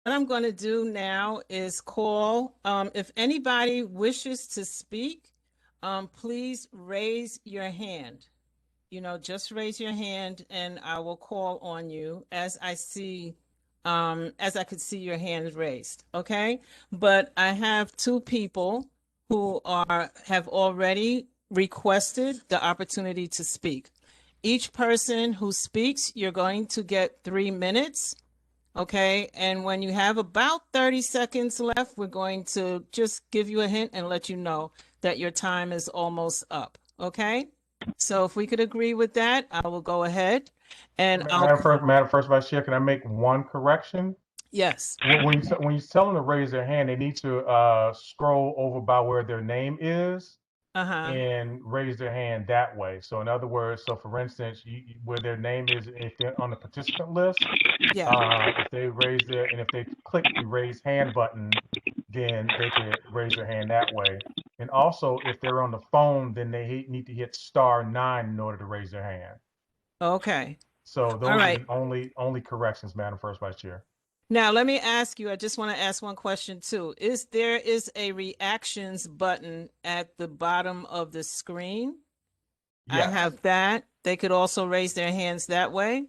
What I'm going to do now is call, if anybody wishes to speak, please raise your hand. Just raise your hand and I will call on you as I could see your hand raised. Okay. But I have two people who have already requested the opportunity to speak. Each person who speaks, you're going to get 3 minutes. Okay. And when you have about 30 seconds left, we're going to just give you a hint and let you know that your time is almost up. Okay. So if we could agree with that, I will go ahead and Madam First Vice Chair, can I make one correction? yes. When you tell them to raise their hand, they need to scroll over by where their name is Uh-huh. and raise their hand that way. So in other words, so for instance, where their name is, if they're on the participant list, Yeah. if they raise their and if they click the raise hand button, then they could raise their hand that way. And also, if they're on the phone, then they need to hit *9 in order to raise their hand. Okay. So All those are right. the only corrections, Madam First Vice Chair. Now let me ask you, I just want to ask one question too. There is a reactions button at the bottom of the screen. I Yes. have that. They could also raise their hands that way.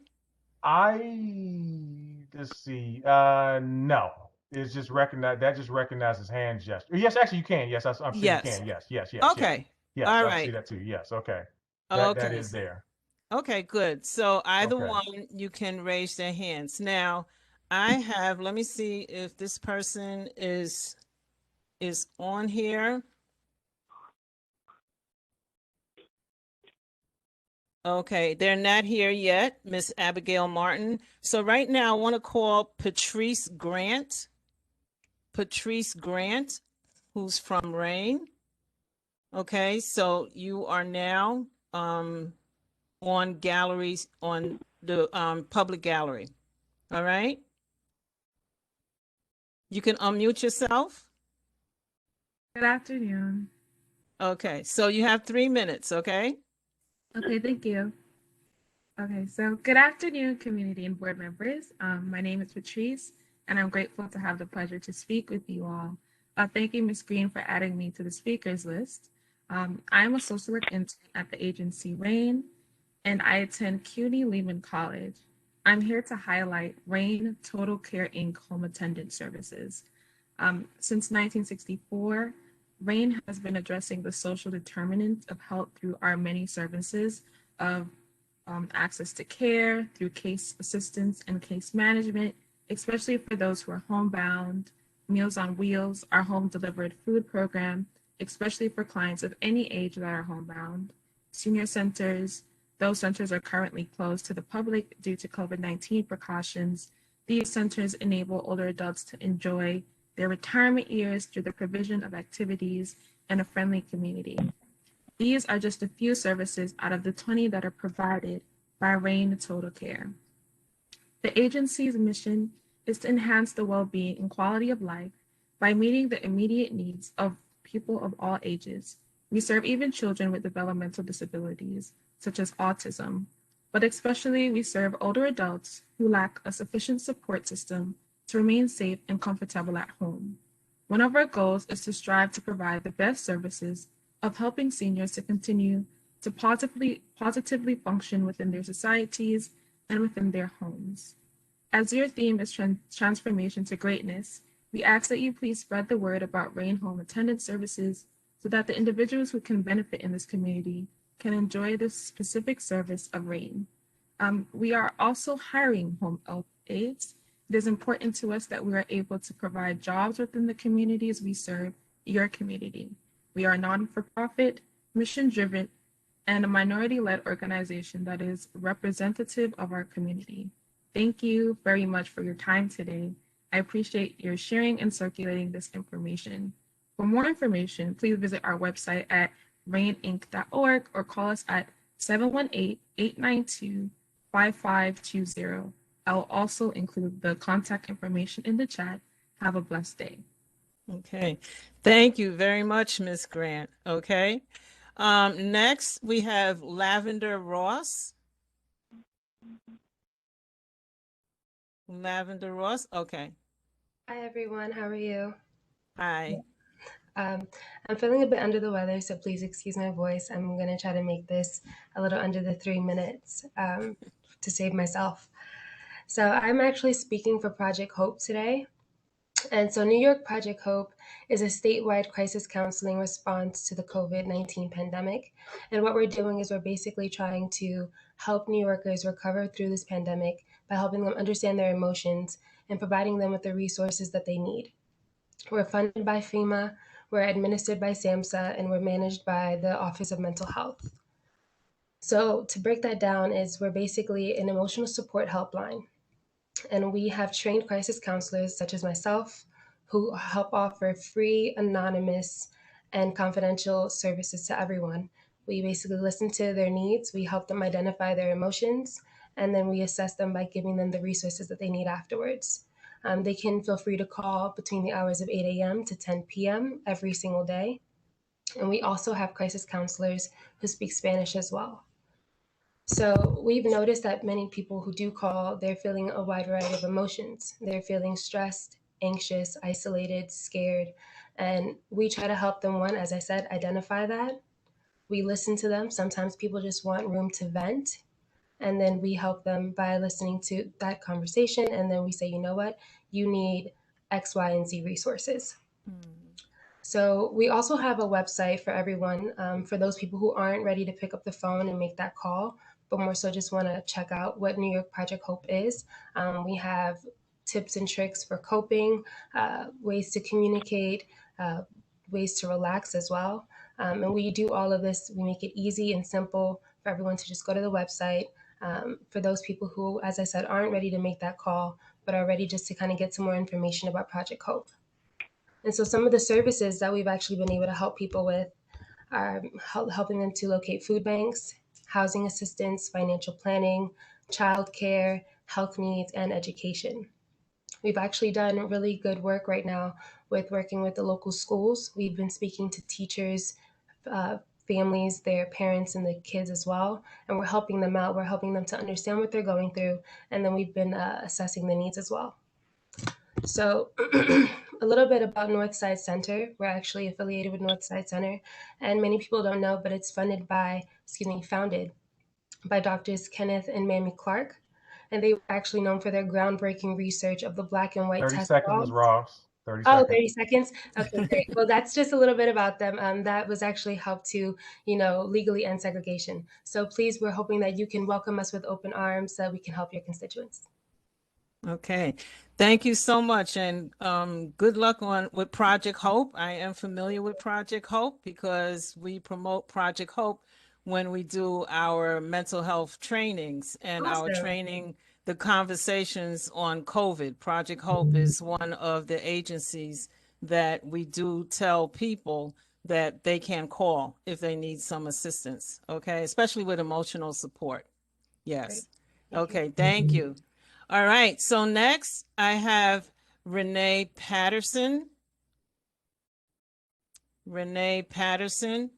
Let's see. No. It's just just recognizes hand gesture. Yes, actually you can. Yes, I'm seeing you Yes. can. Yes, yes, yes, yes. Okay. Yes, All I see right. that too. Yes, okay. That Okay. is there. Okay, good. So either Okay. one, you can raise their hands. Now, I have, let me see if this person is on here. Okay, they're not here yet, Miss Abigail Martin. So right now I want to call Patrice Grant. Patrice Grant, who's from Rain. Okay, so you are now on galleries on the public gallery. All right. You can unmute yourself. Good afternoon. Okay, so you have 3 minutes, okay? Okay, thank you. Okay, so good afternoon, community and board members. My name is Patrice, and I'm grateful to have the pleasure to speak with you all. Thank you, Ms. Green, for adding me to the speakers list. I'm a social work intern at the agency RAIN, and I attend CUNY Lehman College. I'm here to highlight RAIN Total Care Inc. home attendant services. Since 1964, RAIN has been addressing the social determinants of health through our many services of access to care, through case assistance and case management, especially for those who are homebound, Meals on Wheels, our home delivered food program, especially for clients of any age that are homebound, senior centers. Those centers are currently closed to the public due to COVID-19 precautions. These centers enable older adults to enjoy their retirement years through the provision of activities and a friendly community. These are just a few services out of the 20 that are provided by RAIN Total Care. The agency's mission is to enhance the well-being and quality of life by meeting the immediate needs of people of all ages. We serve even children with developmental disabilities, such as autism, but especially we serve older adults who lack a sufficient support system to remain safe and comfortable at home. One of our goals is to strive to provide the best services of helping seniors to continue to positively function within their societies and within their homes. As your theme is transformation to greatness, we ask that you please spread the word about RAIN home attendance services so that the individuals who can benefit in this community can enjoy the specific service of RAIN. We are also hiring home health aides. It is important to us that we are able to provide jobs within the communities we serve, your community. We are a non-for-profit, mission-driven, and a minority-led organization that is representative of our community. Thank you very much for your time today. I appreciate your sharing and circulating this information. For more information, please visit our website at raininc.org or call us at 718-892-5520. I'll also include the contact information in the chat. Have a blessed day. Okay. Thank you very much, Miss Grant. Okay. Next we have Lavender Ross. Lavender Ross. Okay. Hi everyone, how are you? Hi. Um, I'm feeling a bit under the weather, so please excuse my voice. I'm going to try to make this a little under the 3 minutes to save myself. So I'm actually speaking for Project Hope today. And so New York Project Hope is a statewide crisis counseling response to the COVID-19 pandemic. And what we're doing is we're basically trying to help New Yorkers recover through this pandemic by helping them understand their emotions and providing them with the resources that they need. We're funded by FEMA, we're administered by SAMHSA, and we're managed by the Office of Mental Health. So to break that down is we're basically an emotional support helpline. And we have trained crisis counselors such as myself who help offer free, anonymous, and confidential services to everyone. We basically listen to their needs, we help them identify their emotions, and then we assess them by giving them the resources that they need afterwards. They can feel free to call between the hours of 8 a.m. to 10 p.m. every single day. And we also have crisis counselors who speak Spanish as well. So we've noticed that many people who do call, they're feeling a wide variety of emotions. They're feeling stressed, anxious, isolated, scared. And we try to help them, one, as I said, identify that. We listen to them. Sometimes people just want room to vent. And then we help them by listening to that conversation. And then we say, you know what? You need X, Y, and Z resources. So we also have a website for everyone, for those people who aren't ready to pick up the phone and make that call, but more so just want to check out what New York Project Hope is. We have tips and tricks for coping, ways to communicate, ways to relax as well. And we do all of this. We make it easy and simple for everyone to just go to the website. For those people who, as I said, aren't ready to make that call, but are ready just to kind of get some more information about Project Hope. And so some of the services that we've actually been able to help people with are helping them to locate food banks, housing assistance, financial planning, childcare, health needs, and education. We've actually done really good work right now with working with the local schools. We've been speaking to teachers, uh, families, their parents, and the kids as well. And we're helping them out. We're helping them to understand what they're going through. And then we've been assessing the needs as well. So a little bit about Northside Center. We're actually affiliated with Northside Center, and many people don't know, but it's founded by doctors Kenneth and Mamie Clark, and they were actually known for their groundbreaking research of the black and white 30 test seconds, Ms. dogs. Ross. 30 Oh, seconds. 30 seconds. Okay, great. Well, that's just a little bit about them. That was actually helped to, legally end segregation. So please, we're hoping that you can welcome us with open arms so that we can help your constituents. Okay, thank you so much, and good luck with Project Hope. I am familiar with Project Hope because we promote Project Hope when we do our mental health trainings and our Awesome. the conversations on COVID. Project Hope is one of the agencies that we do tell people that they can call if they need some assistance, okay, especially with emotional support. Great. Yes. Thank you. Okay, thank you. All right, so next I have Renee Patterson. Renee Patterson.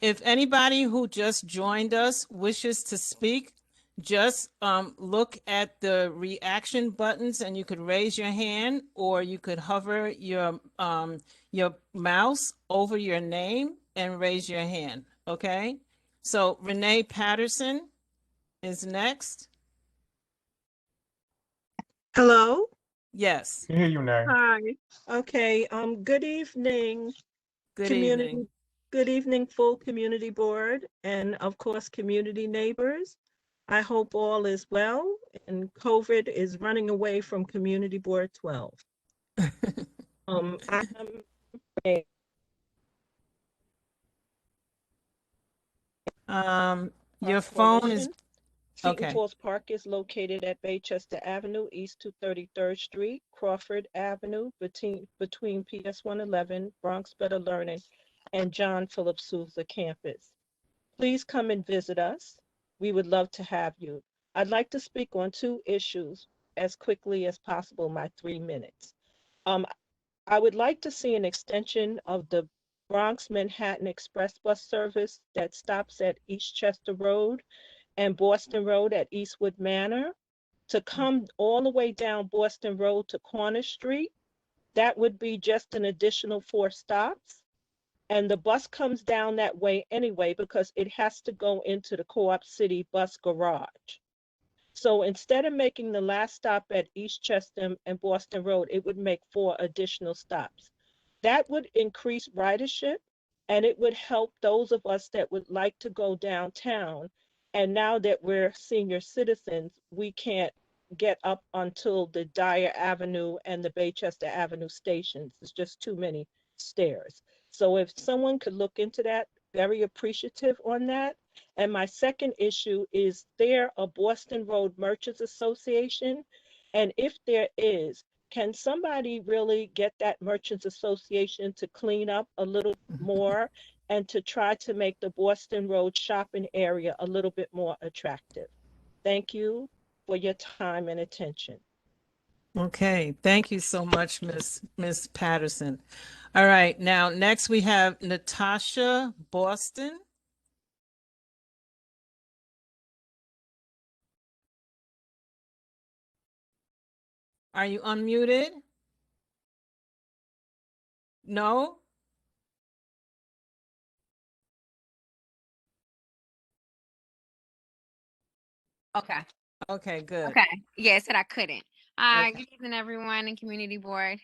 If anybody who just joined us wishes to speak, just look at the reaction buttons and you could raise your hand, or you could hover your mouse over your name and raise your hand, okay? So Renee Patterson is next. Hello. Yes, Can hear you, Nay. Hi. Okay. Good evening, good evening. community. Good evening, full community board, and of course, community neighbors. I hope all is well, and COVID is running away from Community Board 12. I am a Your phone is coalition. Seton okay. Falls Park is located at Baychester Avenue, east to 33rd Street, Crawford Avenue, between PS 111, Bronx Better Learning, and John Philip Sousa campus. Please come and visit us. We would love to have you. I'd like to speak on two issues as quickly as possible, my 3 minutes. Um, I would like to see an extension of the Bronx Manhattan Express bus service that stops at Eastchester Road and Boston Road at Eastwood Manor to come all the way down Boston Road to Corner Street that would be just an additional 4 stops. And the bus comes down that way anyway because it has to go into the Co-op City bus garage. So instead of making the last stop at East Chester and Boston Road, it would make 4 additional stops. That would increase ridership and it would help those of us that would like to go downtown. And now that we're senior citizens, we can't get up until the Dyer Avenue and the Baychester Avenue stations. It's just too many stairs. So if someone could look into that, very appreciative on that. And my second issue is there a Boston Road Merchants Association? And if there is, can somebody really get that Merchants Association to clean up a little more and to try to make the Boston Road shopping area a little bit more attractive? Thank you for your time and attention. Okay, thank you so much, Miss Patterson. All right, now next we have Natasha Boston. Are you unmuted? No? Okay. Okay, good. Okay. Yeah, it said I couldn't. Hi, Okay. good evening, everyone in community board.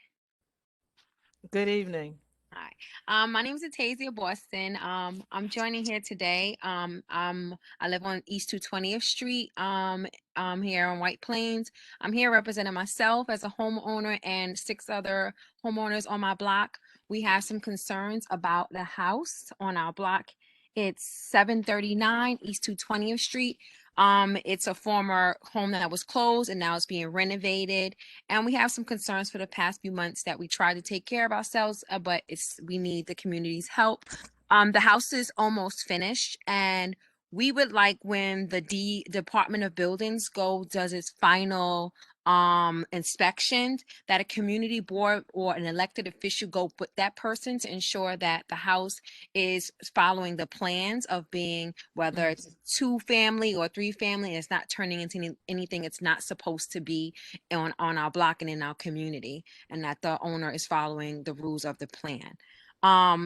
Good evening. Hi. My name is Atasia Boston. I'm joining here today. I live on East 220th Street, here on White Plains. I'm here representing myself as a homeowner and 6 other homeowners on my block. We have some concerns about the house on our block. It's 739 East 220th Street. It's a former home that was closed and now it's being renovated. And we have some concerns for the past few months that we try to take care of ourselves, but we need the community's help. The house is almost finished, and we would like when the Department of Buildings does its final inspections, that a community board or an elected official go with that person to ensure that the house is following the plans of being, whether it's 2-family or 3-family, and it's not turning into anything it's not supposed to be on our block and in our community, and that the owner is following the rules of the plan.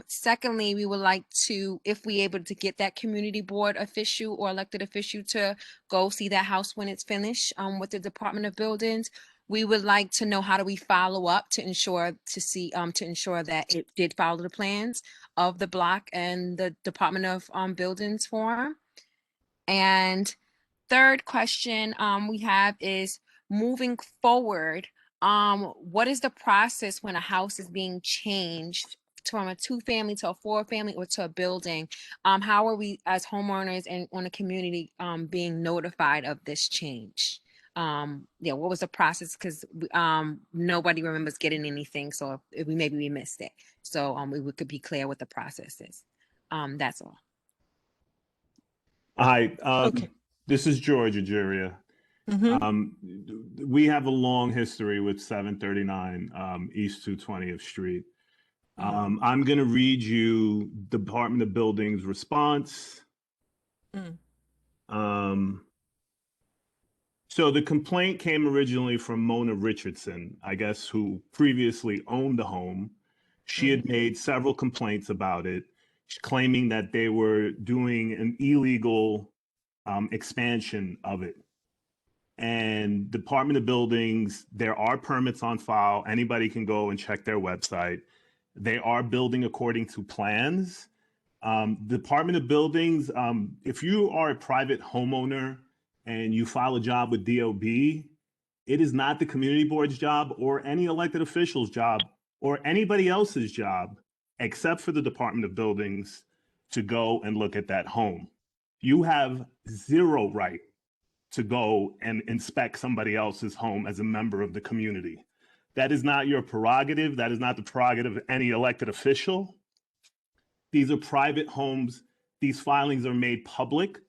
Secondly, we would like to, if we able to get that community board official or elected official to go see that house when it's finished with the Department of Buildings, we would like to know how do we follow up to ensure that it did follow the plans of the block and the Department of Buildings form. And third question we have is, moving forward, what is the process when a house is being changed from a 2-family to a 4-family or to a building? How are we as homeowners and on the community being notified of this change? Yeah, what was the process? Because nobody remembers getting anything, so if maybe we missed it. So we could be clear what the process is. That's all. Hi, Okay. this is George Ajuria. We have a long history with 739 East 220th Street. I'm going to read you Department of Buildings response. So the complaint came originally from Mona Richardson, I guess, who previously owned the home. She had made several complaints about it, claiming that they were doing an illegal expansion of it. And Department of Buildings, there are permits on file. Anybody can go and check their website. They are building according to plans. Department of Buildings, if you are a private homeowner and you file a job with DOB, it is not the community board's job or any elected official's job or anybody else's job, except for the Department of Buildings, to go and look at that home. You have zero right to go and inspect somebody else's home as a member of the community. That is not your prerogative. That is not the prerogative of any elected official. These are private homes. These filings are made public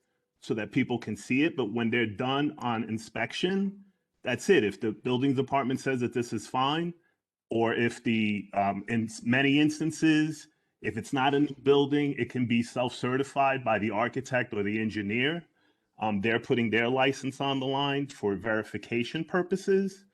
so that people can see it. But when they're done on inspection, that's it. If the building department says that this is fine, or if in many instances, if it's not a new building, it can be self-certified by the architect or the engineer. They're putting their license on the line for verification purposes.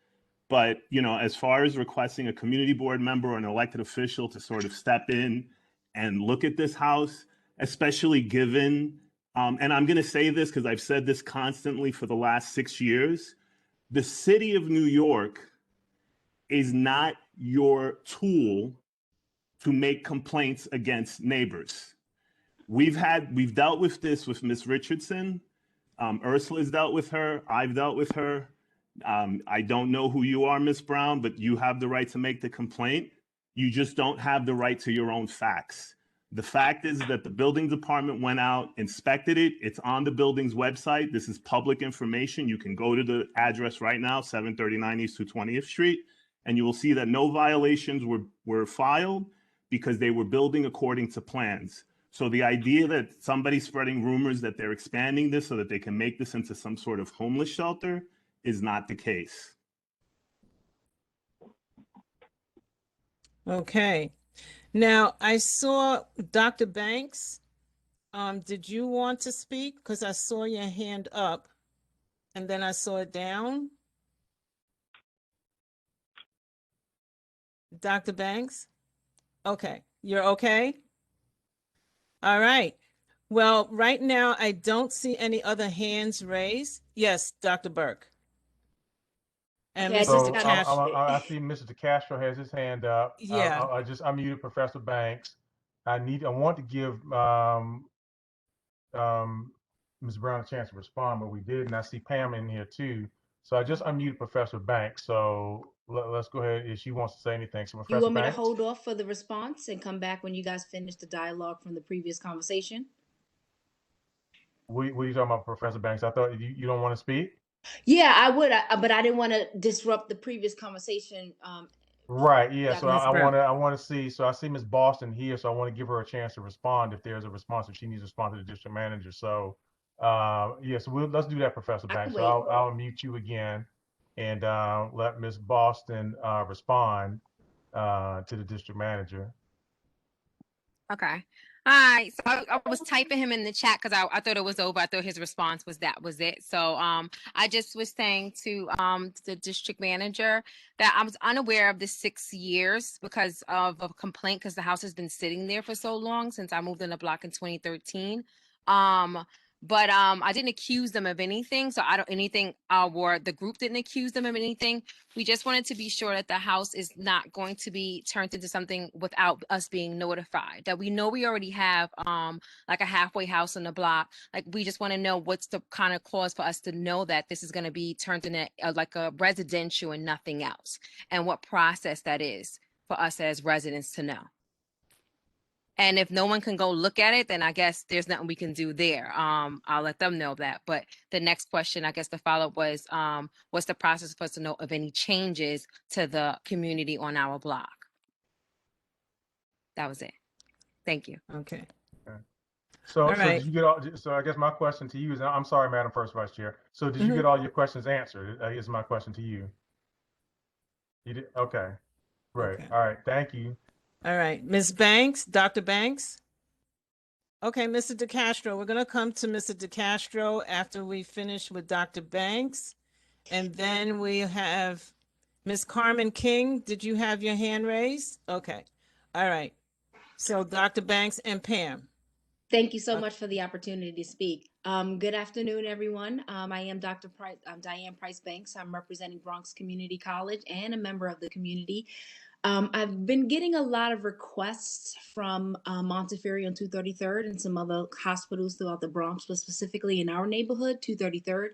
But, you know, as far as requesting a community board member or an elected official to sort of step in and look at this house, especially given, and I'm going to say this because I've said this constantly for the last 6 years, the city of New York is not your tool to make complaints against neighbors. We've dealt with this with Ms. Richardson. Ursula's dealt with her. I've dealt with her. I don't know who you are, Ms. Brown, but you have the right to make the complaint. You just don't have the right to your own facts. The fact is that the building department went out, inspected it. It's on the building's website. This is public information. You can go to the address right now, 739 East 220th Street, and you will see that no violations were filed because they were building according to plans. So the idea that somebody's spreading rumors that they're expanding this so that they can make this into some sort of homeless shelter is not the case. Okay. Now, I saw Dr. Banks. Did you want to speak? Because I saw your hand up and then I saw it down. Dr. Banks? Okay. You're okay? All right. Well, right now, I don't see any other hands raised. Yes, Dr. Burke. And Okay, I Mrs. just So got DeCastro. I see Mr. DeCastro has his hand up. Yeah. I just unmuted Professor Banks. I want to give Ms. Brown a chance to respond, but we did, and I see Pam in here too. So I just unmuted Professor Banks. So let's go ahead if she wants to say anything. So You Professor want me to Banks, hold off for the response and come back when you guys finish the dialogue from the previous conversation? what are you talking about, Professor Banks? I thought you don't want to speak. Yeah, I would, but I didn't want to disrupt the previous conversation. Right. Yeah. So Ms. I Brown. want to see. So I see Ms. Boston here. So I want to give her a chance to respond if there's a response, if she needs to respond to the district manager. So yeah. So let's do that, Professor I can Banks. So wait. I'll mute you again and let Ms. Boston respond to the district manager. Okay. Hi. So I was typing him in the chat because I thought it was over. I thought his response was that was it. So I just was saying to the district manager that I was unaware of the 6 years because of a complaint because the house has been sitting there for so long since I moved in the block in 2013. But I didn't accuse them of anything. So I don't anything or the group didn't accuse them of anything. We just wanted to be sure that the house is not going to be turned into something without us being notified. That we know we already have like a halfway house on the block. Like we just want to know what's the kind of clause for us to know that this is going to be turned into like a residential and nothing else, and what process that is for us as residents to know. And if no one can go look at it, then I guess there's nothing we can do there. I'll let them know that. But the next question, I guess the follow-up was, what's the process for us to know of any changes to the community on our block? That was it. Thank you. Okay. So, All so right. did you get all? So I guess my question to you is, I'm sorry, Madam First Vice Chair. So did you get all your questions answered? Is my question to you. You did? Okay. Great. Okay. All right. Thank you. All right. Ms. Banks, Dr. Banks. Okay, Mr. DeCastro, we're going to come to Mr. DeCastro after we finish with Dr. Banks. And then we have Ms. Carmen King. Did you have your hand raised? Okay. All right. So Dr. Banks and Pam. Thank you so much for the opportunity to speak. Good afternoon, everyone. I am Dr. Price. I'm Diane Price Banks. I'm representing Bronx Community College and a member of the community. I've been getting a lot of requests from Montefiore on 233rd and some other hospitals throughout the Bronx, but specifically in our neighborhood, 233rd.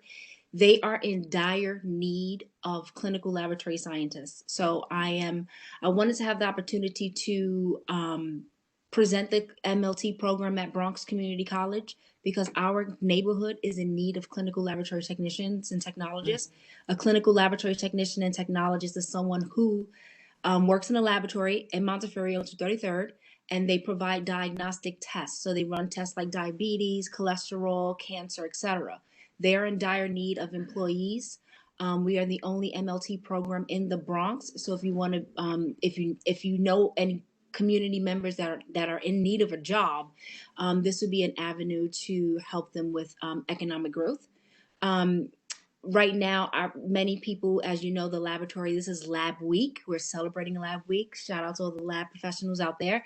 They are in dire need of clinical laboratory scientists. So I wanted to have the opportunity to present the MLT program at Bronx Community College because our neighborhood is in need of clinical laboratory technicians and technologists. A clinical laboratory technician and technologist is someone who works in a laboratory in Montefiore on 233rd, and they provide diagnostic tests. So they run tests like diabetes, cholesterol, cancer, etc. They're in dire need of employees. We are the only MLT program in the Bronx. So if you want to, if you know any community members that are in need of a job, this would be an avenue to help them with economic growth. right now, many people, as you know, the laboratory, this is Lab Week. We're celebrating Lab Week. Shout out to all the lab professionals out there.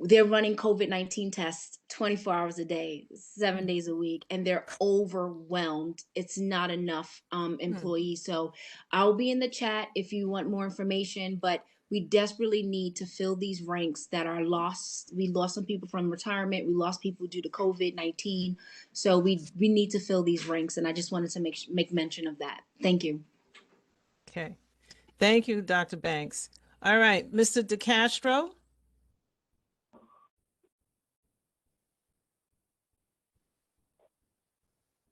They're running COVID-19 tests 24 hours a day, 7 days a week, and they're overwhelmed. It's not enough employees. So I'll be in the chat if you want more information, but we desperately need to fill these ranks that are lost. We lost some people from retirement. We lost people due to COVID-19. So we need to fill these ranks, and I just wanted to make mention of that. Thank you. Okay. Thank you, Dr. Banks. All right, Mr. DeCastro.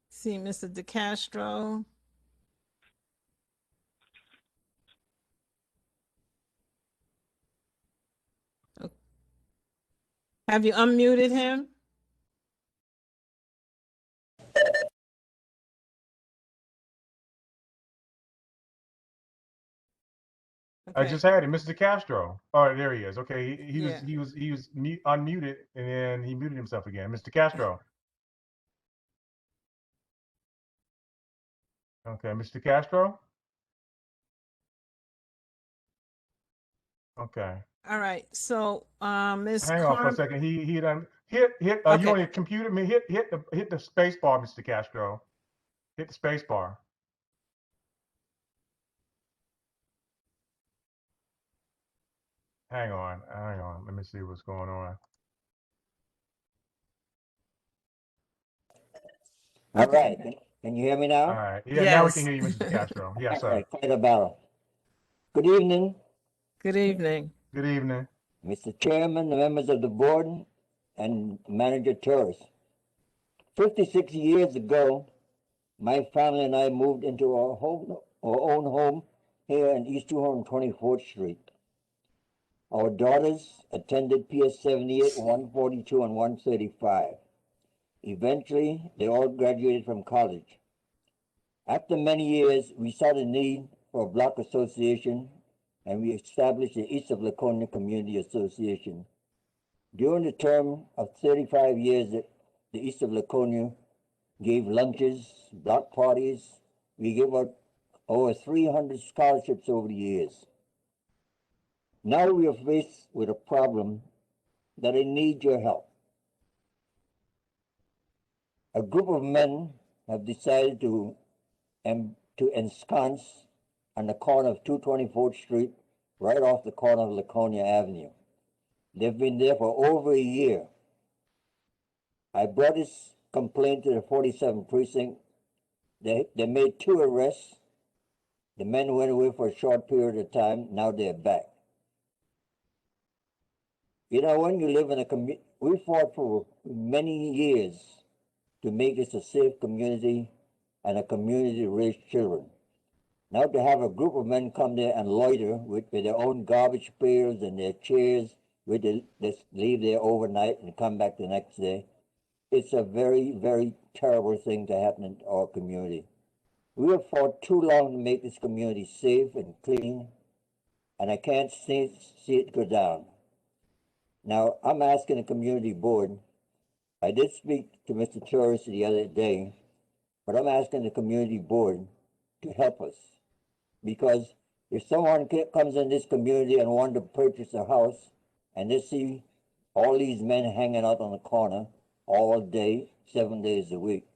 See Mr. DeCastro. Have you unmuted him? I Okay. just had it, Mr. Castro. Oh, there he is. Okay, he Yeah. was unmuted and then he muted himself again. Mr. Castro. Okay, Mr. Castro. Okay. All right. So, Ms. Hang on for a Carmen. second. He done hit. You Okay. on your computer? Hit the space bar, Mr. Castro. Hit the space bar. Hang on. Let me see what's going on. All right. Can you hear me now? All right. Yeah, now we Yes. can hear you, Mr. Castro. Yes, All sir. right, quite a battle. Good evening, Good evening. Good evening. Mr. Chairman, the members of the board, and Manager Torres. 56 years ago, my family and I moved into our own home here in East 224th Street. Our daughters attended PS 78, 142, and 135. Eventually, they all graduated from college. After many years, we saw the need for a block association, and we established the East of Laconia Community Association. During the term of 35 years, the East of Laconia gave lunches, block parties. We gave out over 300 scholarships over the years. Now we are faced with a problem that I need your help. A group of men have decided to ensconce on the corner of 224th Street, right off the corner of Laconia Avenue. They've been there for over a year. I brought this complaint to the 47th Precinct. They made 2 arrests. The men went away for a short period of time. Now they're back. You know, when you live in a community, we fought for many years to make this a safe community and a community to raise children. Now to have a group of men come there and loiter with their own garbage pails and their chairs, they leave there overnight and come back the next day, it's a very, very terrible thing to happen in our community. We have fought too long to make this community safe and clean, and I can't see it go down. Now, I'm asking the community board, I did speak to Mr. Torres the other day, but I'm asking the community board to help us. Because if someone comes in this community and wants to purchase a house, and they see all these men hanging out on the corner all day, 7 days a week,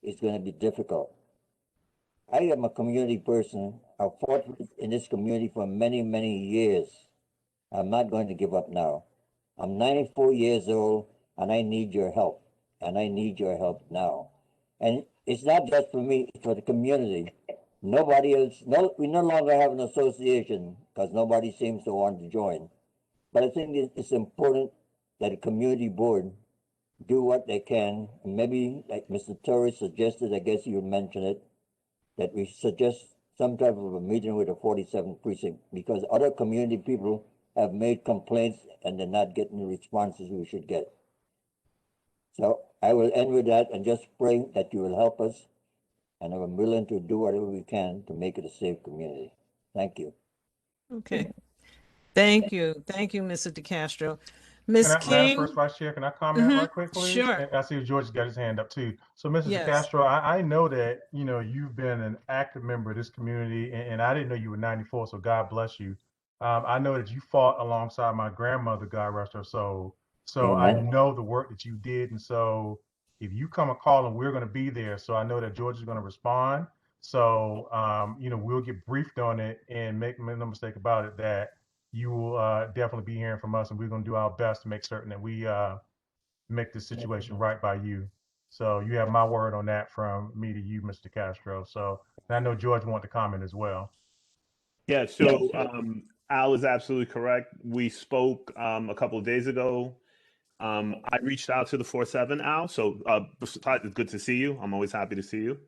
it's going to be difficult. I am a community person. I've fought in this community for many, many years. I'm not going to give up now. I'm 94 years old, and I need your help. And I need your help now. And it's not just for me, it's for the community. Nobody else, we no longer have an association because nobody seems to want to join. But I think it's important that the community board do what they can. And maybe, like Mr. Torres suggested, I guess you mentioned it, that we suggest some type of a meeting with the 47th Precinct, because other community people have made complaints and they're not getting the responses we should get. So I will end with that and just pray that you will help us, and I'm willing to do whatever we can to make it a safe community. Thank you. Okay. Thank you. Thank you, Mr. DeCastro. Ms. Madam King? First Vice Chair, can I comment right quick, please? Sure. And I see George's got his hand up too. So, Mrs. Yes. Castro, I know that, you've been an active member of this community, and I didn't know you were 94, so God bless you. I know that you fought alongside my grandmother, God rest her soul. So I Amen. know the work that you did. And so if you come a call, and we're going to be there. So I know that George is going to respond. So, we'll get briefed on it, and make no mistake about it that you will definitely be hearing from us, and we're going to do our best to make certain that we make this situation right by you. So you have my word on that from me to you, Mr. Castro. So, and I know George wanted to comment as well. Yeah, so Al is absolutely correct. We spoke a couple of days ago. I reached out to the 4-7, Al. So it's good to see you. I'm always happy to see you.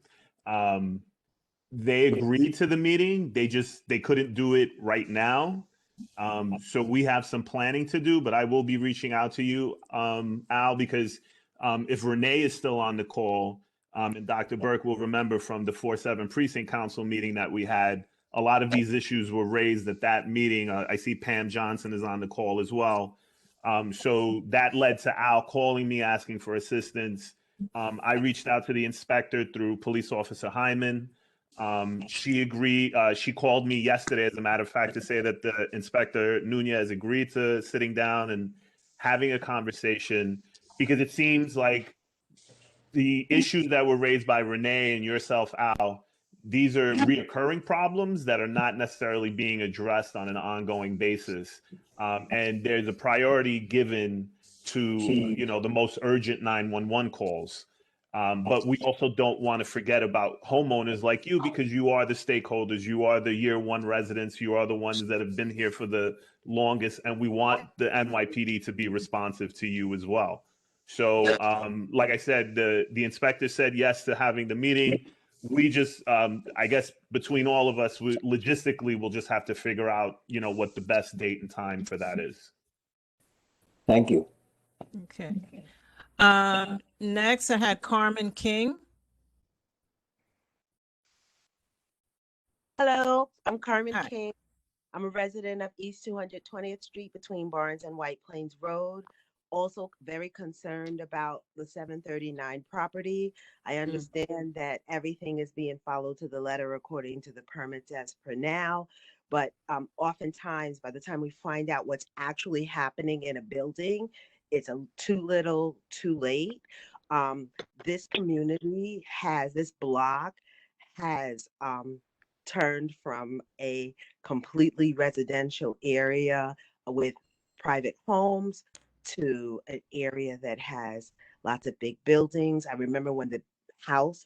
They agreed to the meeting. They couldn't do it right now. So we have some planning to do, but I will be reaching out to you, Al, because if Renee is still on the call, and Dr. Burke will remember from the 4-7 Precinct Council meeting that we had, a lot of these issues were raised at that meeting. I see Pam Johnson is on the call as well. So that led to Al calling me asking for assistance. I reached out to the inspector through Police Officer Hyman. She agreed. She called me yesterday, as a matter of fact, to say that the Inspector Nunez agreed to sitting down and having a conversation, because it seems like the issues that were raised by Renee and yourself, Al, these are reoccurring problems that are not necessarily being addressed on an ongoing basis. And there's a priority given to, the most urgent 911 calls. But we also don't want to forget about homeowners like you, because you are the stakeholders, you are the year one residents, you are the ones that have been here for the longest, and we want the NYPD to be responsive to you as well. So, like I said, the inspector said yes to having the meeting. We just, I guess, between all of us, logistically, we'll just have to figure out, what the best date and time for that is. Thank you. Okay. Next, I had Carmen King. Hello, I'm Carmen Hi. King. I'm a resident of East 220th Street between Barnes and White Plains Road. Also very concerned about the 739 property. I understand that everything is being followed to the letter according to the permits as per now. But oftentimes, by the time we find out what's actually happening in a building, it's too little, too late. This community this block has turned from a completely residential area with private homes to an area that has lots of big buildings. I remember when the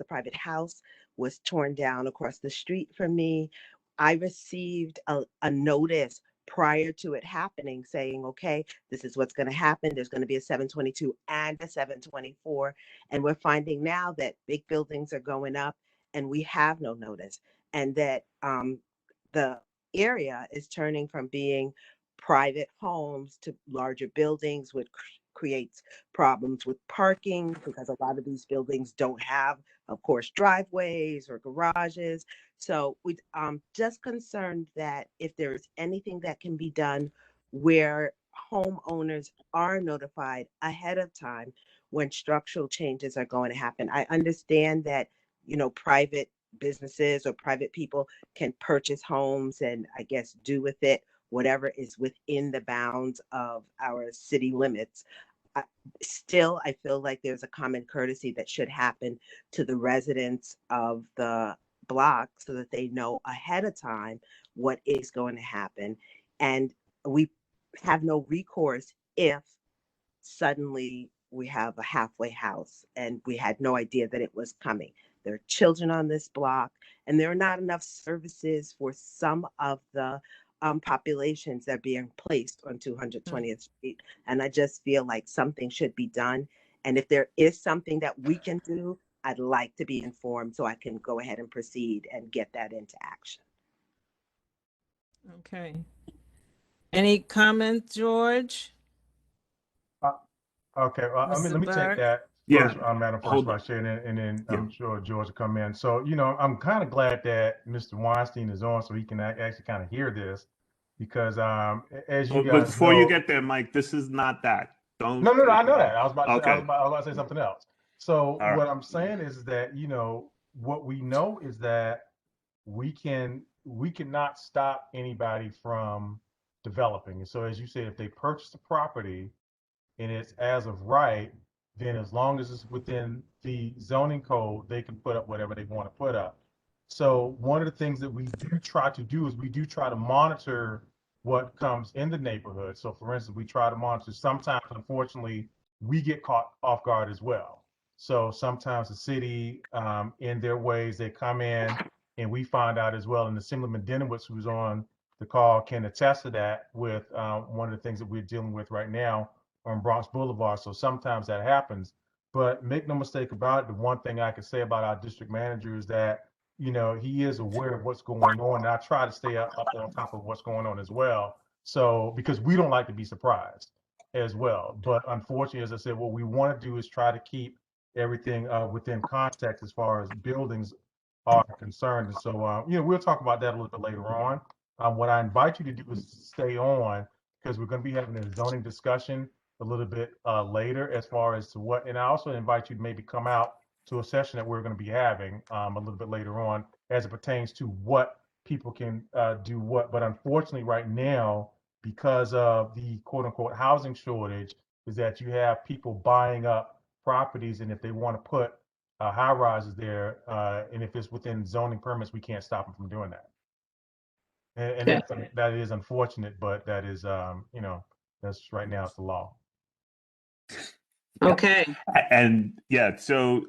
private house was torn down across the street from me, I received a notice prior to it happening saying, okay, this is what's going to happen. There's going to be a 722 and a 724. And we're finding now that big buildings are going up and we have no notice. And that the area is turning from being private homes to larger buildings, which creates problems with parking, because a lot of these buildings don't have, of course, driveways or garages. So we just concerned that if there is anything that can be done where homeowners are notified ahead of time when structural changes are going to happen. I understand that, private businesses or private people can purchase homes and I guess do with it whatever is within the bounds of our city limits. Still, I feel like there's a common courtesy that should happen to the residents of the block so that they know ahead of time what is going to happen. And we have no recourse if suddenly we have a halfway house and we had no idea that it was coming. There are children on this block, and there are not enough services for some of the populations that are being placed on 220th Street. And I just feel like something should be done. And if there is something that we can do, I'd like to be informed so I can go ahead and proceed and get that into action. Okay. Any comment, George? Okay, well, let me take Burke? that Yeah. first, Madam First Hold Vice Chair, and then Yeah. I'm sure George will come in. So, I'm kind of glad that Mr. Weinstein is on so he can actually kind of hear this. because as you But guys before you know, get there, Mike, this is not that. Don't. no, I know that. I was about to say, Okay. I was about to say something else. So All right. what I'm saying is that, what we know is that we cannot stop anybody from developing. And so as you said, if they purchase the property and it's as of right, then as long as it's within the zoning code, they can put up whatever they want to put up. So one of the things that we do try to do is we do try to monitor what comes in the neighborhood. So for instance, we try to monitor, sometimes unfortunately, we get caught off guard as well. So sometimes the city, in their ways, they come in and we find out as well. And Assemblyman Denowitz, who's on the call, can attest to that with one of the things that we're dealing with right now on Bronx Boulevard. So sometimes that happens. But make no mistake about it, the one thing I can say about our district manager is that, he is aware of what's going on. And I try to stay up on top of what's going on as well. So, because we don't like to be surprised as well. But unfortunately, as I said, what we want to do is try to keep everything within context as far as buildings are concerned. And so, we'll talk about that a little bit later on. What I invite you to do is stay on because we're going to be having a zoning discussion a little bit later as far as to what, and I also invite you to maybe come out to a session that we're going to be having a little bit later on as it pertains to what people can do what. But unfortunately, right now, because of the quote unquote housing shortage, is that you have people buying up properties, and if they want to put high rises there, and if it's within zoning permits, we can't stop them from doing that. And that is unfortunate, but that is, that's right now it's the law. Okay. And yeah, so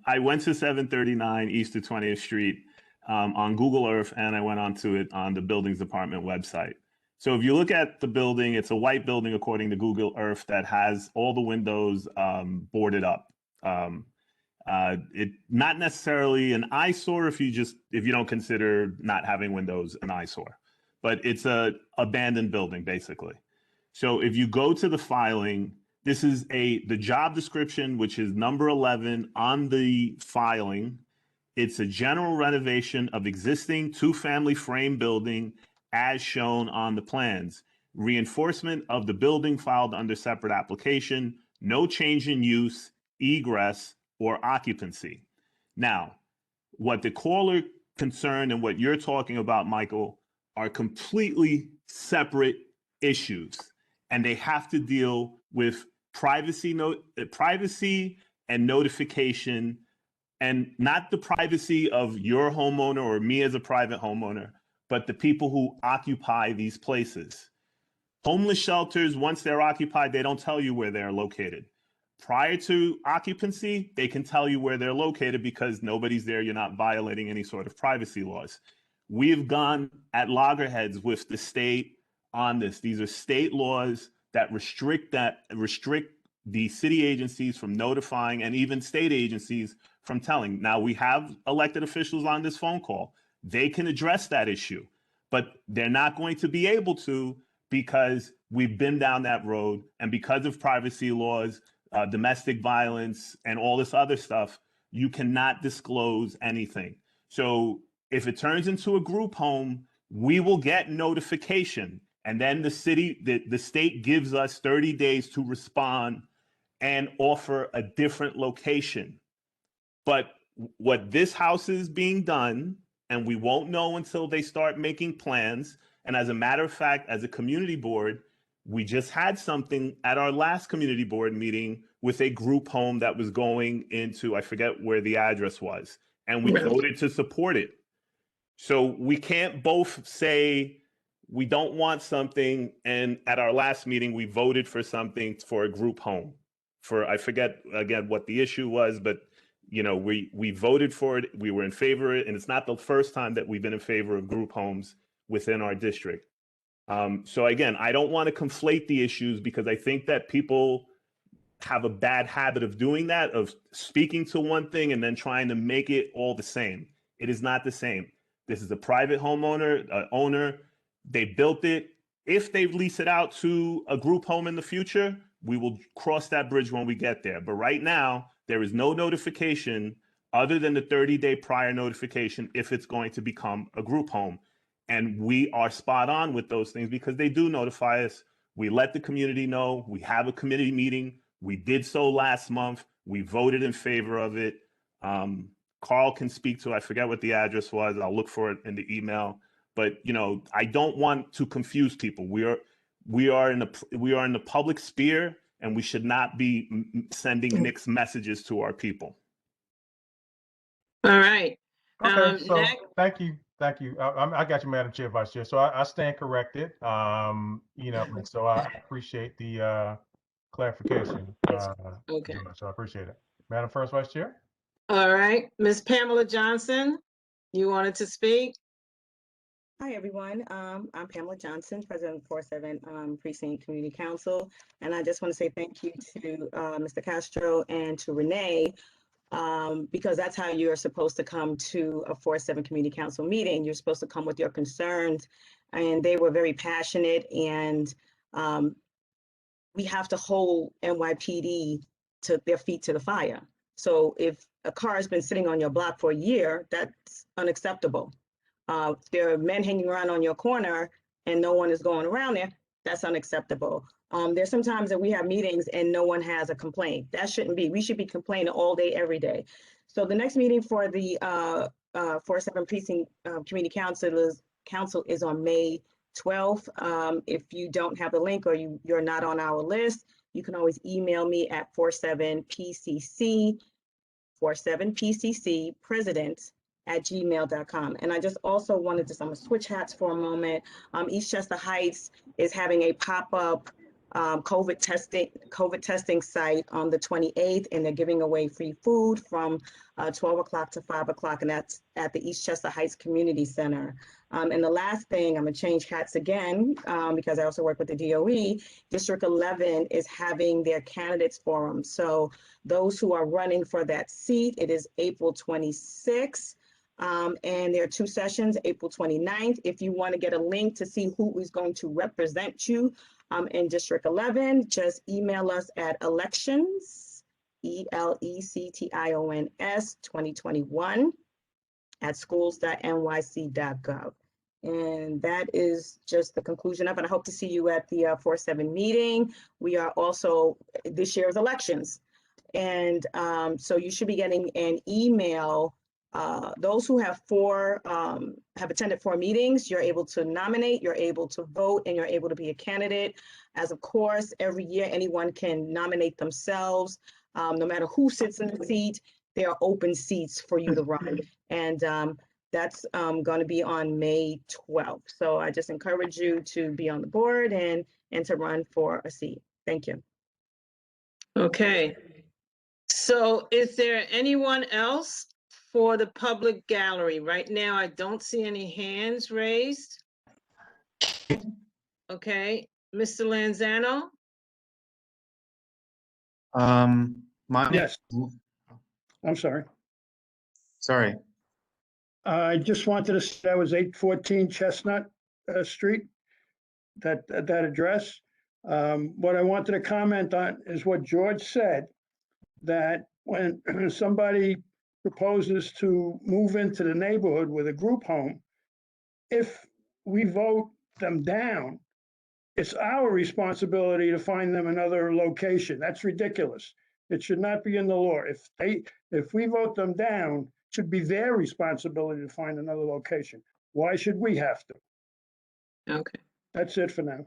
I went to 739 East to 20th Street on Google Earth, and I went onto it on the buildings department website. So if you look at the building, it's a white building according to Google Earth that has all the windows boarded up. It not necessarily an eyesore if you don't consider not having windows an eyesore, but it's a abandoned building basically. So if you go to the filing, this is the job description, which is number 11 on the filing. It's a general renovation of existing two-family frame building as shown on the plans. Reinforcement of the building filed under separate application, no change in use, egress, or occupancy. Now, what the caller concerned and what you're talking about, Michael, are completely separate issues, and they have to deal with privacy and notification, and not the privacy of your homeowner or me as a private homeowner, but the people who occupy these places. Homeless shelters, once they're occupied, they don't tell you where they're located. Prior to occupancy, they can tell you where they're located because nobody's there. You're not violating any sort of privacy laws. We've gone at loggerheads with the state on this. These are state laws that restrict the city agencies from notifying, and even state agencies from telling. Now, we have elected officials on this phone call. They can address that issue, but they're not going to be able to because we've been down that road, and because of privacy laws, domestic violence, and all this other stuff, you cannot disclose anything. So if it turns into a group home, we will get notification, and then the state gives us 30 days to respond and offer a different location. But what this house is being done, and we won't know until they start making plans. And as a matter of fact, as a community board, we just had something at our last community board meeting with a group home that was going into, I forget where the address was, and we voted to support it. So we can't both say we don't want something, and at our last meeting, we voted for something for a group home. I forget again what the issue was, but we voted for it. We were in favor of it, and it's not the first time that we've been in favor of group homes within our district. So again, I don't want to conflate the issues because I think that people have a bad habit of doing that, of speaking to one thing and then trying to make it all the same. It is not the same. This is a private homeowner, owner. They built it. If they lease it out to a group home in the future, we will cross that bridge when we get there. But right now, there is no notification other than the 30-day prior notification if it's going to become a group home. And we are spot on with those things because they do notify us. We let the community know. We have a committee meeting. We did so last month. We voted in favor of it. Carl can speak to, I forget what the address was. I'll look for it in the email. But I don't want to confuse people. We are in the public sphere, and we should not be sending mixed messages to our people. All right. Okay, so Next. thank you. I got you, Madam Chair, Vice Chair. So I stand corrected. And so I appreciate the clarification. Okay. So I appreciate it. Madam First Vice Chair. All right. Ms. Pamela Johnson, you wanted to speak? Hi, everyone. I'm Pamela Johnson, President of 47 Precinct Community Council. And I just want to say thank you to Mr. Castro and to Renee, because that's how you're supposed to come to a 47 Community Council meeting. You're supposed to come with your concerns. And they were very passionate. And we have to hold NYPD to their feet to the fire. So if a car has been sitting on your block for a year, that's unacceptable. There are men hanging around on your corner and no one is going around there, that's unacceptable. There's some times that we have meetings and no one has a complaint. That shouldn't be. We should be complaining all day, every day. So the next meeting for the 47 Precinct Community Council is on May 12th. If you don't have the link or you're not on our list, you can always email me at 47pcc president@gmail.com. And I just also wanted to, I'm gonna switch hats for a moment. Eastchester Heights is having a pop-up COVID testing site on the 28th, and they're giving away free food from 12 o'clock to 5 o'clock, and that's at the Eastchester Heights Community Center. And the last thing, I'm gonna change hats again because I also work with the DOE. District 11 is having their candidates forum. So those who are running for that seat, it is April 26th. And there are 2 sessions, April 29th. If you want to get a link to see who is going to represent you in District 11, just email us at elections, elections 2021 @schools.nyc.gov. And that is just the conclusion of it. I hope to see you at the 47 meeting. We are also, this year's elections. And so you should be getting an email. Those who have attended 4 meetings, you're able to nominate, you're able to vote, and you're able to be a candidate. As of course, every year anyone can nominate themselves. No matter who sits in the seat, there are open seats for you to run. And that's going to be on May 12th. So I just encourage you to be on the board and to run for a seat. Thank you. Okay. So is there anyone else for the public gallery? Right now, I don't see any hands raised. Okay, Mr. Lanzano? Yes. I'm sorry. Sorry. I just wanted to say that was 814 Chestnut Street, that address. What I wanted to comment on is what George said, that when somebody proposes to move into the neighborhood with a group home, if we vote them down, it's our responsibility to find them another location. That's ridiculous. It should not be in the law. If we vote them down, it should be their responsibility to find another location. Why should we have to? Okay. That's it for now.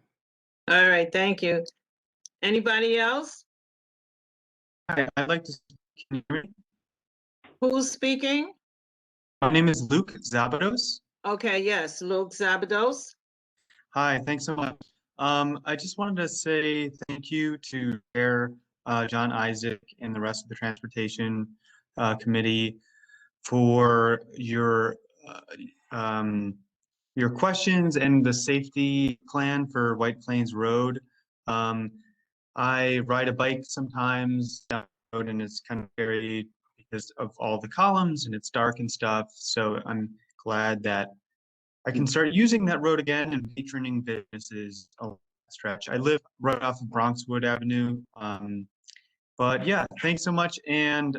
All right, thank you. Anybody else? Hi, I'd like to. Can you hear me? Who's speaking? My name is Luke Zabados. Okay, yes, Luke Zabados. Hi, thanks so much. I just wanted to say thank you to Chair John Isaac and the rest of the Transportation Committee for your questions and the safety plan for White Plains Road. I ride a bike sometimes down the road and it's kind of scary because of all the columns and it's dark and stuff. So I'm glad that I can start using that road again and patroning businesses along that stretch. I live right off of Bronxwood Avenue. But yeah, thanks so much, and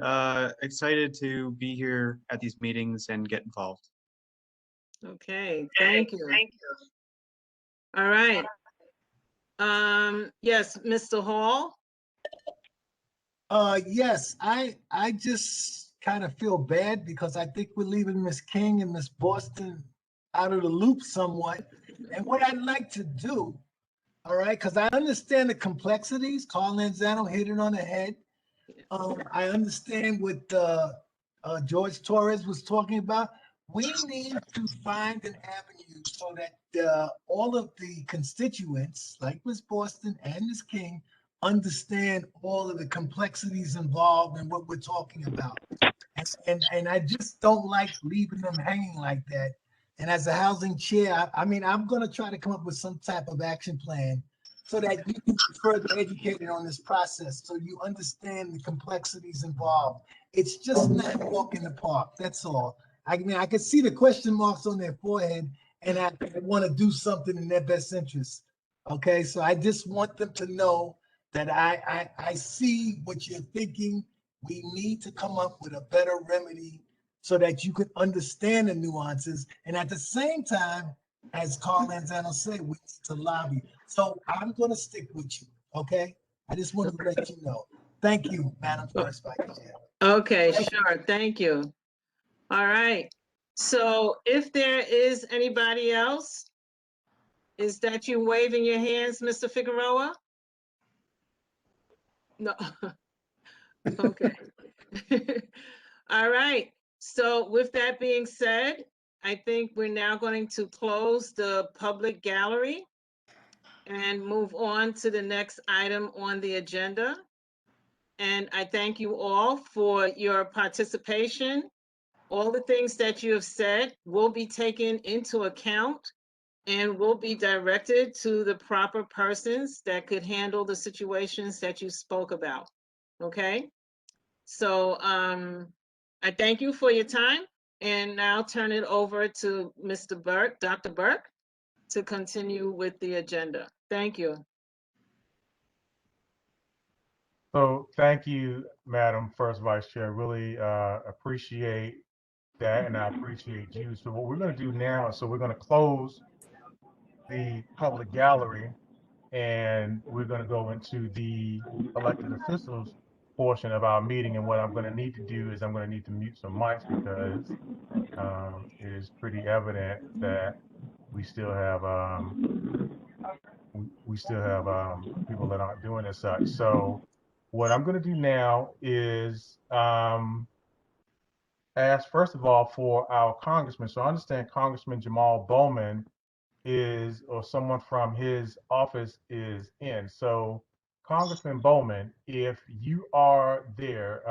excited to be here at these meetings and get involved. Okay, thank you. All right. Yes, Mr. Hall. Yes, I just kind of feel bad because I think we're leaving Miss King and Miss Boston out of the loop somewhat. And what I'd like to do, all right, because I understand the complexities. Carl Lanzano hit it on the head. I understand what George Torres was talking about. We need to find an avenue so that all of the constituents, like Miss Boston and Miss King, understand all of the complexities involved in what we're talking about. And I just don't like leaving them hanging like that. And as a housing chair, I mean, I'm going to try to come up with some type of action plan so that you can be further educated on this process so you understand the complexities involved. It's just not a walk in the park. That's all. I mean, I can see the question marks on their forehead, and I want to do something in their best interest. Okay, so I just want them to know that I see what you're thinking. We need to come up with a better remedy so that you can understand the nuances. And at the same time, as Carl Lanzano said, we need to lobby. So I'm going to stick with you. Okay. I just wanted to let you know. Thank you, Madam First Vice Chair. Okay, sure. Thank you. All right. So if there is anybody else, is that you waving your hands, Mr. Figueroa? No. Okay. All right. So with that being said, I think we're now going to close the public gallery and move on to the next item on the agenda. And I thank you all for your participation. All the things that you have said will be taken into account and will be directed to the proper persons that could handle the situations that you spoke about. Okay? So I thank you for your time and now turn it over to Mr. Burke, Dr. Burke, to continue with the agenda. Thank you. So thank you, Madam First Vice Chair. Really appreciate that, and I appreciate you. So what we're going to do now is, so we're going to close the public gallery, and we're going to go into the elected officials portion of our meeting. And what I'm going to need to do is I'm going to need to mute some mics because it is pretty evident that we still have people that aren't doing as such. So what I'm going to do now is ask, first of all, for our congressman. So I understand Congressman Jamal Bowman is, or someone from his office is in. So Congressman Bowman, if you are there,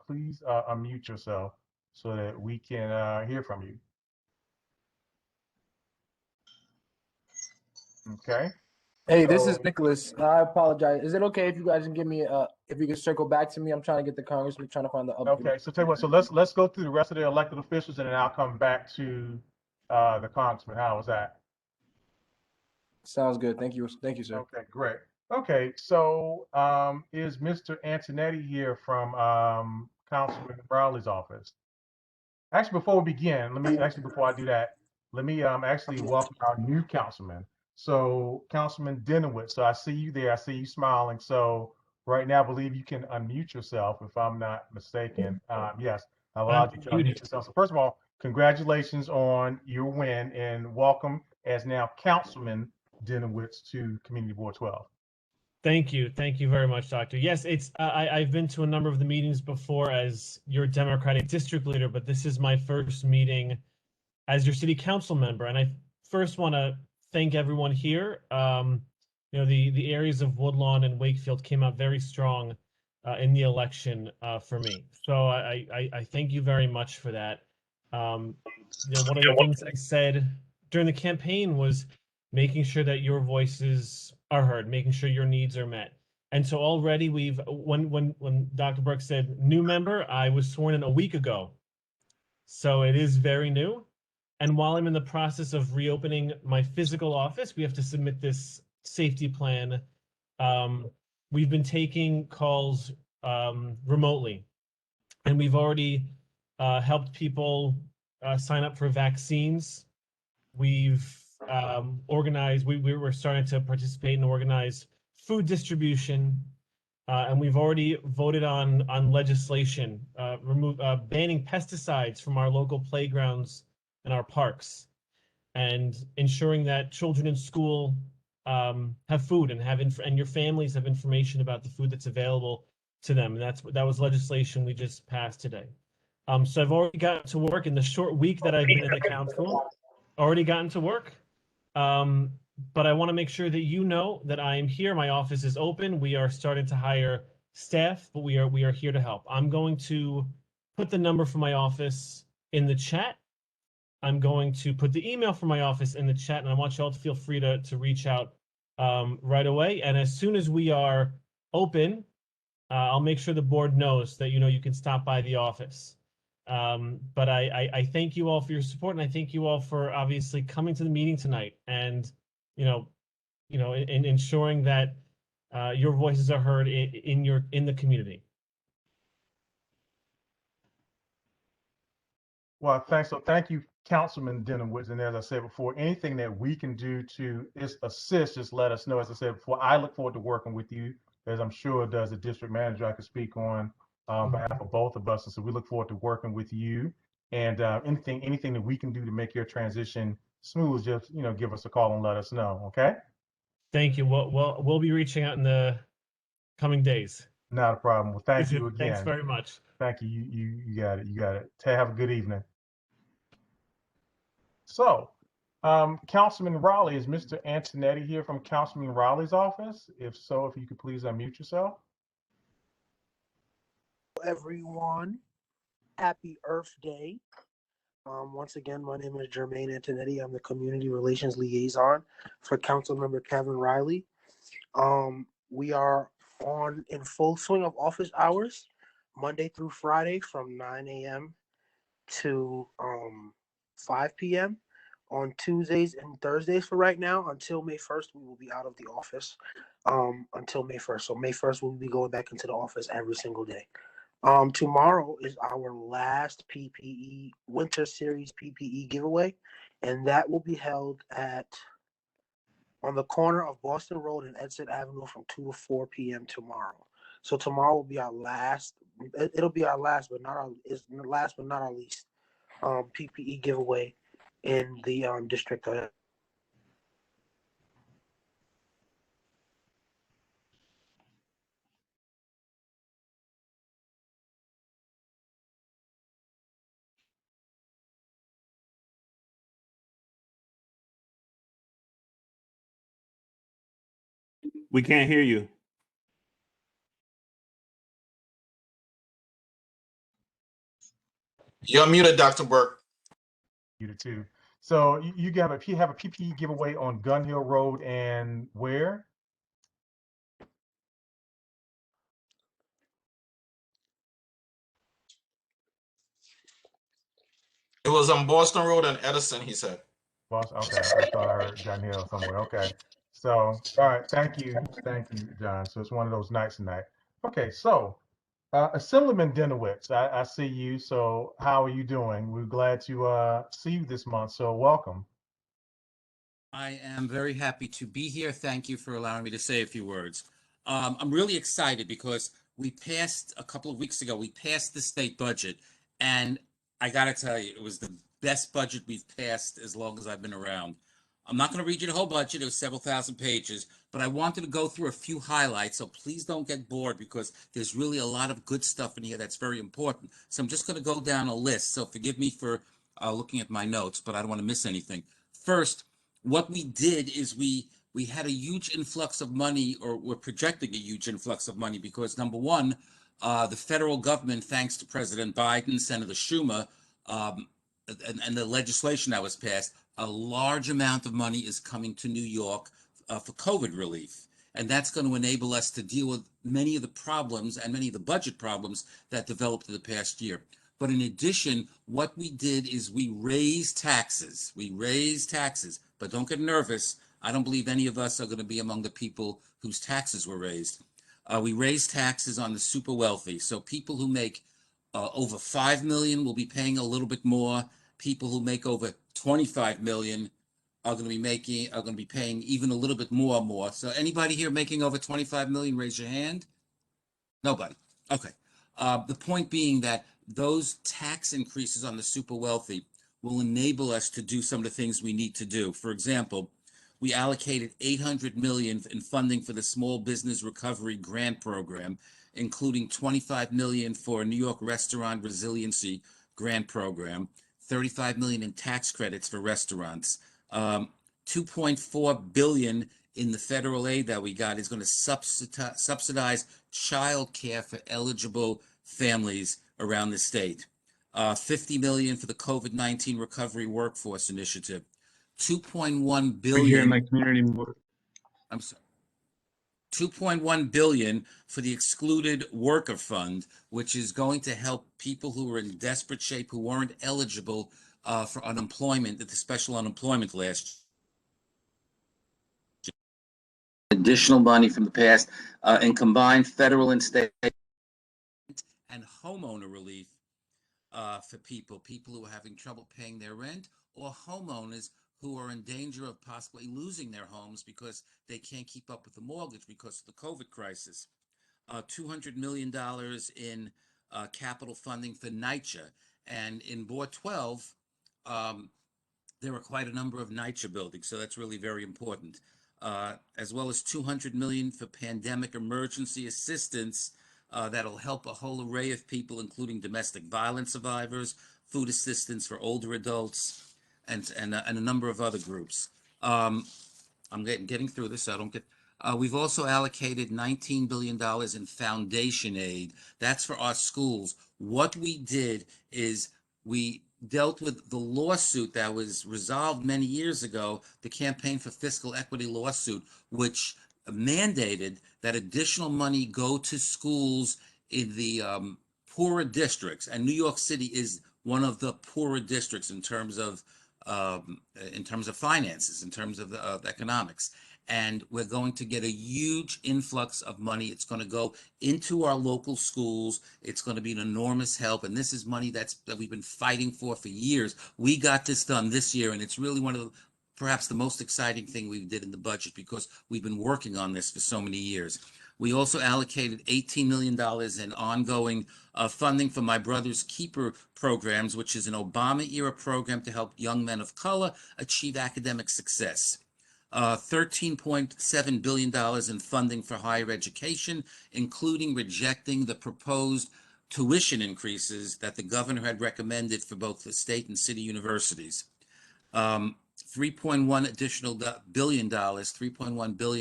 please unmute yourself so that we can hear from you. Okay. Hey, this is Nicholas. I apologize. Is it okay if you guys can give me if you can circle back to me? I'm trying to get the congressman, trying to find the update. Okay, so tell you what, so let's go through the rest of the elected officials and then I'll come back to the congressman. How was that? Sounds good. Thank you. Thank you, sir. Okay, great. Okay, so is Mr. Antonetti here from Councilman Rowley's office? Actually, before we begin, before I do that, let me actually welcome our new councilman. So Councilman Denowitz, so I see you there, I see you smiling. So right now, I believe you can unmute yourself if I'm not mistaken. Yes, I allowed you to unmute yourself. So first of all, congratulations on your win and welcome as now Councilman Denowitz to Community Board 12. Thank you. Thank you very much, Doctor. Yes, it's I've been to a number of the meetings before as your Democratic district leader, but this is my first meeting as your city council member. And I first want to thank everyone here. You know, the areas of Woodlawn and Wakefield came out very strong in the election for me. So I thank you very much for that. You know, one of the things I said during the campaign was making sure that your voices are heard, making sure your needs are met. And so already we've, when Dr. Burke said new member, I was sworn in a week ago. So it is very new. And while I'm in the process of reopening my physical office, we have to submit this safety plan. We've been taking calls remotely, and we've already helped people sign up for vaccines We've organized, we were starting to participate and organize food distribution, and we've already voted on legislation banning pesticides from our local playgrounds and our parks, and ensuring that children in school have food and and your families have information about the food that's available to them. And that was legislation we just passed today. So I've already gotten to work in the short week that I've been in the council. Already gotten to work. But I want to make sure that you know that I am here. My office is open. We are starting to hire staff, but we are here to help. I'm going to put the number for my office in the chat. I'm going to put the email for my office in the chat, and I want you all to feel free to reach out right away. And as soon as we are open, I'll make sure the board knows that you can stop by the office. But I thank you all for your support, and I thank you all for obviously coming to the meeting tonight, and in ensuring that your voices are heard in the community. Well, thanks. So thank you, Councilman Denowitz. And as I said before, anything that we can do to assist, just let us know. As I said before, I look forward to working with you, as I'm sure does the district manager. I could speak on behalf of both of us. And so we look forward to working with you. And anything that we can do to make your transition smooth, just give us a call and let us know. Okay. Thank you. We'll be reaching out in the coming days. Not a problem. Well, thank you again. Thanks very much. Thank you. You got it. You got it. Have a good evening. So, Councilman Raleigh, is Mr. Antonetti here from Councilman Raleigh's office? If so, if you could please unmute yourself. Everyone, happy Earth Day. Once again, my name is Jermaine Antonetti. I'm the Community Relations Liaison for Councilmember Kevin Riley. We are in full swing of office hours, Monday through Friday from 9 a.m. to 5 p.m. On Tuesdays and Thursdays for right now. Until May 1st, we will be out of the office until May 1st. So May 1st, we'll be going back into the office every single day. Tomorrow is our last PPE Winter Series PPE giveaway, and that will be held on the corner of Boston Road and Edson Avenue from 2 to 4 p.m. tomorrow. So tomorrow will be our last. It'll be our last, but not our least PPE giveaway in the district. We can't hear you. You're muted, Dr. Burke. You too. So you have a PPE giveaway on Gun Hill Road and where? It was on Boston Road and Edison, he said. Boston. Okay, I thought I heard Gun Hill somewhere. Okay. So, all right. Thank you, John. So it's one of those nights tonight. Okay. So, Assemblyman Denowitz, I see you. So, how are you doing? We're glad to see you this month. So, welcome. I am very happy to be here. Thank you for allowing me to say a few words. I'm really excited because we passed a couple of weeks ago, we passed the state budget, and I got to tell you, it was the best budget we've passed as long as I've been around. I'm not going to read you the whole budget. It was several thousand pages, but I wanted to go through a few highlights, so please don't get bored because there's really a lot of good stuff in here that's very important. So I'm just going to go down a list, so forgive me for looking at my notes, but I don't want to miss anything. First, what we did is we had a huge influx of money, or we're projecting a huge influx of money because, number one, the federal government, thanks to President Biden, Senator Schumer, and the legislation that was passed, a large amount of money is coming to New York for COVID relief. And that's going to enable us to deal with many of the problems and many of the budget problems that developed in the past year. But in addition, what we did is we raised taxes. But don't get nervous. I don't believe any of us are going to be among the people whose taxes were raised. We raised taxes on the super wealthy. So people who make over $5 million will be paying a little bit more. People who make over $25 million are going to be paying even a little bit more. So anybody here making over 25 million, raise your hand. Nobody. Okay. The point being that those tax increases on the super wealthy will enable us to do some of the things we need to do. For example, we allocated 800 million in funding for the Small Business Recovery Grant Program, including 25 million for New York Restaurant Resiliency Grant Program, 35 million in tax credits for restaurants, 2.4 billion in the federal aid that we got is going to subsidize child care for eligible families around the state. 50 million for the COVID-19 Recovery Workforce Initiative. 2.1 billion. Here in my community board. I'm sorry. 2.1 billion for the Excluded Worker Fund, which is going to help people who are in desperate shape who weren't eligible for unemployment, the special unemployment last year. Additional money from the past and combined federal and state and homeowner relief for people who are having trouble paying their rent, or homeowners who are in danger of possibly losing their homes because they can't keep up with the mortgage because of the COVID crisis. $200 million in capital funding for NYCHA. And in Board 12, there are quite a number of NYCHA buildings, so that's really very important. As well as 200 million for pandemic emergency assistance that'll help a whole array of people, including domestic violence survivors, food assistance for older adults, and a number of other groups. I'm getting through this, so I don't get. We've also allocated $19 billion in foundation aid. That's for our schools. What we did is we dealt with the lawsuit that was resolved many years ago, the Campaign for Fiscal Equity lawsuit, which mandated that additional money go to schools in the poorer districts. And New York City is one of the poorer districts in terms of finances, in terms of economics. And we're going to get a huge influx of money. It's going to go into our local schools. It's going to be an enormous help. And this is money that we've been fighting for years. We got this done this year, and it's really one of the, perhaps the most exciting thing we did in the budget because we've been working on this for so many years. We also allocated $18 million in ongoing funding for My Brother's Keeper programs, which is an Obama-era program to help young men of color achieve academic success. $13.7 billion in funding for higher education, including rejecting the proposed tuition increases that the governor had recommended for both the state and city universities. $3.1 billion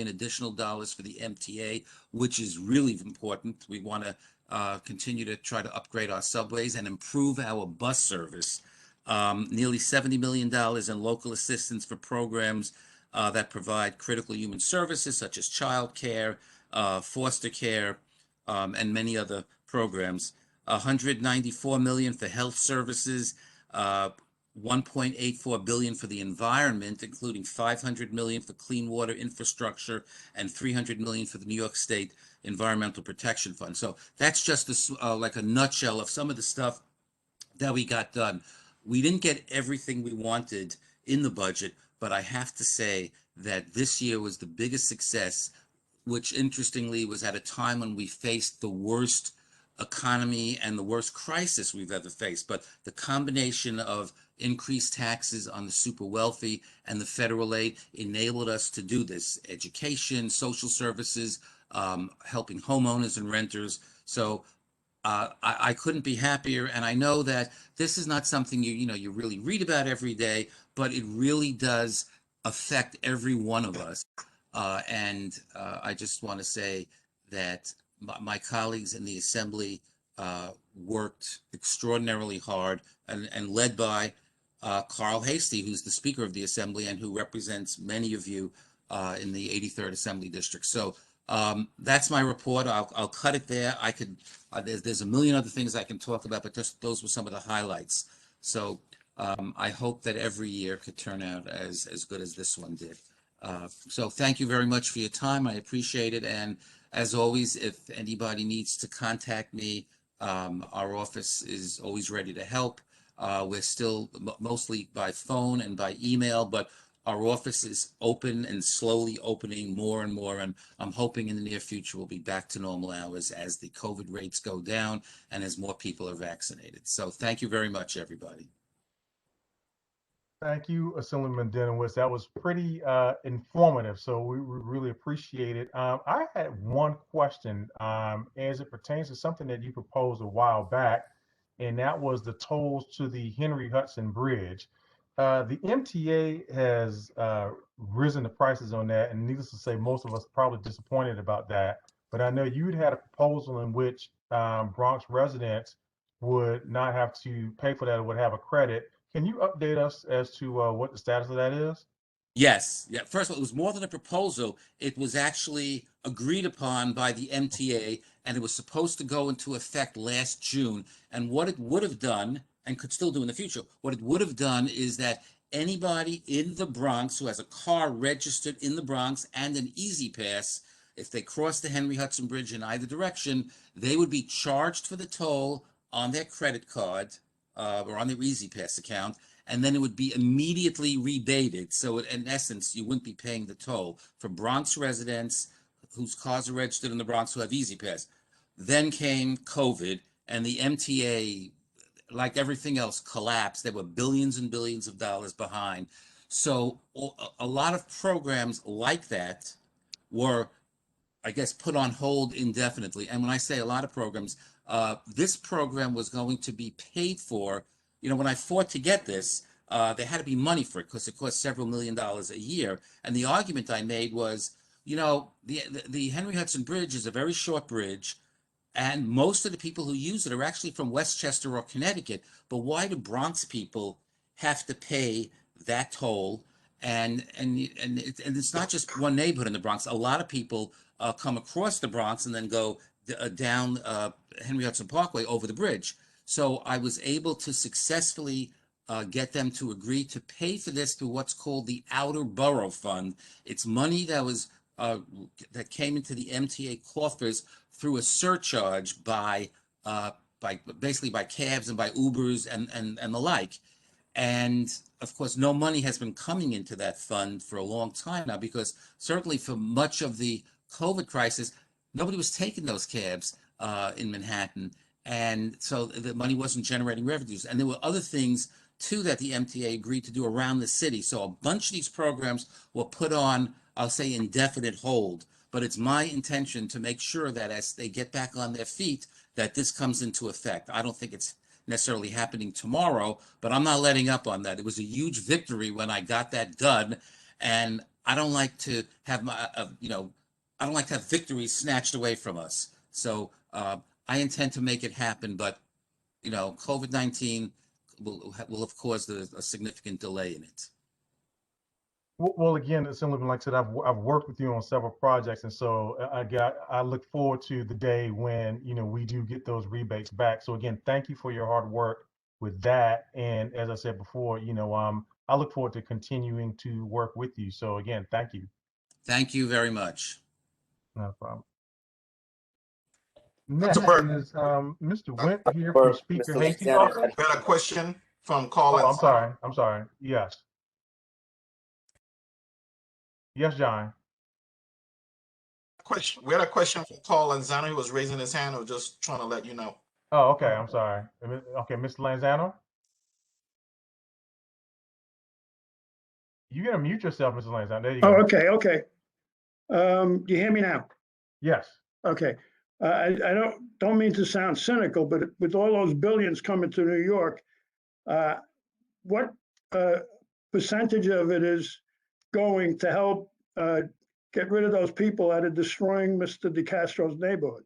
additional dollars for the MTA, which is really important. We want to continue to try to upgrade our subways and improve our bus service. Nearly $70 million in local assistance for programs that provide critical human services such as child care, foster care, and many other programs. $194 million for health services, 1.84 billion for the environment, including 500 million for clean water infrastructure and 300 million for the New York State Environmental Protection Fund. So that's just like a nutshell of some of the stuff that we got done. We didn't get everything we wanted in the budget, but I have to say that this year was the biggest success, which interestingly was at a time when we faced the worst economy and the worst crisis we've ever faced. But the combination of increased taxes on the super wealthy and the federal aid enabled us to do this. Education, social services, helping homeowners and renters. So I couldn't be happier. And I know that this is not something you really read about every day, but it really does affect every one of us. I just want to say that my colleagues in the Assembly worked extraordinarily hard and led by Carl Hastie, who's the Speaker of the Assembly and who represents many of you in the 83rd Assembly District. So that's my report. I'll cut it there. I could. There's a million other things I can talk about, but just those were some of the highlights. So I hope that every year could turn out as good as this one did. So thank you very much for your time. I appreciate it. And as always, if anybody needs to contact me, our office is always ready to help. We're still mostly by phone and by email, but Our office is open and slowly opening more and more, and I'm hoping in the near future we'll be back to normal hours as the COVID rates go down and as more people are vaccinated. So thank you very much, everybody. Thank you, Assemblyman Denowitz. That was pretty informative, so we really appreciate it. I had one question as it pertains to something that you proposed a while back, and that was the tolls to the Henry Hudson Bridge. The MTA has risen the prices on that, and needless to say, most of us are probably disappointed about that. But I know you'd had a proposal in which Bronx residents would not have to pay for that or would have a credit. Can you update us as to what the status of that is? Yes. Yeah. First of all, it was more than a proposal. It was actually agreed upon by the MTA, and it was supposed to go into effect last June. And what it would have done, and could still do in the future, what it would have done is that anybody in the Bronx who has a car registered in the Bronx and an Easy Pass, if they cross the Henry Hudson Bridge in either direction, they would be charged for the toll on their credit card or on their Easy Pass account, and then it would be immediately rebated. So in essence, you wouldn't be paying the toll for Bronx residents whose cars are registered in the Bronx who have Easy Pass. Then came COVID, and the MTA, like everything else, collapsed. There were billions and billions of dollars behind. So a lot of programs like that were, I guess, put on hold indefinitely. And when I say a lot of programs, this program was going to be paid for. You know, when I fought to get this, there had to be money for it because it cost several $1 million a year. And the argument I made was, you know, the Henry Hudson Bridge is a very short bridge, and most of the people who use it are actually from Westchester or Connecticut. But why do Bronx people have to pay that toll? And it's not just one neighborhood in the Bronx. A lot of people come across the Bronx and then go down Henry Hudson Parkway over the bridge. So I was able to successfully get them to agree to pay for this through what's called the Outer Borough Fund. It's money that was that came into the MTA coffers through a surcharge by basically by cabs and by Ubers and the like. And of course, no money has been coming into that fund for a long time now, because certainly for much of the COVID crisis, nobody was taking those cabs in Manhattan. And so the money wasn't generating revenues. And there were other things too that the MTA agreed to do around the city. So a bunch of these programs were put on, I'll say, indefinite hold. But it's my intention to make sure that as they get back on their feet, that this comes into effect. I don't think it's necessarily happening tomorrow, but I'm not letting up on that. It was a huge victory when I got that done, and I don't like to have my, I don't like to have victories snatched away from us. So I intend to make it happen, but COVID-19 will have caused a significant delay in it. Well, again, Assemblyman, like I said, I've worked with you on several projects, and so I look forward to the day when we do get those rebates back. So again, thank you for your hard work with that. And as I said before, I look forward to continuing to work with you. So again, thank you. Thank you very much. No problem. Next is Mr. Went here from Speaker Mr. Hastie's Alexander, office. we had a question from Colin. Oh, I'm sorry. Yes. Yes, John. We had a question from Carl Lanzano, who was raising his hand. I was just trying to let you know. Oh, okay. I'm sorry. Okay, Mr. Lanzano. You gotta mute yourself, Mr. Lanzano. There you go. Oh, okay. You hear me now? Yes. Okay. I don't mean to sound cynical, but with all those billions coming to New York, what percentage of it is going to help get rid of those people that are destroying Mr. DeCastro's neighborhood?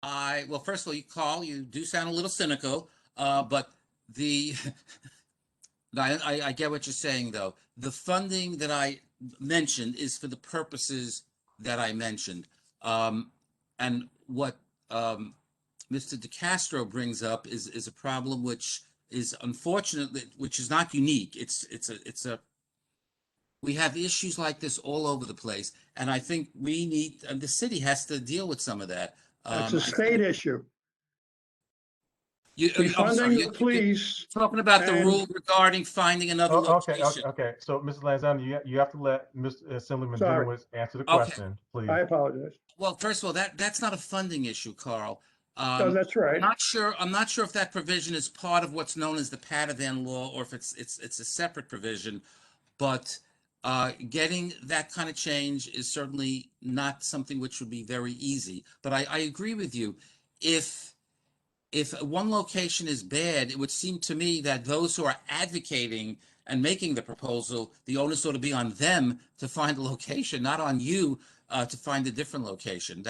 Well, first of all, Carl, you do sound a little cynical, but I get what you're saying, though. The funding that I mentioned is for the purposes that I mentioned. And what Mr. DeCastro brings up is a problem which is unfortunately, which is not unique. We have issues like this all over the place, and I think the city has to deal with some of that. It's a state issue. I'm sorry, Defunding the police. talking about the and rule regarding finding another Okay, location. okay. So, Mrs. Lanzano, you have to let Mr. Assemblyman Sorry. Jewett answer the Okay. question, please. I apologize. Well, first of all, that's not a funding issue, Carl. No, that's right. I'm not sure if that provision is part of what's known as the Padovan law or if it's a separate provision. But getting that kind of change is certainly not something which would be very easy. But I agree with you. If one location is bad, it would seem to me that those who are advocating and making the proposal, the onus ought to be on them to find a location, not on you to find a different location.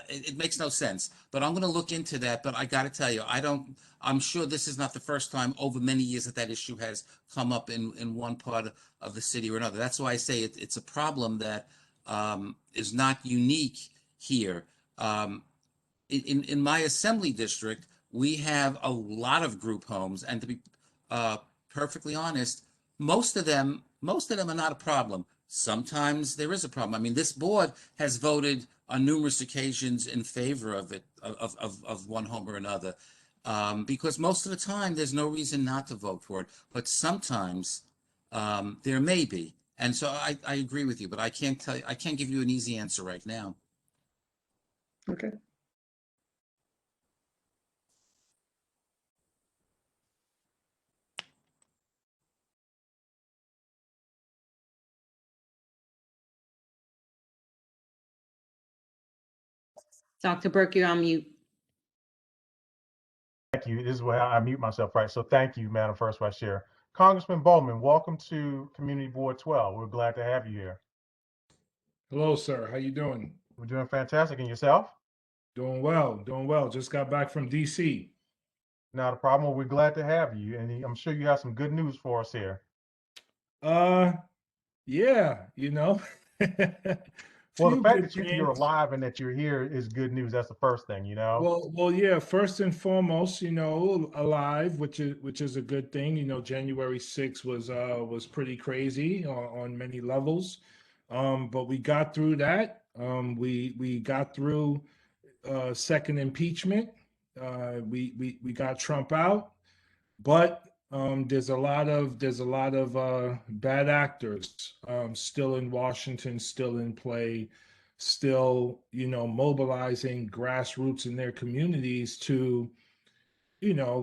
It makes no sense. But I'm going to look into that. But I got to tell you, I'm sure this is not the first time over many years that issue has come up in one part of the city or another. That's why I say it's a problem that is not unique here. In my assembly district, we have a lot of group homes, and to be perfectly honest, most of them are not a problem. Sometimes there is a problem. I mean, this board has voted on numerous occasions in favor of it, of one home or another, because most of the time there's no reason not to vote for it. But sometimes there may be, and so I agree with you, but I can't give you an easy answer right now. Okay. Dr. Burke, you're on mute. Thank you. This is where I mute myself, right? So thank you, Madam First Vice Chair. Congressman Bowman, welcome to Community Board 12. We're glad to have you here. Hello, sir. How you doing? We're doing fantastic. And yourself? Doing well, doing well. Just got back from DC. Not a problem. We're glad to have you. And I'm sure you have some good news for us here. Yeah, you know. Well, the Few fact good that you're things. alive and that you're here is good news. That's the first thing, you know. Well, yeah. First and foremost, you know, alive, which is a good thing. You know, January 6th was pretty crazy on many levels, but we got through that. We got through second impeachment. We got Trump out, but there's a lot of bad actors still in Washington, still in play, still mobilizing grassroots in their communities to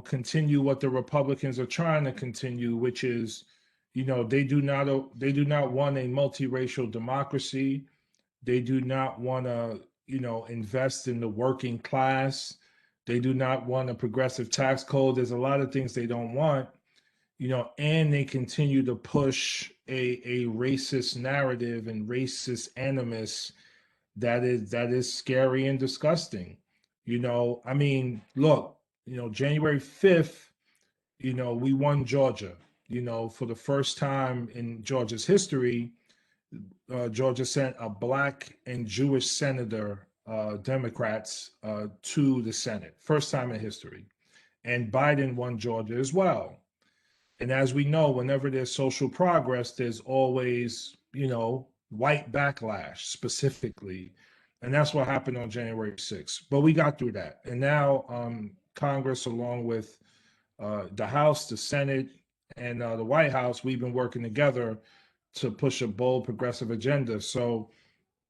continue what the Republicans are trying to continue, which is they do not want a multiracial democracy. They do not want to invest in the working class. They do not want a progressive tax code. There's a lot of things they don't want, and they continue to push a racist narrative and racist animus that is scary and disgusting. I mean, look, January 5th, we won Georgia. For the first time in Georgia's history, Georgia sent a black and Jewish senator, Democrats, to the Senate. First time in history. And Biden won Georgia as well. And as we know, whenever there's social progress, there's always, white backlash specifically. And that's what happened on January 6th. But we got through that. And now Congress, along with the House, the Senate, and the White House, we've been working together to push a bold progressive agenda. So,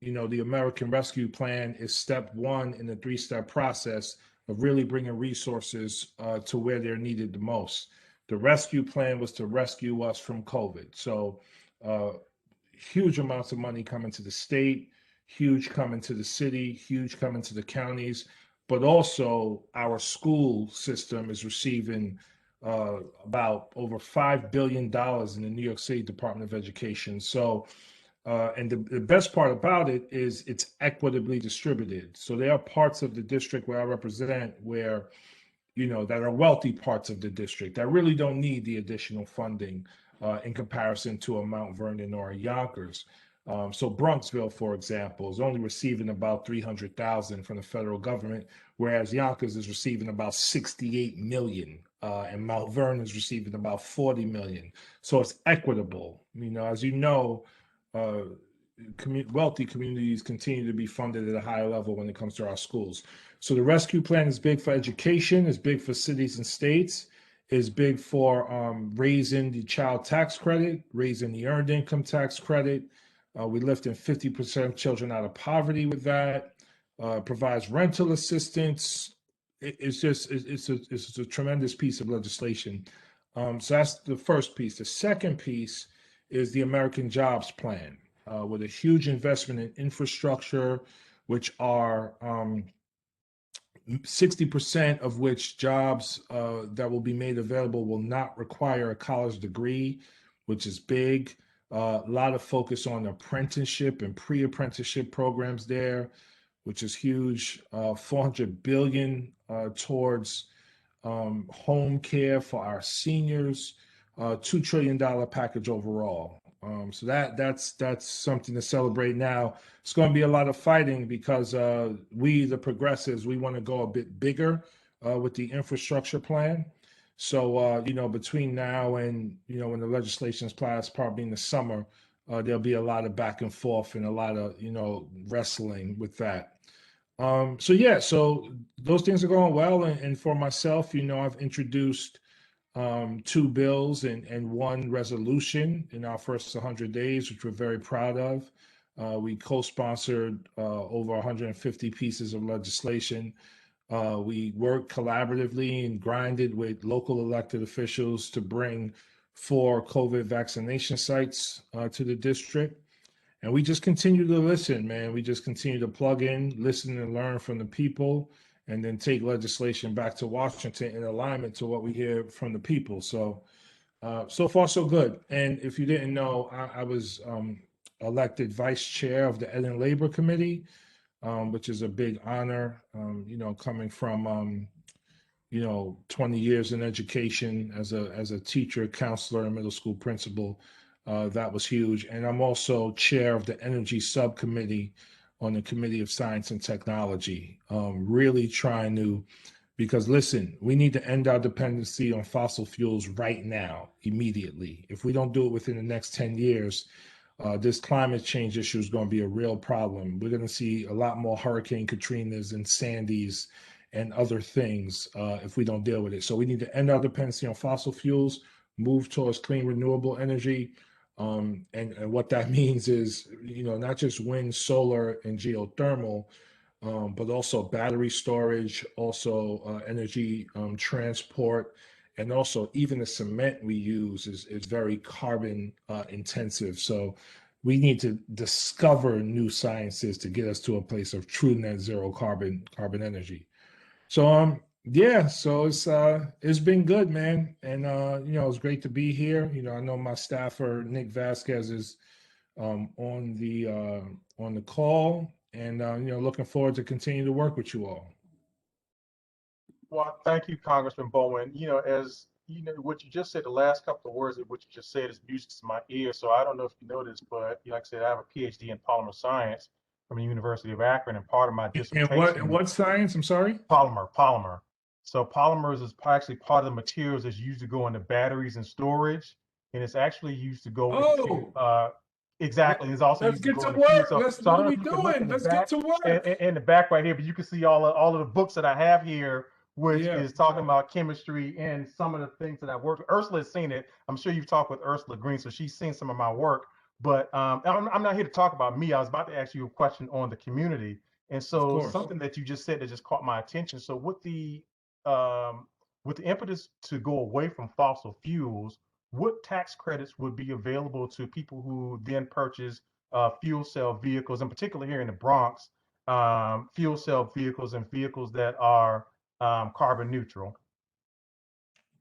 the American Rescue Plan is step one in the three-step process of really bringing resources to where they're needed the most. The rescue plan was to rescue us from COVID. So huge amounts of money coming to the state, huge coming to the city, huge coming to the counties, but also our school system is receiving about over $5 billion in the New York City Department of Education. So, and the best part about it is it's equitably distributed. So there are parts of the district where I represent where, that are wealthy parts of the district that really don't need the additional funding in comparison to a Mount Vernon or a Yonkers. So Bronxville, for example, is only receiving about $300,000 from the federal government, whereas Yonkers is receiving about $68 million, and Mount Vernon is receiving about $40 million. So it's equitable. As you know, wealthy communities continue to be funded at a higher level when it comes to our schools. So the rescue plan is big for education, is big for cities and states, is big for raising the child tax credit, raising the earned income tax credit. We lifting 50% of children out of poverty with that. Provides rental assistance. It's a tremendous piece of legislation. So that's the first piece. The second piece is the American Jobs Plan, with a huge investment in infrastructure, which are 60% of which jobs that will be made available will not require a college degree, which is big. A lot of focus on apprenticeship and pre-apprenticeship programs there, which is huge. 400 billion towards home care for our seniors. $2 trillion package overall. So that's something to celebrate. Now it's going to be a lot of fighting because we, the progressives, we want to go a bit bigger with the infrastructure plan. So between now and when the legislation is passed, probably in the summer, there'll be a lot of back and forth and a lot of wrestling with that. So those things are going well. And for myself, I've introduced 2 bills and 1 resolution in our first 100 days, which we're very proud of. We co-sponsored over 150 pieces of legislation. We worked collaboratively and grinded with local elected officials to bring 4 COVID vaccination sites to the district. And we just continue to listen, man. We just continue to plug in, listen and learn from the people, and then take legislation back to Washington in alignment to what we hear from the people. So far, so good. And if you didn't know, I was elected vice chair of the Ed and Labor Committee, which is a big honor, coming from, 20 years in education as a teacher, counselor, and middle school principal. That was huge. And I'm also chair of the Energy Subcommittee on the Committee of Science and Technology, really trying to, because listen, we need to end our dependency on fossil fuels right now, immediately. If we don't do it within the next 10 years, this climate change issue is going to be a real problem. We're going to see a lot more Hurricane Katrinas and Sandys and other things if we don't deal with it. So we need to end our dependency on fossil fuels, move towards clean, renewable energy. And what that means is, not just wind, solar, and geothermal, but also battery storage, also energy transport, and also even the cement we use is very carbon intensive. So we need to discover new sciences to get us to a place of true net zero carbon energy. So so it's been good, man. And it's great to be here. I know my staffer Nick Vasquez is on the call, and looking forward to continue to work with you all. Well, thank you, Congressman Bowen. As what you just said, the last couple of words of what you just said is music to my ear. So I don't know if you know this, but like I said, I have a PhD in polymer science from the University of Akron, and part of my dissertation. And what science? I'm sorry. Polymer. So polymers is actually part of the materials that's used to go into batteries and storage, and it's actually used to go into exactly. It's also Let's used to get go to into work. fuel. What I are don't know we if you can look doing? in the Let's back, get to work. in the back right here, but you can see all of the books that I have here, which is talking about chemistry and some of the things that I've worked with. Ursula has seen it. I'm sure you've talked with Ursula Green, so she's seen some of my work. But I'm not here to talk about me. I was about to ask you a question on the community. And so something that you just said that just caught my attention. So with the impetus to go away from fossil fuels, what tax credits would be available to people who then purchase fuel cell vehicles, in particular here in the Bronx, fuel cell vehicles and vehicles that are carbon neutral?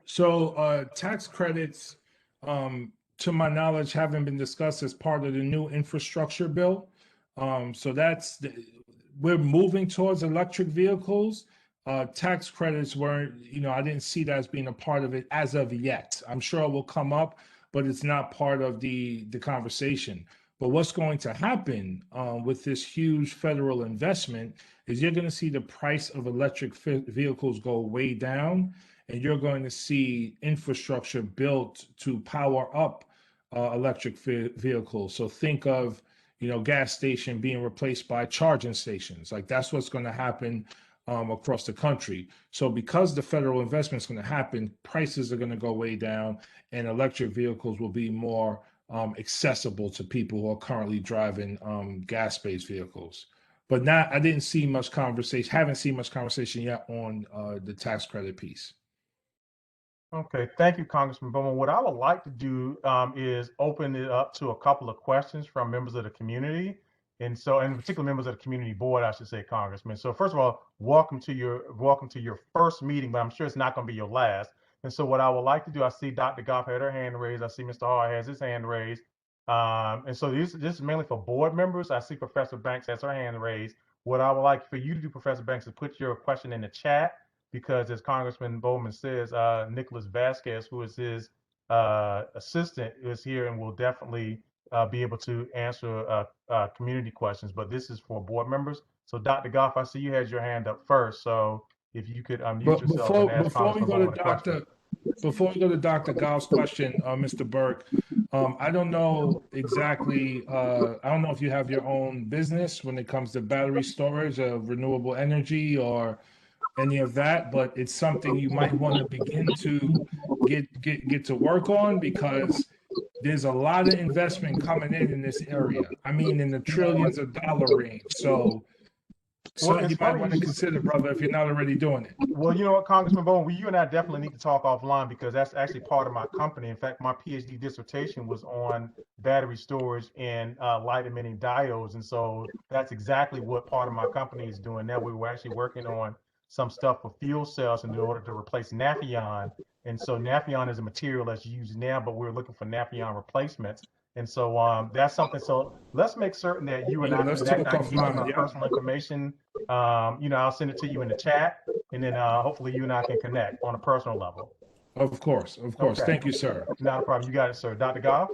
So tax credits, to my knowledge, haven't been discussed as part of the new infrastructure bill. So we're moving towards electric vehicles. Tax credits weren't, I didn't see that as being a part of it as of yet. I'm sure it will come up, but it's not part of the conversation. But what's going to happen with this huge federal investment is you're going to see the price of electric vehicles go way down, and you're going to see infrastructure built to power up electric vehicles. So think of, gas station being replaced by charging stations. Like that's what's going to happen across the country. So because the federal investment is going to happen, prices are going to go way down, and electric vehicles will be more accessible to people who are currently driving gas-based vehicles. But I didn't see much conversation, haven't seen much conversation yet on the tax credit piece. Okay, thank you, Congressman Bowman. What I would like to do is open it up to a couple of questions from members of the community. And so, in particular, members of the community board, I should say, Congressman. So first of all, welcome to your first meeting, but I'm sure it's not going to be your last. And so what I would like to do, I see Dr. Goff had her hand raised. I see Mr. Hall has his hand raised. And so this is mainly for board members. I see Professor Banks has her hand raised. What I would like for you to do, Professor Banks, is put your question in the chat, because as Congressman Bowman says, Nicholas Vasquez, who is his assistant, is here and will definitely be able to answer community questions. But this is for board members. So Dr. Goff, I see you had your hand up first. So if you could unmute yourself and ask Congressman Bowman a question. Before we go to Dr. Goff's question, Mr. Burke, I don't know exactly, I don't know if you have your own business when it comes to battery storage of renewable energy or any of that, but it's something you might want to begin to get to work on, because there's a lot of investment coming in this area. I mean, in the trillions of dollar range. So you might want to consider, brother, if you're not already doing it. Well, you know what, Congressman Bowman, you and I definitely need to talk offline, because that's actually part of my company. In fact, my PhD dissertation was on battery storage and light emitting diodes. And so that's exactly what part of my company is doing now. We were actually working on some stuff for fuel cells in order to replace Nafion. And so Nafion is a material that's used now, but we're looking for Nafion replacements. And so that's something. So let's make certain that you and I connect. I can get you my personal information. I'll send it to you in the chat, and then hopefully you and I can connect on a personal level. Of course. Okay. Thank you, sir. Not a problem. You got it, sir. Dr. Goff?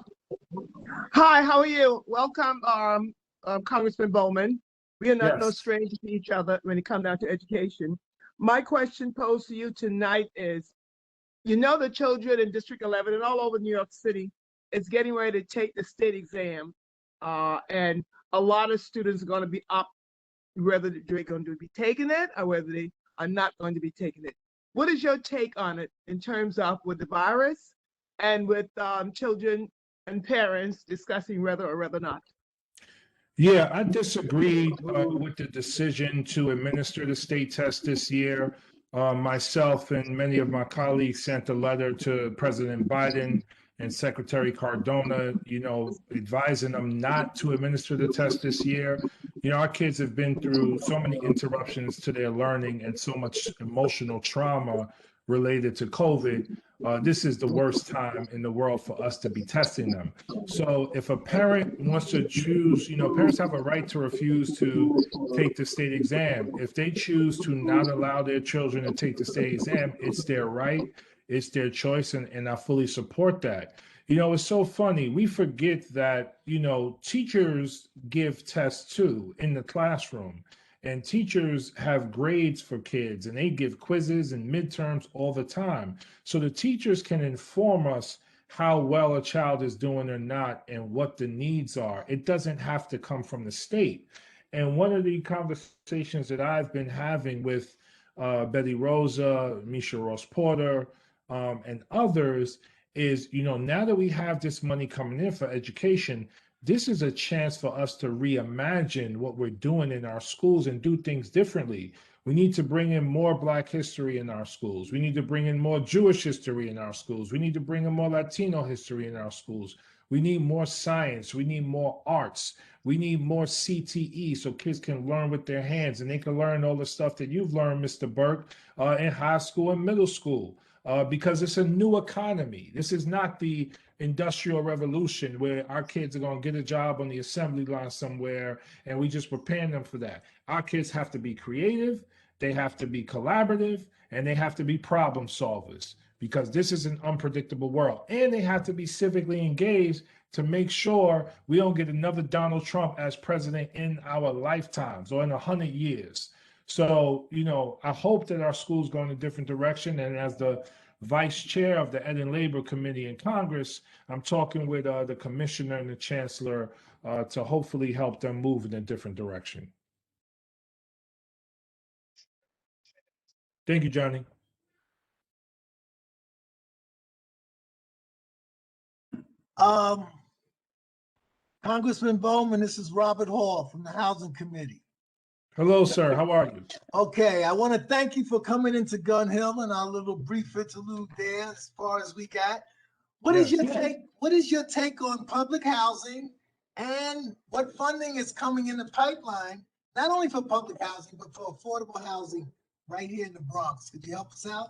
Hi, how are you? Welcome, Congressman Bowman. We are not no stranger to each other when it comes down to education. My question posed to you tonight is, the children in District 11 and all over New York City is getting ready to take the state exam. And a lot of students are going to be up whether they're going to be taking it or whether they are not going to be taking it. What is your take on it in terms of with the virus and with children and parents discussing whether or whether not? Yeah, I disagreed with the decision to administer the state test this year. Myself and many of my colleagues sent a letter to President Biden and Secretary Cardona, advising them not to administer the test this year. Our kids have been through so many interruptions to their learning and so much emotional trauma related to COVID. This is the worst time in the world for us to be testing them. So if a parent wants to choose, parents have a right to refuse to take the state exam. If they choose to not allow their children to take the state exam, it's their right, it's their choice, and I fully support that. It's so funny. We forget that, teachers give tests too in the classroom. And teachers have grades for kids, and they give quizzes and midterms all the time. So the teachers can inform us how well a child is doing or not and what the needs are. It doesn't have to come from the state. And one of the conversations that I've been having with Betty Rosa, Misha Ross Porter, and others is, now that we have this money coming in for education, this is a chance for us to reimagine what we're doing in our schools and do things differently. We need to bring in more Black history in our schools. We need to bring in more Jewish history in our schools. We need to bring in more Latino history in our schools. We need more science. We need more arts. We need more CTE so kids can learn with their hands, and they can learn all the stuff that you've learned, Mr. Burke, in high school and middle school. Because it's a new economy. This is not the industrial revolution where our kids are going to get a job on the assembly line somewhere and we just preparing them for that. Our kids have to be creative, they have to be collaborative, and they have to be problem solvers, because this is an unpredictable world. And they have to be civically engaged to make sure we don't get another Donald Trump as president in our lifetimes or in 100 years. So, I hope that our schools go in a different direction. And as the vice chair of the Ed and Labor Committee in Congress, I'm talking with the commissioner and the chancellor to hopefully help them move in a different direction. Thank you, Johnny. Congressman Bowman, this is Robert Hall from the Housing Committee. Hello, sir. How are you? Okay, I want to thank you for coming into Gun Hill and our little brief interlude there as far as we got. What is your take? What is your take on public housing and what funding is coming in the pipeline, not only for public housing, but for affordable housing right here in the Bronx? Could you help us out?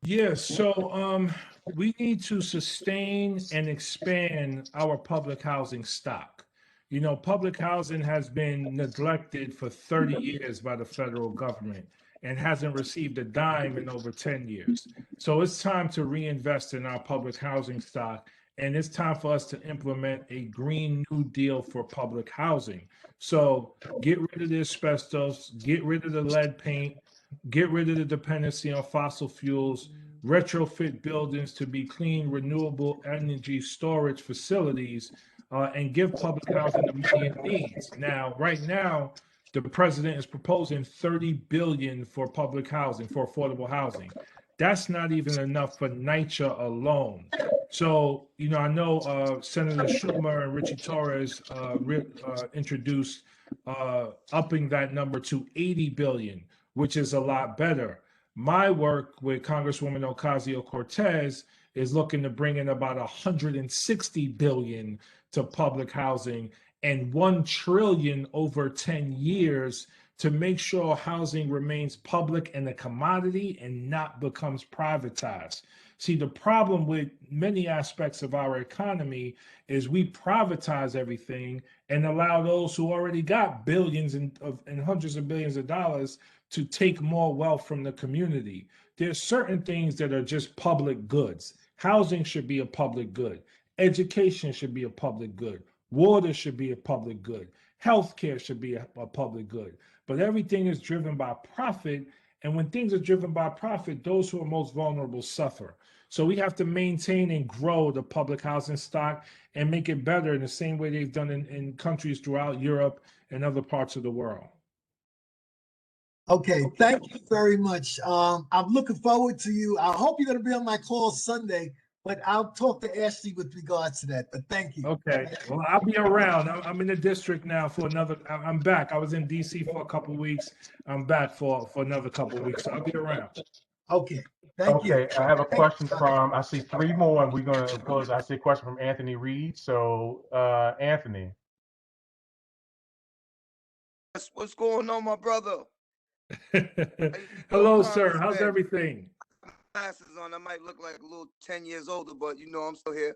Yes, so we need to sustain and expand our public housing stock. You know, public housing has been neglected for 30 years by the federal government and hasn't received a dime in over 10 years. So it's time to reinvest in our public housing stock, and it's time for us to implement a Green New Deal for public housing. So get rid of the asbestos, get rid of the lead paint, get rid of the dependency on fossil fuels, retrofit buildings to be clean, renewable energy storage facilities, and give public housing the money it needs. Now, right now, the president is proposing $30 billion for public housing, for affordable housing. That's not even enough for NYCHA alone. So, you know, I know Senator Schumer and Richie Torres introduced upping that number to $80 billion, which is a lot better. My work with Congresswoman Ocasio-Cortez is looking to bring in about $160 billion to public housing and $1 trillion over 10 years to make sure housing remains public and a commodity and not becomes privatized. See, the problem with many aspects of our economy is we privatize everything and allow those who already got billions and hundreds of billions of dollars to take more wealth from the community. There's certain things that are just public goods. Housing should be a public good. Education should be a public good. Water should be a public good. Healthcare should be a public good. But everything is driven by profit. And when things are driven by profit, those who are most vulnerable suffer. So we have to maintain and grow the public housing stock and make it better in the same way they've done in countries throughout Europe and other parts of the world. Okay, thank you very much. I'm looking forward to you. I hope you're going to be on my call Sunday, but I'll talk to Ashley with regards to that. But thank you. Okay, well, I'll be around. I'm in the district now for another. I'm back. I was in DC for a couple of weeks. I'm back for another couple of weeks. So I'll be around. Okay, thank you. Okay, I have a question from. I see three more, and we're going to close. I see a question from Anthony Reed. So, Anthony. What's going on, my brother? Hello, sir. How's everything? Glasses on. I might look like a little 10 years older, but you know I'm still here.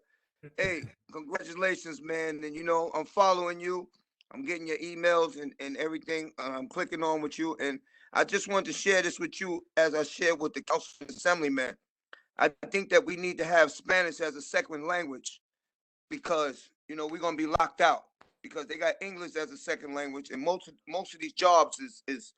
Hey, congratulations, man. And you know, I'm following you. I'm getting your emails and everything. I'm clicking on with you. And I just wanted to share this with you as I shared with the Council Assemblyman. I think that we need to have Spanish as a second language because, you know, we're going to be locked out because they got English as a second language. And most of these jobs is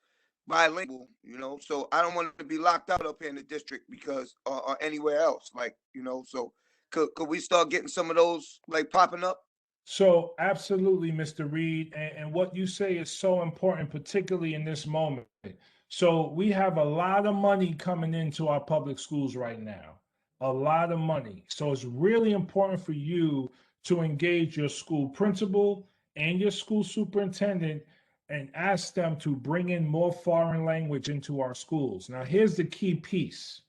bilingual, you know, so I don't want to be locked out up here in the district because or anywhere else, like, you know, so could we start getting some of those like popping up? So absolutely, Mr. Reed, and what you say is so important, particularly in this moment. So we have a lot of money coming into our public schools right now, a lot of money. So it's really important for you to engage your school principal and your school superintendent and ask them to bring in more foreign language into our schools. Now, here's the key piece.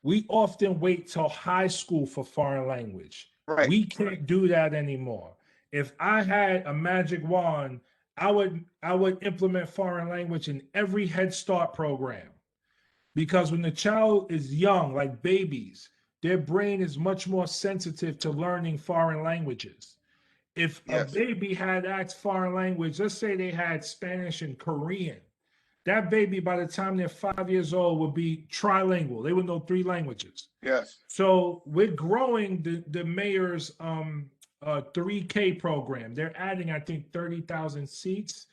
We often wait till high school for foreign language. Right. We can't do that anymore. If I had a magic wand, I would implement foreign language in every Head Start program. Because when the child is young, like babies, their brain is much more sensitive to learning foreign languages. If a baby had asked foreign language, let's say they had Spanish and Korean, that baby, by the time they're 5 years old, would be trilingual. They would know 3 languages. Yes. So we're growing the mayor's 3K program. They're adding, I think, 30,000 seats.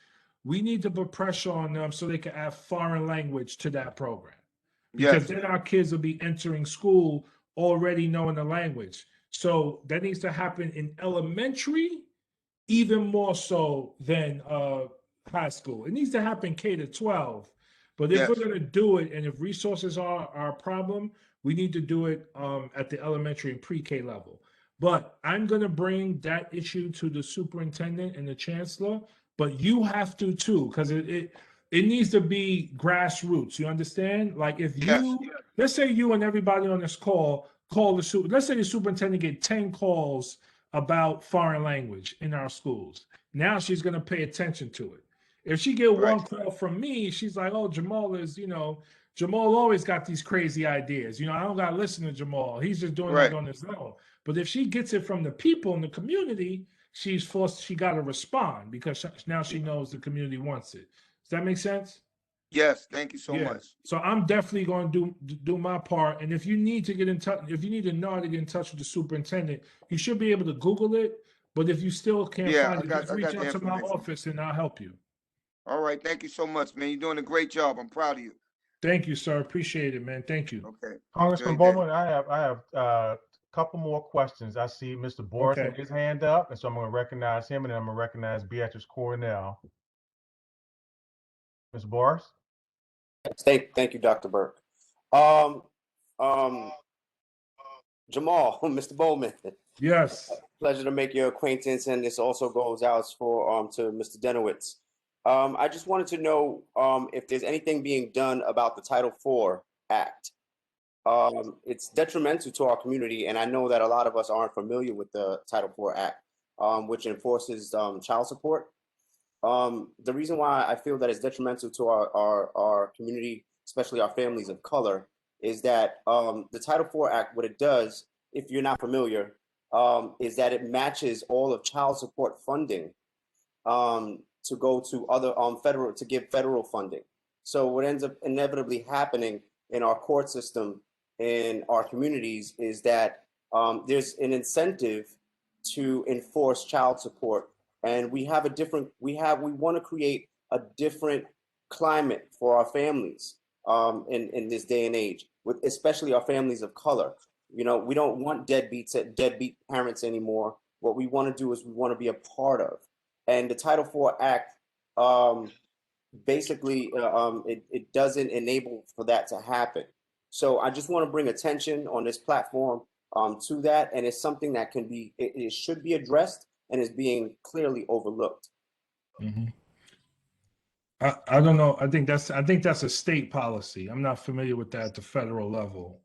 We need to put pressure on them so they can add foreign language to that program. Because then our kids will be entering school already knowing the language. So that needs to happen in elementary, even more so than high school. It needs to happen K to 12. But if Yes. we're going to do it, and if resources are a problem, we need to do it at the elementary and pre-K level. But I'm going to bring that issue to the superintendent and the chancellor, but you have to too, because it needs to be grassroots. You understand? Like if you, let's say you and everybody on this call the let's say the superintendent get 10 calls about foreign language in our schools. Now she's going to pay attention to it. If she get one call from me, she's like, oh, Jamal is, Jamal always got these crazy ideas. I don't got to listen to Jamal. He's just doing it on his own. But if she gets it from the people in the community, she got to respond because now she knows the community wants it. Does that make sense? Yes, thank you so much. So I'm definitely going to do my part. And if you need to get in touch, if you need to know how to get in touch with the superintendent, you should be able to Google it. But if you still can't find it, just reach out to my office and I'll help you. All right, thank you so much, man. You're doing a great job. I'm proud of you. Thank you, sir. Appreciate it, man. Thank you. Okay. Congressman Bowman, I have a couple more questions. I see Mr. Boris has his hand up, and so I'm going to recognize him, and then I'm going to recognize Beatrice Cornell. Mr. Boris? Thank you, Dr. Burke. Jamal, Mr. Bowman. Yes. Pleasure to make your acquaintance, and this also goes out for to Mr. Denowitz. I just wanted to know if there's anything being done about the Title IV Act. It's detrimental to our community, and I know that a lot of us aren't familiar with the Title IV Act, which enforces child support. The reason why I feel that it's detrimental to our community, especially our families of color, is that the Title IV Act, what it does, if you're not familiar, is that it matches all of child support funding to go to other to give federal funding. So what ends up inevitably happening in our court system in our communities is that there's an incentive to enforce child support, and we want to create a different climate for our families in this day and age, with especially our families of color. We don't want deadbeat parents anymore. What we want to do is we want to be a part of. And the Title IV Act basically it doesn't enable for that to happen. So I just want to bring attention on this platform to that, and it's something that it should be addressed and is being clearly overlooked. Mm-hmm. I don't know. I think that's a state policy. I'm not familiar with that at the federal level.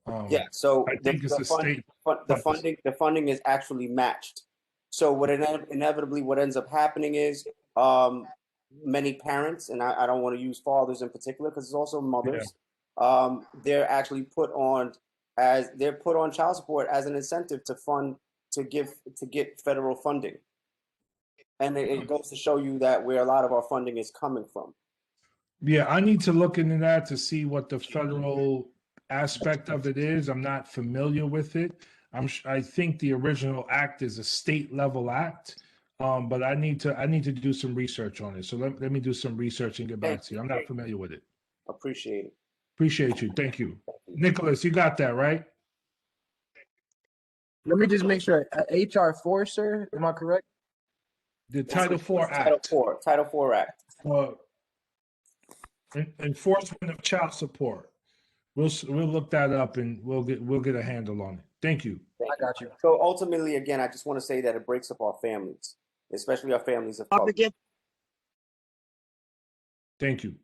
So I think it's a state. The funding is actually matched. So what inevitably what ends up happening is many parents, and I don't want to use fathers in particular because it's also mothers. Yeah. They're actually put on child support as an incentive to get federal funding, and it goes to show you that where a lot of our funding is coming from. Yeah, I need to look into that to see what the federal aspect of it is. I'm not familiar with it. I think the original act is a state level act, but I need to do some research on it. So let me do some research and get back to you. I'm not familiar with it. Appreciate it. Appreciate you. Thank you. Nicholas, you got that, right? Let me just make sure. HR 4, sir, am I correct? The Title IV Act. Title IV Act. Enforcement of child support. We'll look that up and we'll get a handle on it. Thank you. I got you. So ultimately, again, I just want to say that it breaks up our families, especially our families of color. Thank you.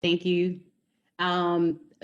Thank you.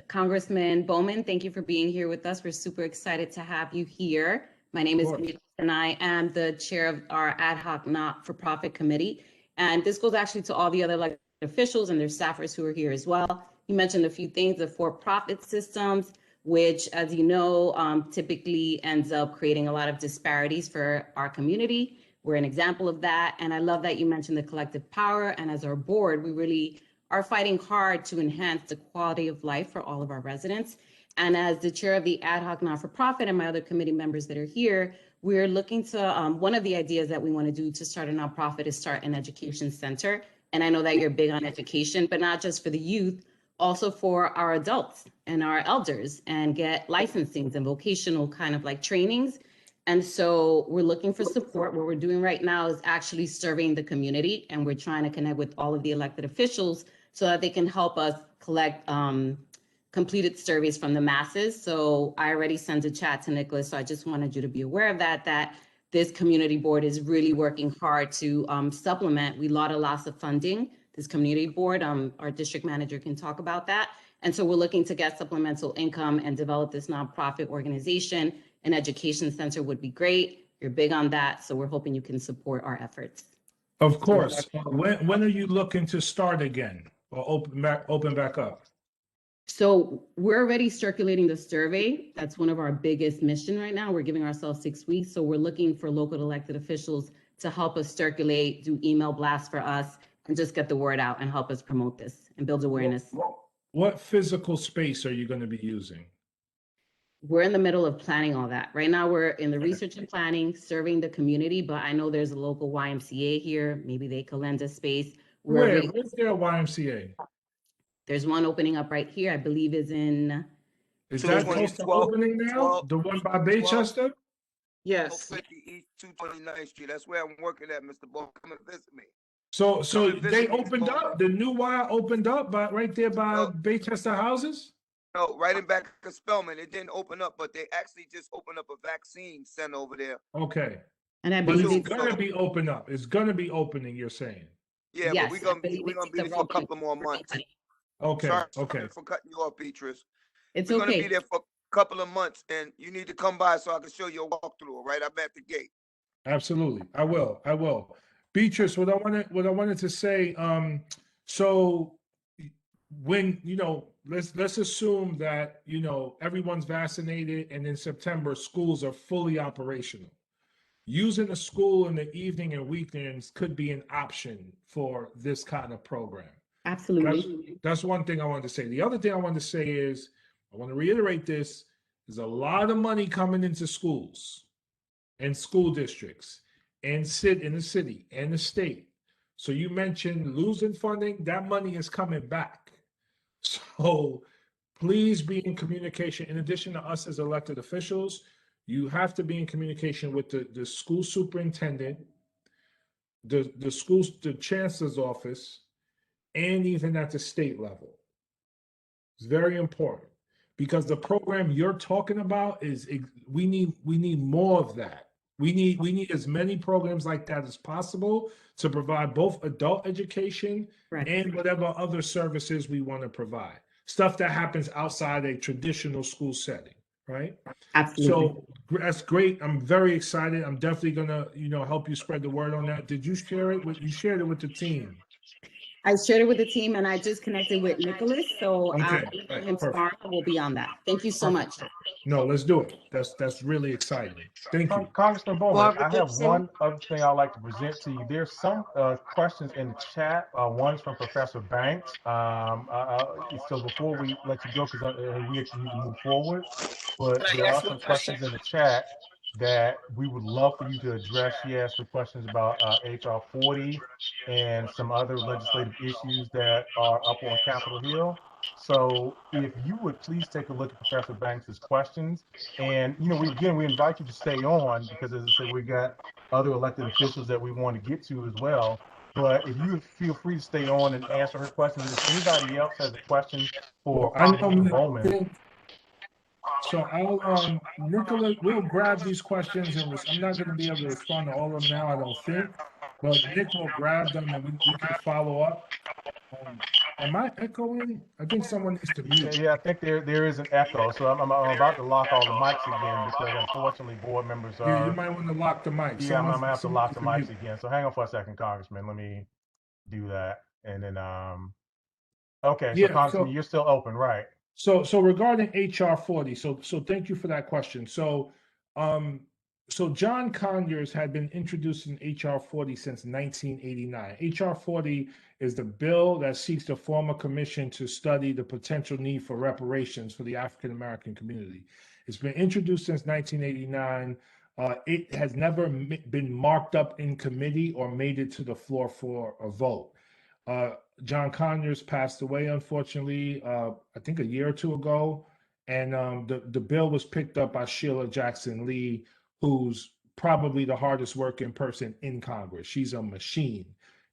Congressman Bowman, thank you for being here with us. We're super excited to have you here. My name is Beatrice, and I am the chair of our ad hoc not-for-profit committee. And this goes actually to all the other elected officials and their staffers who are here as well. You mentioned a few things, the for-profit systems, which, as you know, typically ends up creating a lot of disparities for our community. We're an example of that. And I love that you mentioned the collective power. And as our board, we really are fighting hard to enhance the quality of life for all of our residents. And as the chair of the ad hoc not-for-profit and my other committee members that are here, we're looking to, one of the ideas that we want to do to start a nonprofit is start an education center. And I know that you're big on education, but not just for the youth, also for our adults and our elders, and get licensings and vocational kind of like trainings. And so we're looking for support. What we're doing right now is actually surveying the community, and we're trying to connect with all of the elected officials so that they can help us collect completed surveys from the masses. So I already sent a chat to Nicholas, so I just wanted you to be aware of that this community board is really working hard to supplement. We lost of funding, this community board. Our district manager can talk about that. And so we're looking to get supplemental income and develop this nonprofit organization. An education center would be great. You're big on that, so we're hoping you can support our efforts. Of course. When are you looking to start again or open back up? So we're already circulating the survey. That's one of our biggest mission right now. We're giving ourselves 6 weeks. So we're looking for local elected officials to help us circulate, do email blasts for us, and just get the word out and help us promote this and build awareness. What physical space are you going to be using? We're in the middle of planning all that. Right now, we're in the research and planning, serving the community, but I know there's a local YMCA here. Maybe they could lend a space. Where's their YMCA? There's one opening up right here, I believe is in. Is that close to opening now? The one by Baychester? Yes. 50 East 229th Street. That's where I'm working at, Mr. Ball. Come and visit me. So they opened up, the new Y opened up right there by Baychester houses? No, right in back of Spelman. It didn't open up, but they actually just opened up a vaccine center over there. Okay. And I But believe it's gonna be open up. It's gonna be opening, you're saying? Yeah, Yes, but we're gonna be there for a couple more months. Okay, Sorry okay. for cutting you off, Beatrice. It's We're okay. gonna be there for a couple of months, and you need to come by so I can show you a walkthrough. Right, I'm at the gate. Absolutely. I will. Beatrice, what I wanted to say, so when, let's assume that, everyone's vaccinated and in September schools are fully operational. Using a school in the evening and weekends could be an option for this kind of program. Absolutely. That's one thing I wanted to say. The other thing I wanted to say is, I want to reiterate this, there's a lot of money coming into schools and school districts and in the city and the state. So you mentioned losing funding, that money is coming back. So please be in communication. In addition to us as elected officials, you have to be in communication with the school superintendent, the chancellor's office, and even at the state level. It's very important because the program you're talking about we need more of that. We need as many programs like that as possible to provide both adult education and whatever other services we want to provide. Stuff that happens outside a traditional school setting, right? Absolutely. So that's great. I'm very excited. I'm definitely gonna, help you spread the word on that. Did you share it you shared it with the team? I shared it with the team and I just connected with Nicholas. So Okay, him tomorrow will be on that. Thank you so much. No, let's do it. That's really exciting. Thank you. Congressman Bowman, I have one other thing I'd like to present to you. There's some questions in the chat. One's from Professor Banks. So before we let you go, because we actually need to move forward, but there are some questions in the chat that we would love for you to address. She asked the questions about HR 40 and some other legislative issues that are up on Capitol Hill. So if you would please take a look at Professor Banks's questions, and we invite you to stay on because, as I said, we got other elected officials that we want to get to as well. But if you feel free to stay on and answer her questions, if anybody else has a question for Congressman Bowman. So I'll Nicholas, we'll grab these questions and I'm not going to be able to respond to all of them now, I don't think, but Nick will grab them and we can follow up. Am I echoing? I think someone needs to mute. Yeah, I think there is an echo, so I'm about to lock all the mics again because unfortunately board members are. Yeah, you might want to lock the mics. Yeah, I'm gonna have to lock the mics again. So hang on for a second, Congressman. Let me do that, and then okay. So Congressman, you're still open, right? So regarding HR 40, so thank you for that question. So John Conyers had been introducing HR 40 since 1989. HR 40 is the bill that seeks to form a commission to study the potential need for reparations for the African American community. It's been introduced since 1989. It has never been marked up in committee or made it to the floor for a vote. John Conyers passed away, unfortunately, I think a year or two ago, and the bill was picked up by Sheila Jackson Lee, who's probably the hardest working person in Congress. She's a machine.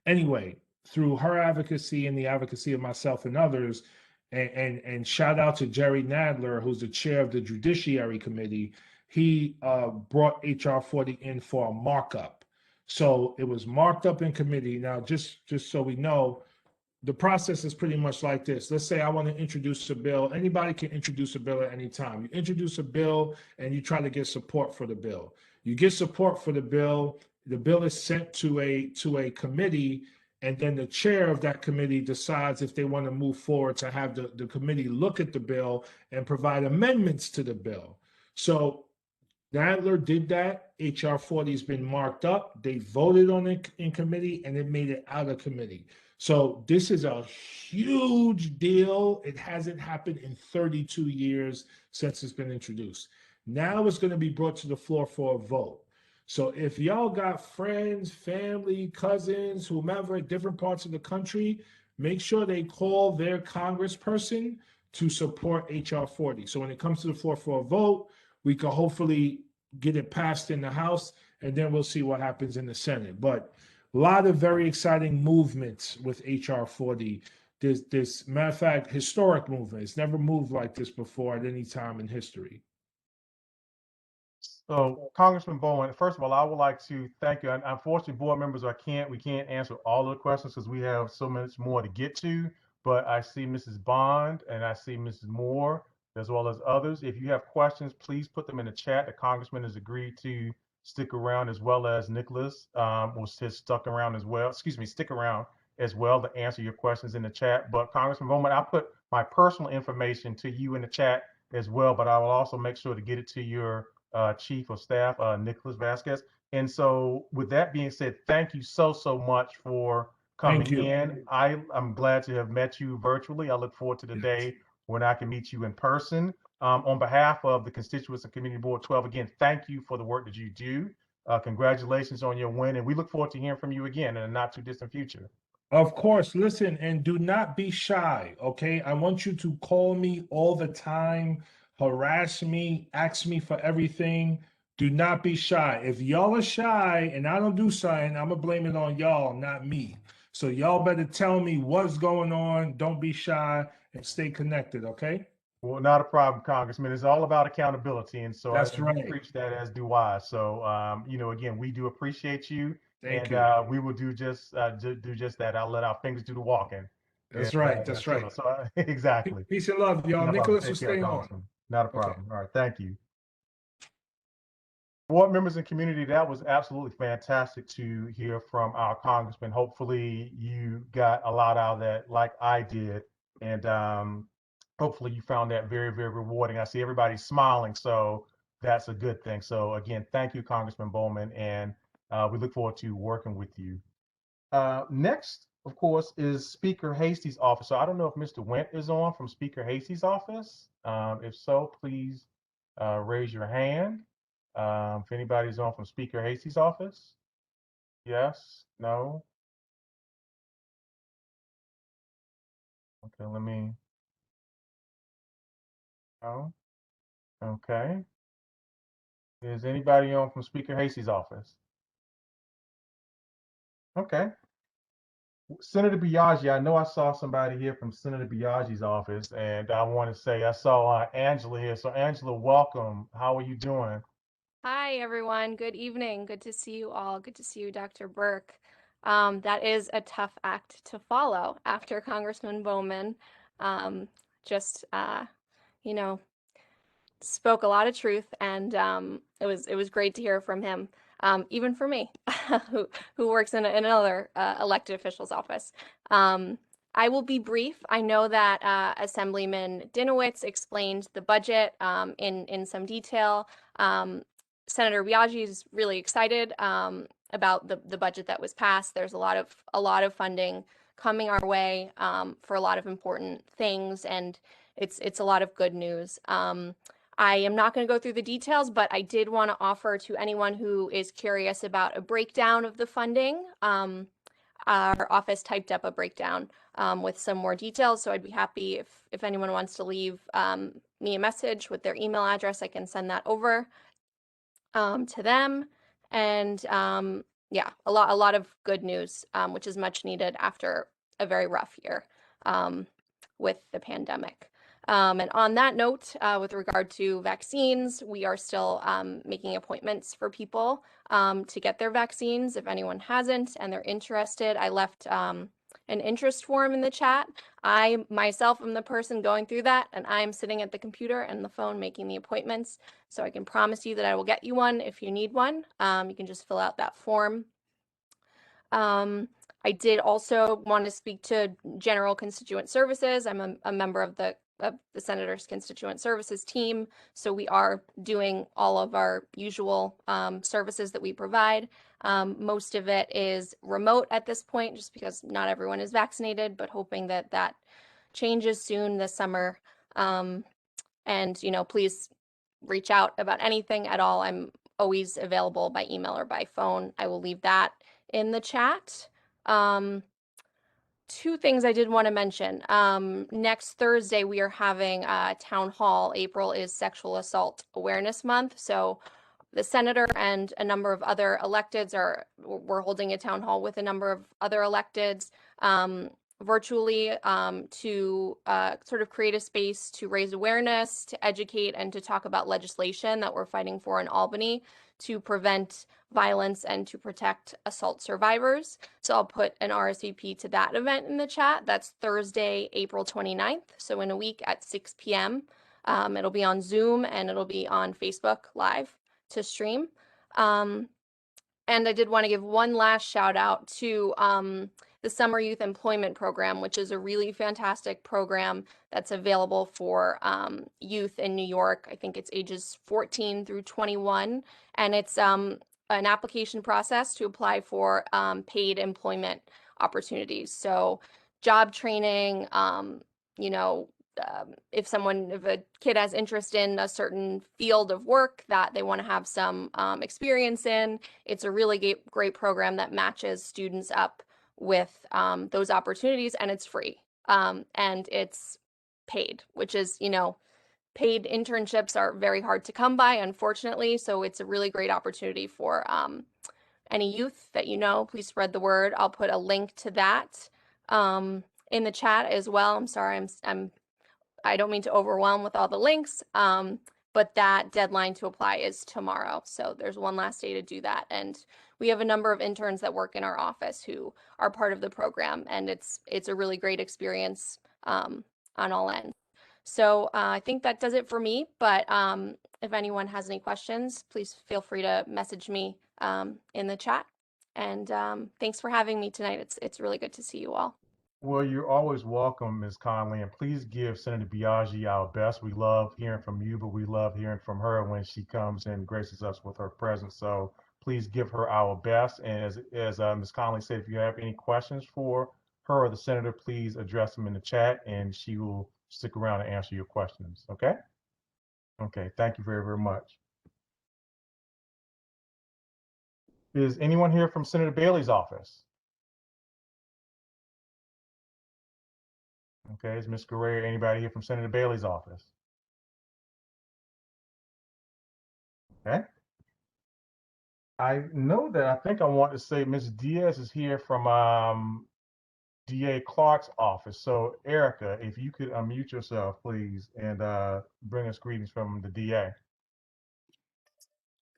Anyway, through her advocacy and the advocacy of myself and others, and shout out to Jerry Nadler, who's the chair of the Judiciary Committee. He brought HR 40 in for a markup. So it was marked up in committee. Now, just so we know, the process is pretty much like this. Let's say I want to introduce a bill. Anybody can introduce a bill at any time. You introduce a bill and you try to get support for the bill. You get support for the bill is sent to a committee, and then the chair of that committee decides if they want to move forward to have the committee look at the bill and provide amendments to the bill. So Nadler did that. HR 40 has been marked up. They voted on it in committee, and it made it out of committee. So this is a huge deal. It hasn't happened in 32 years since it's been introduced. Now it's going to be brought to the floor for a vote. So if y'all got friends, family, cousins, whomever at different parts of the country, make sure they call their congressperson to support HR 40. So when it comes to the floor for a vote, we can hopefully get it passed in the House, and then we'll see what happens in the Senate. But a lot of very exciting movements with HR 40. This matter of fact, historic movement. It's never moved like this before at any time in history. So, Congressman Bowen, first of all, I would like to thank you. Unfortunately, board members, we can't answer all of the questions because we have so much more to get to. But I see Mrs. Bond and I see Mrs. Moore, as well as others. If you have questions, please put them in the chat. The congressman has agreed to stick around, as well as Nicholas has stuck around as well. Stick around as well to answer your questions in the chat. But Congressman Bowman, I put my personal information to you in the chat as well, but I will also make sure to get it to your chief of staff, Nicholas Vasquez. And so with that being said, thank you so much for coming in. I'm glad to have met you virtually. I look forward to the day when I can meet you in person. On behalf of the constituents of Community Board 12, again, thank you for the work that you do. Congratulations on your win, and we look forward to hearing from you again in a not too distant future. Of course, listen, and do not be shy, okay? I want you to call me all the time, harass me, ask me for everything. Do not be shy. If y'all are shy and I don't do something, I'm gonna blame it on y'all, not me. So y'all better tell me what's going on. Don't be shy and stay connected, okay? Well, not a problem, Congressman. It's all about accountability, and so That's I right. preach that, as do I. So, again, we do appreciate you, Thank and we will do just that. I'll let our fingers do the walking. That's And, right. That's right. So, exactly. Peace and love, y'all. Not a problem. Nicholas will Take care, stay on. Congressman. Not a Okay. problem. All right, thank you. Board members and community, that was absolutely fantastic to hear from our congressman. Hopefully you got a lot out of that like I did. And hopefully you found that very, very rewarding. I see everybody smiling, so that's a good thing. So again, thank you, Congressman Bowman, and we look forward to working with you. Next, of course, is Speaker Hasty's office. So I don't know if Mr. Went is on from Speaker Hasty's office. If so, please raise your hand. If anybody's on from Speaker Hasty's office. Yes, no. Okay, let me. No. Okay. Is anybody on from Speaker Hasty's office? Okay. Senator Biaggi, I know I saw somebody here from Senator Biaggi's office, and I want to say I saw Angela here. So Angela, welcome. How are you doing? Hi, everyone. Good evening. Good to see you all. Good to see you, Dr. Burke. That is a tough act to follow after Congressman Bowman spoke a lot of truth, and it was great to hear from him, even for me, who works in another elected official's office. I will be brief. I know that Assemblyman Dinowitz explained the budget in some detail. Senator Biaggi is really excited about the budget that was passed. There's a lot of funding coming our way for a lot of important things, and it's a lot of good news. I am not going to go through the details, but I did want to offer to anyone who is curious about a breakdown of the funding. Our office typed up a breakdown with some more details, so I'd be happy if anyone wants to leave me a message with their email address, I can send that over. to them. And yeah, a lot of good news, which is much needed after a very rough year with the pandemic. And on that note, with regard to vaccines, we are still making appointments for people to get their vaccines. If anyone hasn't and they're interested, I left an interest form in the chat. I myself am the person going through that, and I'm sitting at the computer and the phone making the appointments. So I can promise you that I will get you one if you need one. You can just fill out that form. I did also want to speak to General Constituent Services. I'm a member of the Senator's Constituent Services team, so we are doing all of our usual services that we provide. Most of it is remote at this point, just because not everyone is vaccinated, but hoping that that changes soon this summer. And, you know, please reach out about anything at all. I'm always available by email or by phone. I will leave that in the chat. Two things I did want to mention. Next Thursday, we are having a town hall. April is Sexual Assault Awareness Month. So the senator and a number of other electeds we're holding a town hall with a number of other electeds virtually to sort of create a space to raise awareness, to educate, and to talk about legislation that we're fighting for in Albany to prevent violence and to protect assault survivors. So I'll put an RSVP to that event in the chat. That's Thursday, April 29th. So in a week at 6 p.m. It'll be on Zoom and it'll be on Facebook Live to stream. And I did want to give one last shout out to the Summer Youth Employment Program, which is a really fantastic program that's available for youth in New York. I think it's ages 14 through 21. And it's an application process to apply for paid employment opportunities. So job training, you know, if a kid has interest in a certain field of work that they want to have some experience in, it's a really great program that matches students up with those opportunities, and it's free. And it's paid, which is, you know, paid internships are very hard to come by, unfortunately. So it's a really great opportunity for any youth that you know. Please spread the word. I'll put a link to that in the chat as well. I'm sorry, I don't mean to overwhelm with all the links, but that deadline to apply is tomorrow. So there's one last day to do that. And we have a number of interns that work in our office who are part of the program, and it's a really great experience on all ends. So I think that does it for me, but if anyone has any questions, please feel free to message me in the chat. And thanks for having me tonight. It's really good to see you all. Well, you're always welcome, Ms. Conley, and please give Senator Biaggi our best. We love hearing from you, but we love hearing from her when she comes and graces us with her presence. So please give her our best. And as Ms. Conley said, if you have any questions for her or the senator, please address them in the chat, and she will stick around and answer your questions. Okay? Okay. Thank you very, very much. Is anyone here from Senator Bailey's office? Okay, is Ms. Guerrero, anybody here from Senator Bailey's office? Okay. I know that I think I want to say Ms. Diaz is here from DA Clark's office. So Erica, if you could unmute yourself, please, and bring us greetings from the DA.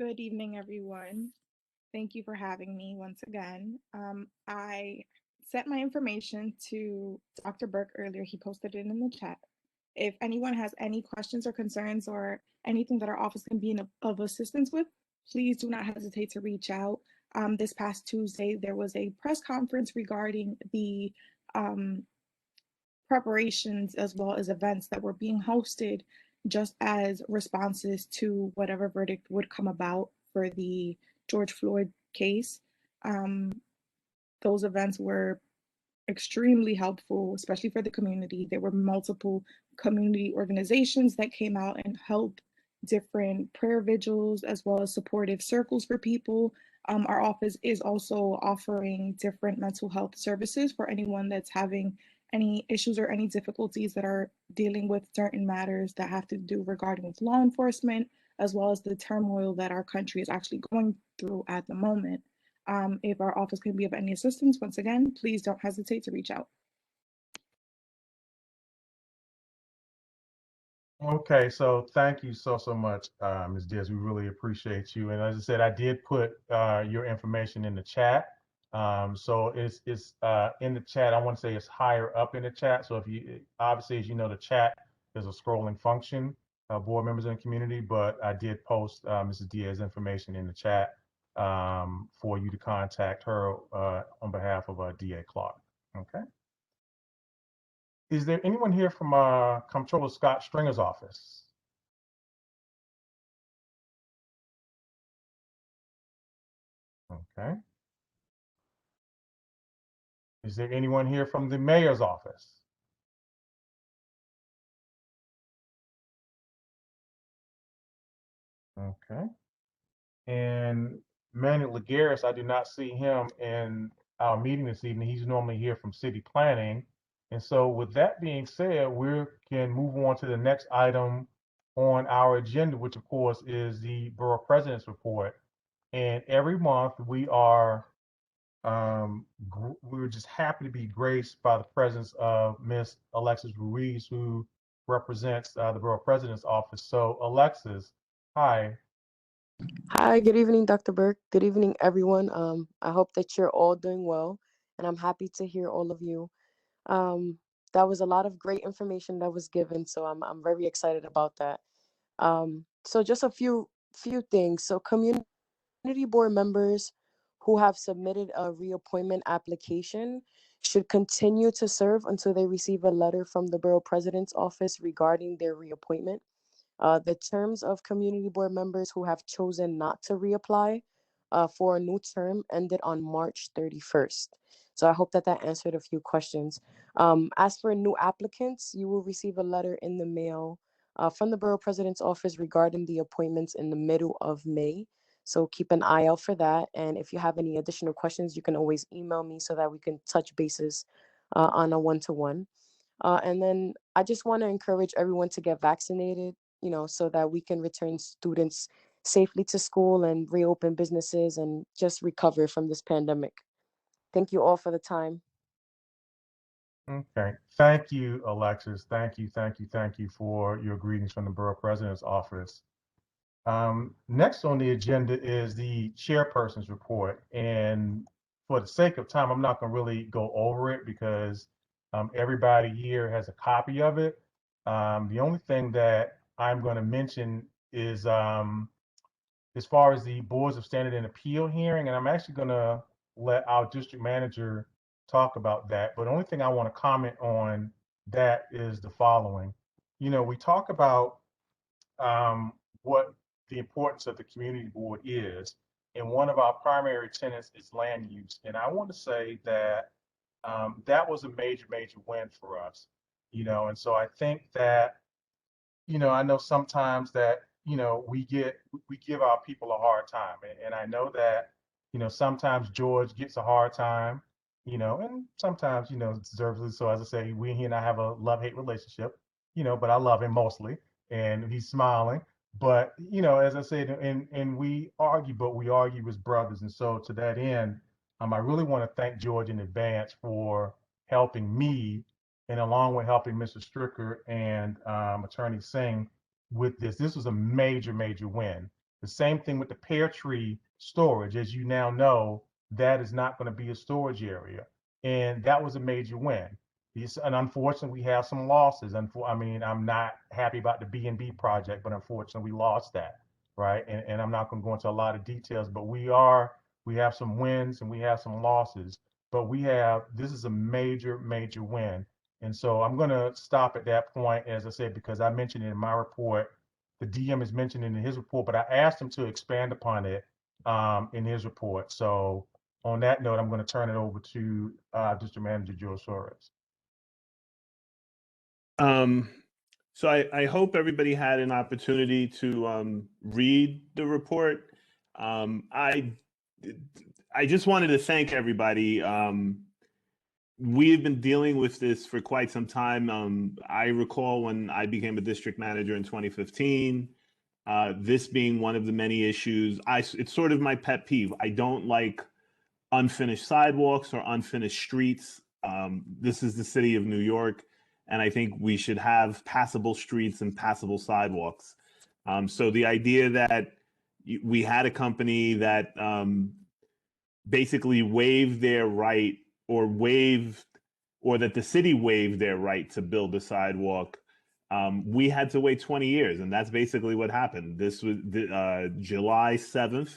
Good evening, everyone. Thank you for having me once again. I sent my information to Dr. Burke earlier. He posted it in the chat. If anyone has any questions or concerns or anything that our office can be of assistance with, please do not hesitate to reach out. This past Tuesday, there was a press conference regarding the preparations as well as events that were being hosted just as responses to whatever verdict would come about for the George Floyd case. Those events were extremely helpful, especially for the community. There were multiple community organizations that came out and helped different prayer vigils as well as supportive circles for people. Our office is also offering different mental health services for anyone that's having any issues or any difficulties that are dealing with certain matters that have to do regarding with law enforcement, as well as the turmoil that our country is actually going through at the moment. If our office can be of any assistance, once again, please don't hesitate to reach out. Okay, so thank you so much, Ms. Diaz. We really appreciate you. And as I said, I did put your information in the chat. So it's in the chat. I want to say it's higher up in the chat. So if you obviously, as you know, the chat is a scrolling function, board members in the community. But I did post Mrs. Diaz's information in the chat for you to contact her on behalf of DA Clark. Okay. Is there anyone here from Comptroller Scott Stringer's office? Okay. Is there anyone here from the mayor's office? Okay. And Manuel Lagares, I do not see him in our meeting this evening. He's normally here from city planning. And so with that being said, we can move on to the next item on our agenda, which of course is the Borough President's Report. And every month we are we're just happy to be graced by the presence of Miss Alexis Ruiz, who represents the Borough President's Office. So Alexis, hi. Hi, good evening, Dr. Burke. Good evening, everyone. I hope that you're all doing well, and I'm happy to hear all of you. That was a lot of great information that was given, so I'm very excited about that. So just a few things. So community board members who have submitted a reappointment application should continue to serve until they receive a letter from the Borough President's Office regarding their reappointment. The terms of community board members who have chosen not to reapply for a new term ended on March 31st. So I hope that answered a few questions. As for new applicants, you will receive a letter in the mail from the Borough President's Office regarding the appointments in the middle of May. So keep an eye out for that. And if you have any additional questions, you can always email me so that we can touch bases on a one-to-one. And then I just want to encourage everyone to get vaccinated, so that we can return students safely to school and reopen businesses and just recover from this pandemic. Thank you all for the time. Okay. Thank you, Alexis. Thank you for your greetings from the Borough President's Office. Next on the agenda is the Chairperson's Report. And for the sake of time, I'm not going to really go over it because everybody here has a copy of it. The only thing that I'm going to mention is as far as the Boards of Standard and Appeal hearing, and I'm actually going to let our district manager talk about that. But the only thing I want to comment on that is the following. We talk about what the importance of the community board is, and one of our primary tenets is land use. And I want to say that that was a major win for us, and so I think that, I know sometimes that, we give our people a hard time. And I know that, sometimes George gets a hard time, and sometimes, deservedly so. As I say, he and I have a love-hate relationship, but I love him mostly, and he's smiling. But, as I said, and we argue, but we argue as brothers. And so to that end, I really want to thank George in advance for helping me, and along with helping Mr. Stricker and Attorney Singh with this. This was a major win. The same thing with the pear tree storage. As you now know, that is not going to be a storage area. And that was a major win. And unfortunately, we have some losses. I'm not happy about the B&B project, but unfortunately, we lost that, right? And I'm not going to go into a lot of details, but we have some wins and we have some losses. But this is a major win. And so I'm going to stop at that point, as I said, because I mentioned it in my report. The DM is mentioned in his report, but I asked him to expand upon it in his report. So on that note, I'm going to turn it over to District Manager Joe Suarez. So I hope everybody had an opportunity to read the report. I just wanted to thank everybody. We've been dealing with this for quite some time. I recall when I became a district manager in 2015, This being one of the many issues, it's sort of my pet peeve. I don't like unfinished sidewalks or unfinished streets. This is the city of New York, and I think we should have passable streets and passable sidewalks. So the idea that we had a company that basically waived their right or that the city waived their right to build a sidewalk, we had to wait 20 years, and that's basically what happened. This was July 7th,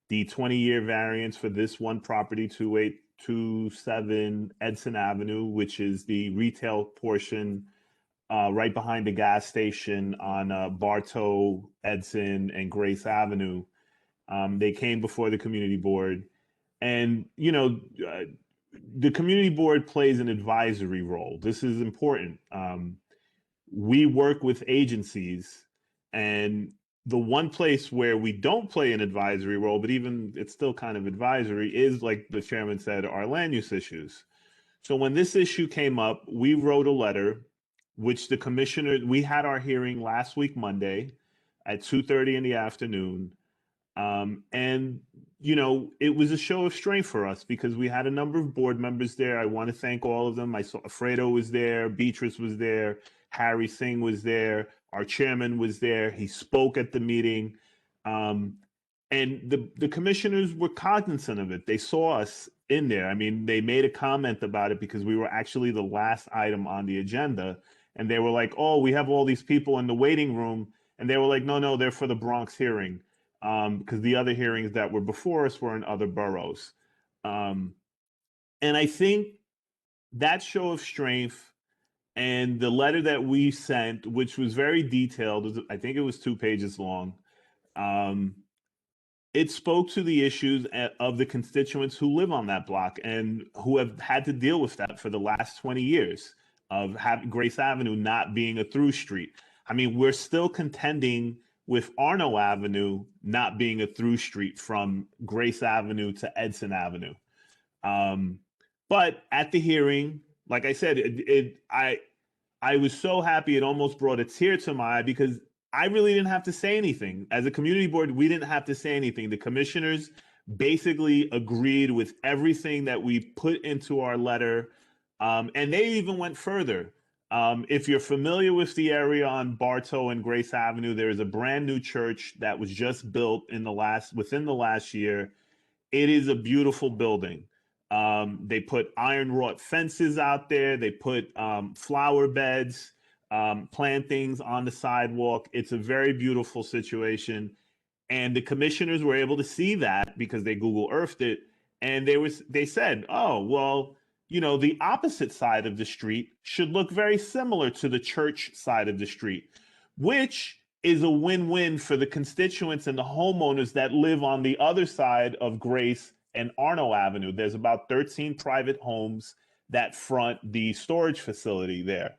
the 20-year variance for this one property, 2827 Edson Avenue, which is the retail portion right behind the gas station on Bartow, Edson, and Grace Avenue. They came before the community board, and the community board plays an advisory role. This is important. We work with agencies, and the one place where we don't play an advisory role, but even it's still kind of advisory, is, like the chairman said, our land use issues. So when this issue came up, we wrote a letter, which the commissioner, we had our hearing last week, Monday at 2:30 in the afternoon. And, it was a show of strength for us because we had a number of board members there. I want to thank all of them. I saw Fredo was there, Beatrice was there, Harry Singh was there, our chairman was there. He spoke at the meeting. And the commissioners were cognizant of it. They saw us in there. I mean, they made a comment about it because we were actually the last item on the agenda. And they were like, oh, we have all these people in the waiting room. And they were like, no, they're for the Bronx hearing. Because the other hearings that were before us were in other boroughs. And I think that show of strength and the letter that we sent, which was very detailed, I think it was 2 pages long, it spoke to the issues of the constituents who live on that block and who have had to deal with that for the last 20 years of Grace Avenue not being a through street. I mean, we're still contending with Arno Avenue not being a through street from Grace Avenue to Edson Avenue. But at the hearing, like I said, I was so happy it almost brought a tear to my eye because I really didn't have to say anything. As a community board, we didn't have to say anything. The commissioners basically agreed with everything that we put into our letter. And they even went further. If you're familiar with the area on Bartow and Grace Avenue, there is a brand new church that was just built within the last year. It is a beautiful building. They put iron wrought fences out there. They put flower beds, plantings on the sidewalk. It's a very beautiful situation. And the commissioners were able to see that because they Google Earthed it. And they said, oh, well, the opposite side of the street should look very similar to the church side of the street, which is a win-win for the constituents and the homeowners that live on the other side of Grace and Arno Avenue. There's about 13 private homes that front the storage facility there.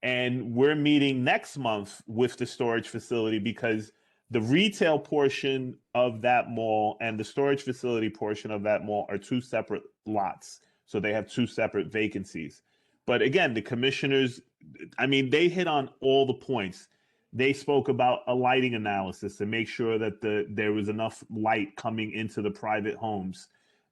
And we're meeting next month with the storage facility because the retail portion of that mall and the storage facility portion of that mall are 2 separate lots. So they have 2 separate vacancies. But again, the commissioners, I mean, they hit on all the points. They spoke about a lighting analysis to make sure that there was enough light coming into the private homes.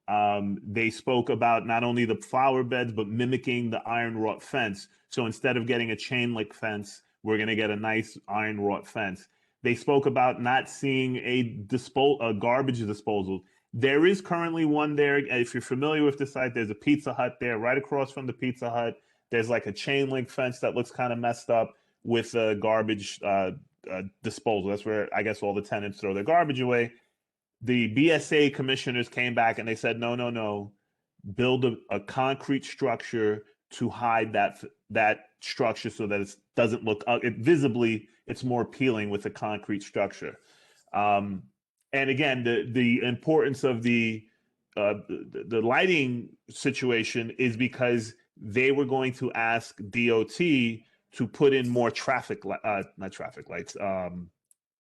They spoke about not only the flower beds, but mimicking the iron wrought fence. So instead of getting a chain link fence, we're going to get a nice iron wrought fence. They spoke about not seeing a garbage disposal. There is currently one there. If you're familiar with the site, there's a Pizza Hut there. Right across from the Pizza Hut, there's like a chain link fence that looks kind of messed up with a garbage disposal. That's where I guess all the tenants throw their garbage away. The BSA commissioners came back and they said, no, build a concrete structure to hide that structure so that it doesn't look visibly. It's more appealing with a concrete structure. And again, the importance of the lighting situation is because they were going to ask DOT to put in more not traffic lights,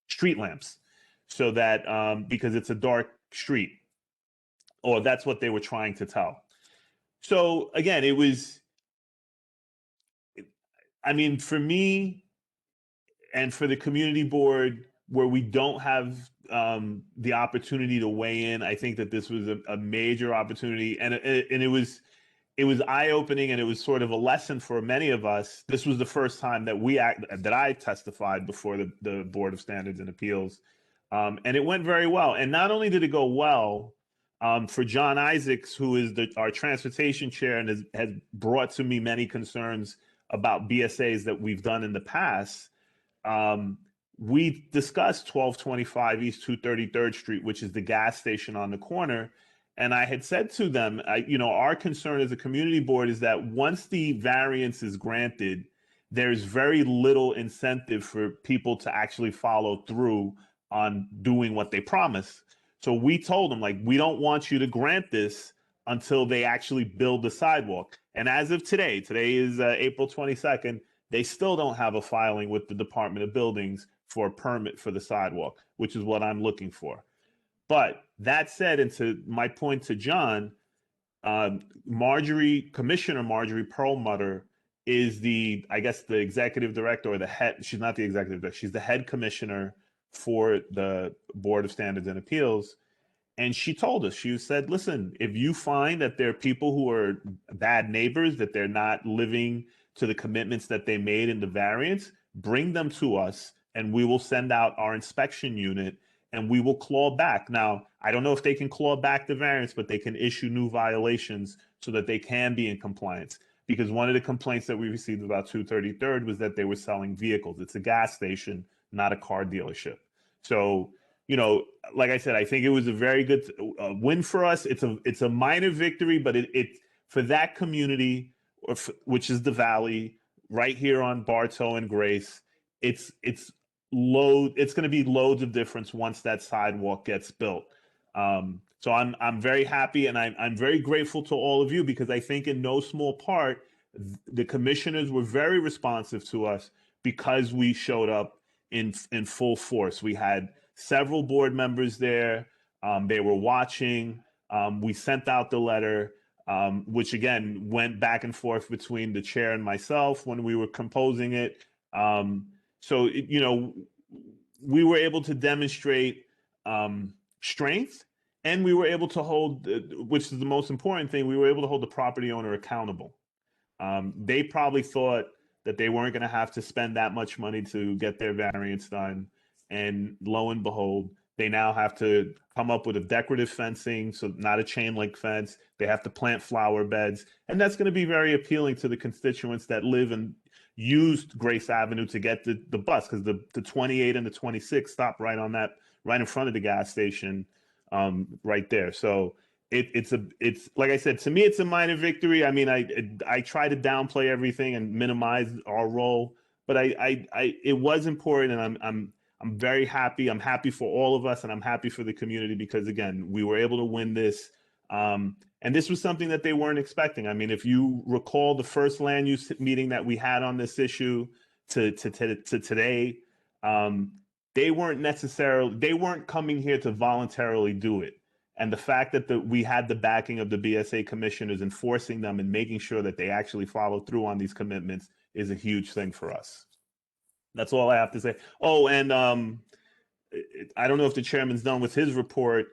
street lamps, so that because it's a dark street, or that's what they were trying to tell. So again, I mean, for me and for the community board, where we don't have the opportunity to weigh in. I think that this was a major opportunity, and it was eye-opening, and it was sort of a lesson for many of us. This was the first time that I testified before the Board of Standards and Appeals, and it went very well. And not only did it go well for John Isaacs, who is our transportation chair and has brought to me many concerns about BSAs that we've done in the past. We discussed 1225 East 233rd Street, which is the gas station on the corner. And I had said to them, our concern as a community board is that once the variance is granted, there's very little incentive for people to actually follow through on doing what they promise. So we told them, we don't want you to grant this until they actually build the sidewalk. And as of today is April 22nd, they still don't have a filing with the Department of Buildings for a permit for the sidewalk, which is what I'm looking for. But that said, and to my point to John, Commissioner Marjorie Perlmutter is the executive director, or the head. She's not the executive director. She's the head commissioner for the Board of Standards and Appeals. And she told us, she said, listen, if you find that there are people who are bad neighbors, that they're not living to the commitments that they made in the variance, bring them to us and we will send out our inspection unit and we will claw back. Now, I don't know if they can claw back the variance, but they can issue new violations so that they can be in compliance. Because one of the complaints that we received about 233rd was that they were selling vehicles. It's a gas station, not a car dealership. So, like I said, I think it was a very good win for us. It's a minor victory, but it for that community, which is the Valley, right here on Bartow and Grace, it's going to be loads of difference once that sidewalk gets built. So I'm very happy, and I'm very grateful to all of you, because I think in no small part the commissioners were very responsive to us because we showed up in full force. We had several board members there. They were watching. We sent out the letter, which again went back and forth between the chair and myself when we were composing it. So we were able to demonstrate strength, and we were able to hold, which is the most important thing, we were able to hold the property owner accountable. They probably thought that they weren't going to have to spend that much money to get their variance done. And lo and behold, they now have to come up with a decorative fencing, so not a chain link fence. They have to plant flower beds. And that's going to be very appealing to the constituents that live and used Grace Avenue to get the bus, because the 28 and the 26 stop right in front of the gas station, right there. So it's like I said, to me, it's a minor victory. I mean, I try to downplay everything and minimize our role, but it was important, and I'm very happy. I'm happy for all of us, and I'm happy for the community, because again, we were able to win this. And this was something that they weren't expecting. I mean, if you recall the first land use meeting that we had on this issue to today, they weren't coming here to voluntarily do it. And the fact that we had the backing of the BSA commissioners enforcing them and making sure that they actually follow through on these commitments is a huge thing for us. That's all I have to say. Oh, and I don't know if the chairman's done with his report.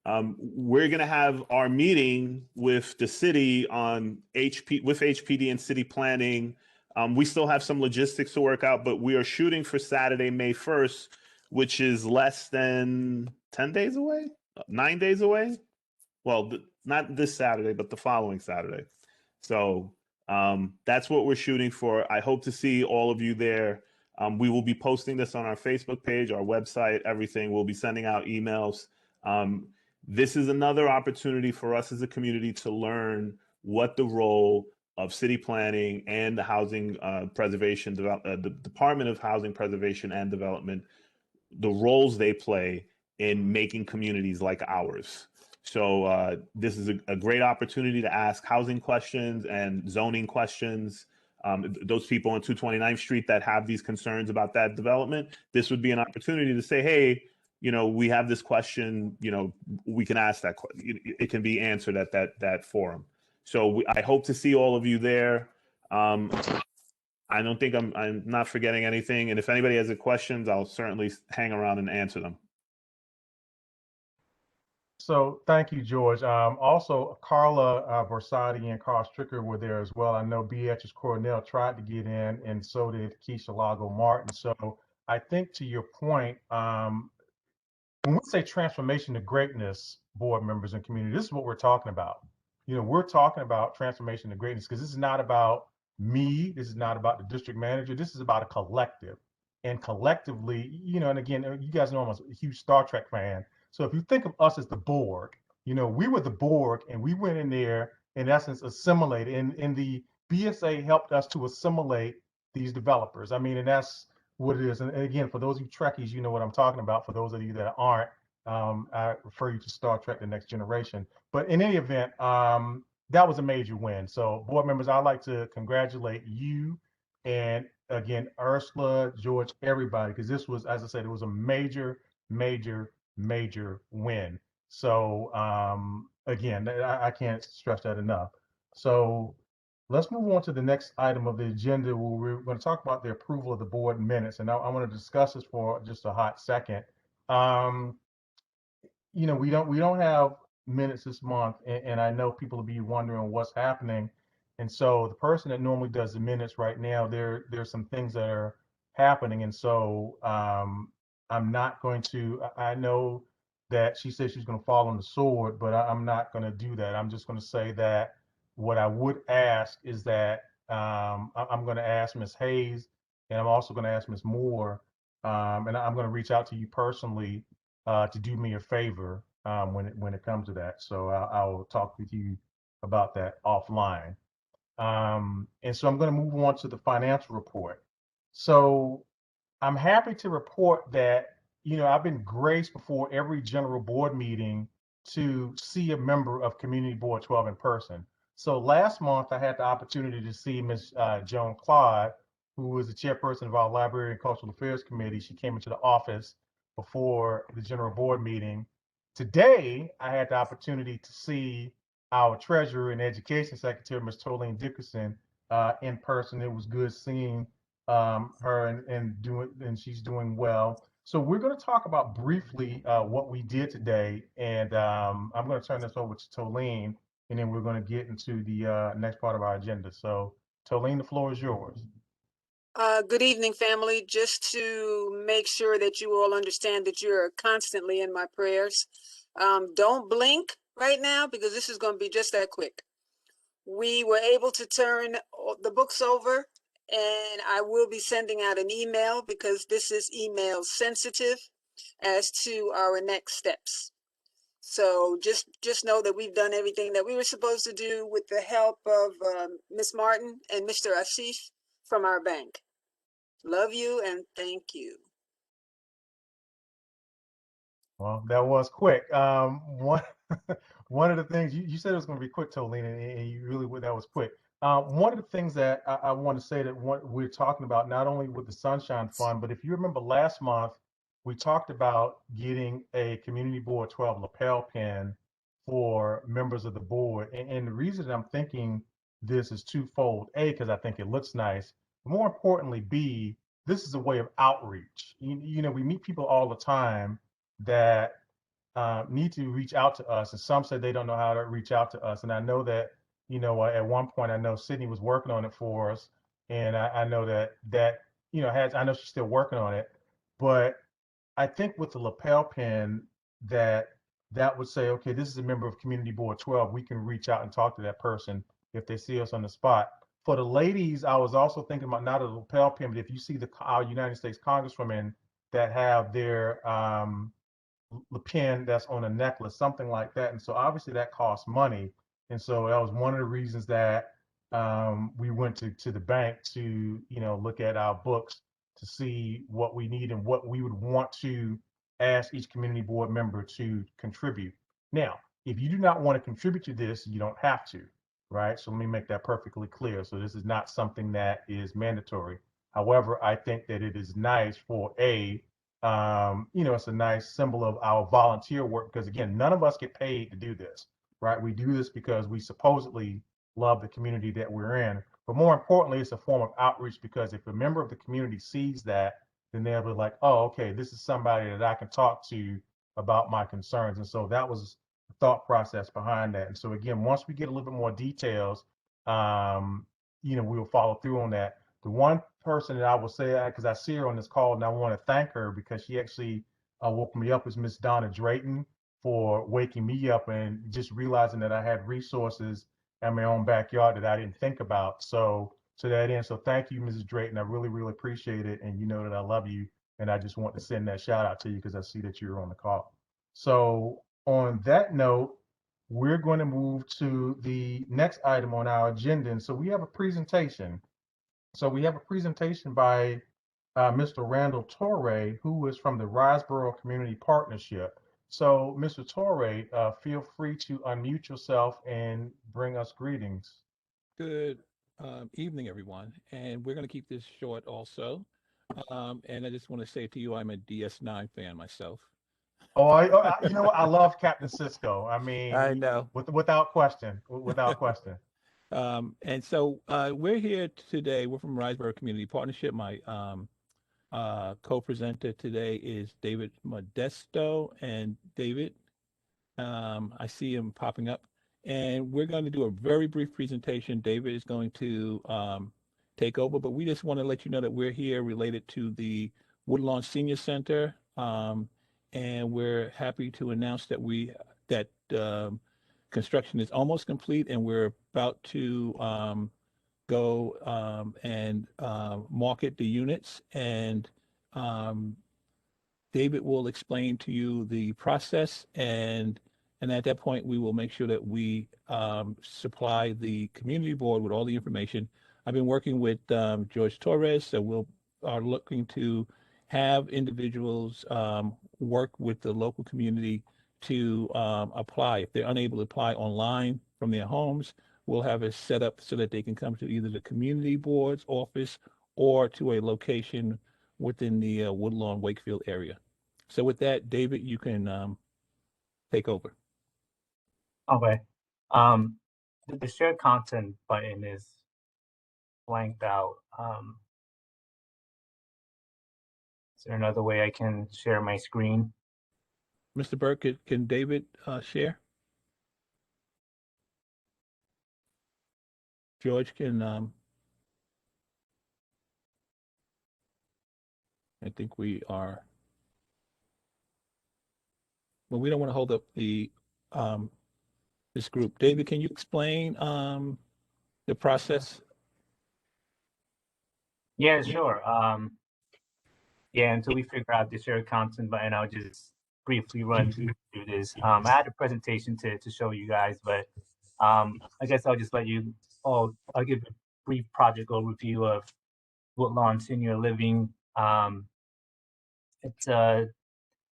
We're going to have our meeting with the city on with HPD and city planning. We still have some logistics to work out, but we are shooting for Saturday, May 1st, which is less than 10 days away, 9 days away. Well, not this Saturday, but the following Saturday. So that's what we're shooting for. I hope to see all of you there. We will be posting this on our Facebook page, our website, everything. We'll be sending out emails. This is another opportunity for us as a community to learn what the role of city planning and the housing preservation, the Department of Housing Preservation and Development, the roles they play in making communities like ours. So this is a great opportunity to ask housing questions and zoning questions. Those people on 229th Street that have these concerns about that development, this would be an opportunity to say, hey, we have this question, we can ask that question. It can be answered at that forum. So I hope to see all of you there. I don't think I'm not forgetting anything. And if anybody has any questions, I'll certainly hang around and answer them. So thank you, George. Also, Carla Borsati and Carl Stricker were there as well. I know Beatrice Cornell tried to get in, and so did Keisha Lago Martin. So I think to your point, when we say transformation to greatness, board members and community, this is what we're talking about. We're talking about transformation to greatness because this is not about me. This is not about the district manager. This is about a collective. And collectively, and again, you guys know I'm a huge Star Trek fan. So if you think of us as the Borg, we were the Borg and we went in there, in essence, assimilated. And the BSA helped us to assimilate these developers. I mean, and that's what it is. And again, for those of you Trekkies, you know what I'm talking about. For those of you that aren't, I refer you to Star Trek: The Next Generation. But in any event, that was a major win. So board members, I'd like to congratulate you and again, Ursula, George, everybody, because this was, as I said, it was a major, major, major win. So again, I can't stress that enough. So let's move on to the next item of the agenda where we're going to talk about the approval of the board minutes. And I want to discuss this for just a hot second. We don't have minutes this month, and I know people will be wondering what's happening. And so the person that normally does the minutes right now, there's some things that are happening. And so I'm not going to, I know that she said she's going to fall on the sword, but I'm not going to do that. I'm just going to say that what I would ask is that I'm going to ask Ms. Hayes, and I'm also going to ask Ms. Moore, and I'm going to reach out to you personally to do me a favor when it comes to that. So I'll talk with you about that offline. And so I'm going to move on to the financial report. So I'm happy to report that, I've been graced before every general board meeting to see a member of Community Board 12 in person. So last month, I had the opportunity to see Ms. Joan Claude, who is the chairperson of our Library and Cultural Affairs Committee. She came into the office before the general board meeting. Today, I had the opportunity to see our treasurer and education secretary, Ms. Tolene Dickerson, in person. It was good seeing her and she's doing well. So we're going to talk about briefly what we did today, and I'm going to turn this over to Tolene, and then we're going to get into the next part of our agenda. So Tolene, the floor is yours. Good evening, family. Just to make sure that you all understand that you're constantly in my prayers. Don't blink right now because this is going to be just that quick. We were able to turn the books over, and I will be sending out an email because this is email sensitive as to our next steps. So just know that we've done everything that we were supposed to do with the help of Ms. Martin and Mr. Asif from our bank. Love you and thank you. Well, that was quick. One of the things you said it was going to be quick, Tolene, and you really that was quick. One of the things that I want to say that we're talking about not only with the Sunshine Fund, but if you remember last month, we talked about getting a Community Board 12 lapel pin for members of the board. And the reason I'm thinking this is twofold. A, because I think it looks nice. But more importantly, B, this is a way of outreach. We meet people all the time that need to reach out to us, and some say they don't know how to reach out to us. And I know that, at one point, I know Sydney was working on it for us, and I know that I know she's still working on it. But I think with the lapel pin, that would say, okay, this is a member of Community Board 12. We can reach out and talk to that person if they see us on the spot. For the ladies, I was also thinking about not a lapel pin, but if you see our United States Congresswomen that have their pin that's on a necklace, something like that. And so obviously that costs money. And so that was one of the reasons that we went to the bank to, look at our books to see what we need and what we would want to ask each community board member to contribute. Now, if you do not want to contribute to this, you don't have to, right? So let me make that perfectly clear. So this is not something that is mandatory. However, I think that it is nice for it's a nice symbol of our volunteer work because, again, none of us get paid to do this, right? We do this because we supposedly love the community that we're in. But more importantly, it's a form of outreach, because if a member of the community sees that, then they'll be like, oh, okay, this is somebody that I can talk to about my concerns. And so that was the thought process behind that. And so again, once we get a little bit more details, we will follow through on that. The one person that I will say, because I see her on this call and I want to thank her because she actually woke me up, is Miss Donna Drayton, for waking me up and just realizing that I had resources in my own backyard that I didn't think about. So to that end, so thank you, Mrs. Drayton. I really, really appreciate it. And you know that I love you. And I just want to send that shout out to you because I see that you're on the call. So on that note, we're going to move to the next item on our agenda. And so we have a presentation. So we have a presentation by Mr. Randall Torre, who is from the Riseboro Community Partnership. So, Mr. Torre, feel free to unmute yourself and bring us greetings. Good evening, everyone. And we're going to keep this short also. And I just want to say to you, I'm a DS9 fan myself. You know what? I love Captain Cisco. I mean, I know. Without question, without question. And so we're here today. We're from Riseboro Community Partnership. My co-presenter today is David Modesto. And David, I see him popping up. And we're going to do a very brief presentation. David is going to take over, but we just want to let you know that we're here related to the Woodlawn Senior Center. And we're happy to announce that construction is almost complete, and we're about to go and market the units. And David will explain to you the process, and at that point, we will make sure that we supply the community board with all the information. I've been working with George Torres, so we are looking to have individuals work with the local community to apply. If they're unable to apply online from their homes, we'll have it set up so that they can come to either the community board's office or to a location within the Woodlawn Wakefield area. So with that, David, you can take over. Okay. The share content button is blanked out. Is there another way I can share my screen? Mr. Burke, can David share? George can, I think we are, well, we don't want to hold up the this group. David, can you explain the process? Yeah, sure. Yeah, until we figure out the share content button, I'll just briefly run through this. I had a presentation to show you guys, but I guess I'll just let you all, I'll give a brief project overview of Woodlawn Senior Living. It's a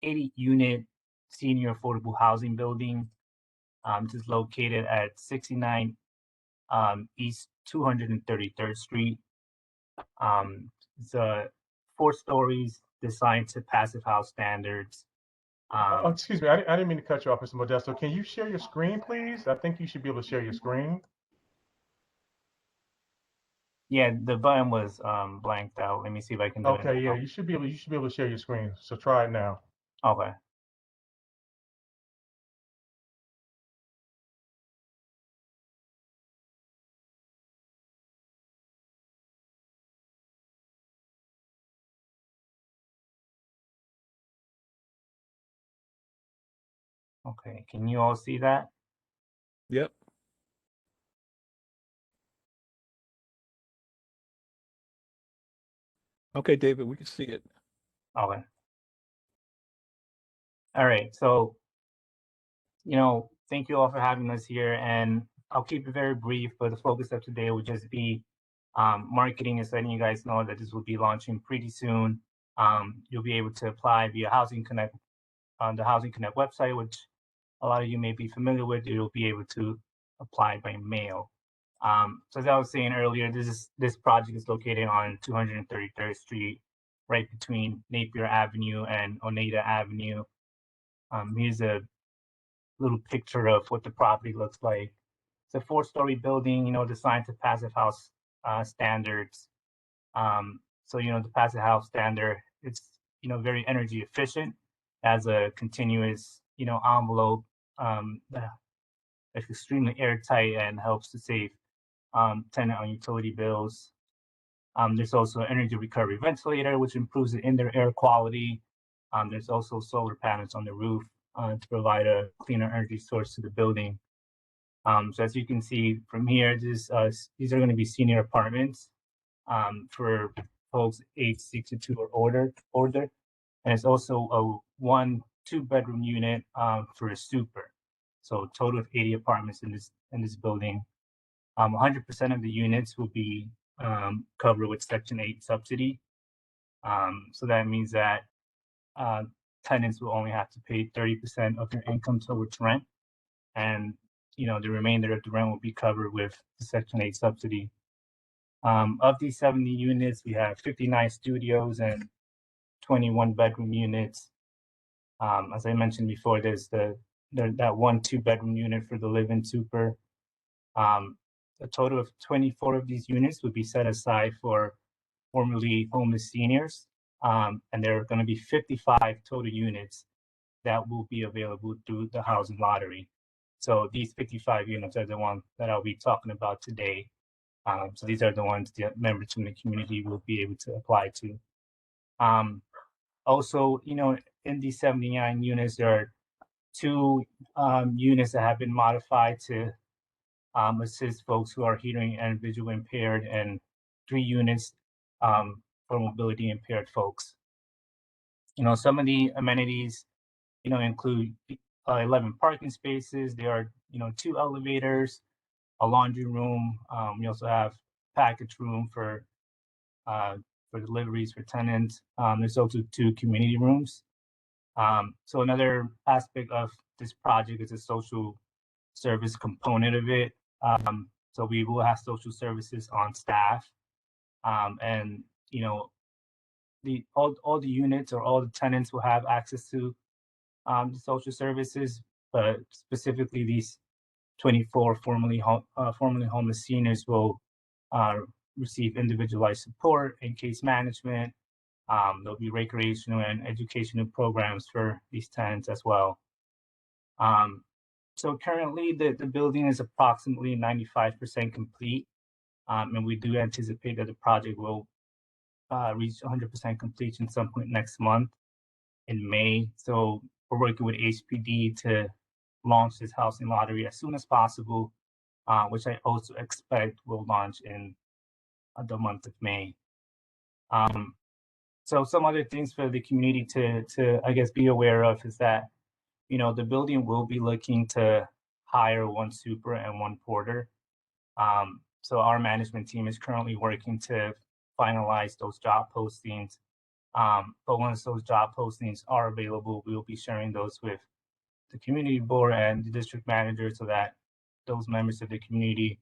80-unit senior affordable housing building. This is located at 69 East 233rd Street. It's 4 stories, designed to passive house standards. Excuse me, I didn't mean to cut you off, Mr. Modesto. Can you share your screen, please? I think you should be able to share your screen. Yeah, the button was blanked out. Let me see if I can do it. Okay, yeah, you should be able to share your screen. So try it now. Okay. Okay, can you all see that? Yep. Okay, David, we can see it. Okay. All right, so, thank you all for having us here, and I'll keep it very brief, but the focus of today will just be marketing and letting you guys know that this will be launching pretty soon. You'll be able to apply via Housing Connect on the Housing Connect website, which a lot of you may be familiar with. You'll be able to apply by mail. So as I was saying earlier, this project is located on 233rd Street, right between Napier Avenue and Oneida Avenue. Here's a little picture of what the property looks like. It's a 4-story building, designed to passive house standards. So, the passive house standard, it's, very energy efficient, as a continuous, envelope that's extremely airtight and helps to save tenant on utility bills. There's also an energy recovery ventilator, which improves the indoor air quality. There's also solar panels on the roof to provide a cleaner energy source to the building. So as you can see from here, these are going to be senior apartments for folks age 62 or older. And it's also a 1-2-bedroom unit for a super. So a total of 80 apartments in this building. 100% of the units will be covered with Section 8 subsidy. So that means that tenants will only have to pay 30% of their income towards rent, and the remainder of the rent will be covered with the Section 8 subsidy. Of these 70 units, we have 59 studios and 21 bedroom units. As I mentioned before, there's that 1-2-bedroom unit for the live-in super. A total of 24 of these units would be set aside for formerly homeless seniors, and there are going to be 55 total units that will be available through the housing lottery. So these 55 units are the ones that I'll be talking about today. So these are the ones that members from the community will be able to apply to. Also, in these 79 units, there are 2 units that have been modified to assist folks who are hearing and visual impaired, and 3 units for mobility impaired folks. Some of the amenities, include 11 parking spaces. There are, 2 elevators, a laundry room. We also have package room for deliveries for tenants. There's also 2 community rooms. So another aspect of this project is a social service component of it. So we will have social services on staff, and all the units or all the tenants will have access to the social services, but specifically these 24 formerly homeless seniors will receive individualized support and case management. There'll be recreational and educational programs for these tenants as well. So currently the building is approximately 95% complete, and we do anticipate that the project will reach 100% completion some point next month in May. So we're working with HPD to launch this housing lottery as soon as possible, which I also expect will launch in the month of May. So some other things for the community to I guess be aware of is that the building will be looking to hire 1 super and 1 porter. So our management team is currently working to finalize those job postings. But once those job postings are available, we will be sharing those with the community board and the district manager, so that those members of the community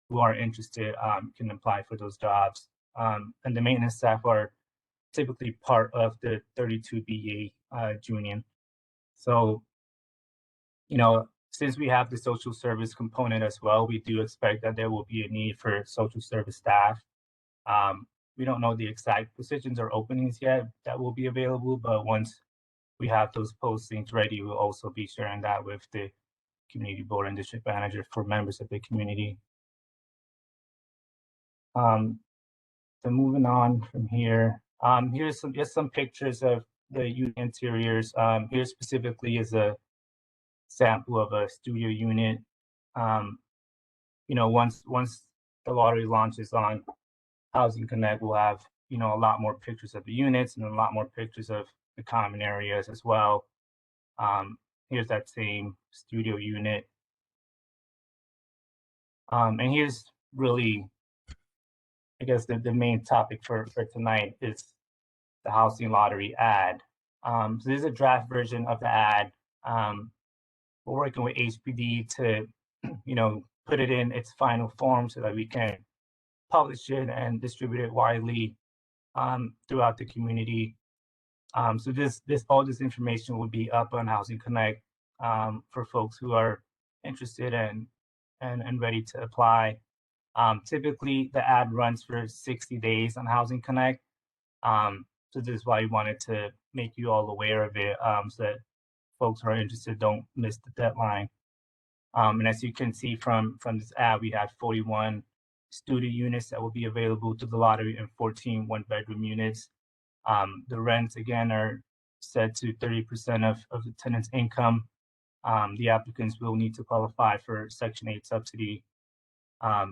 who are interested can apply for those jobs. And the maintenance staff are typically part of the 32BA union. So, since we have the social service component as well, we do expect that there will be a need for social service staff. We don't know the exact positions or openings yet that will be available, but once we have those postings ready, we'll also be sharing that with the community board and district manager for members of the community. So moving on from here, here's some pictures of the unit interiors. Here specifically is a sample of a studio unit. Once the lottery launches on Housing Connect, we'll have a lot more pictures of the units and a lot more pictures of the common areas as well. Here's that same studio unit. And here's really, I guess, the main topic for tonight is the housing lottery ad. So this is a draft version of the ad. We're working with HPD to, put it in its final form so that we can publish it and distribute it widely throughout the community. So all this information will be up on Housing Connect for folks who are interested and ready to apply. Typically, the ad runs for 60 days on Housing Connect. So this is why we wanted to make you all aware of it, so that folks who are interested don't miss the deadline. And as you can see from this ad, we had 41 studio units that will be available to the lottery and 14 one-bedroom units. The rents, again, are set to 30% of the tenant's income. The applicants will need to qualify for Section 8 subsidy.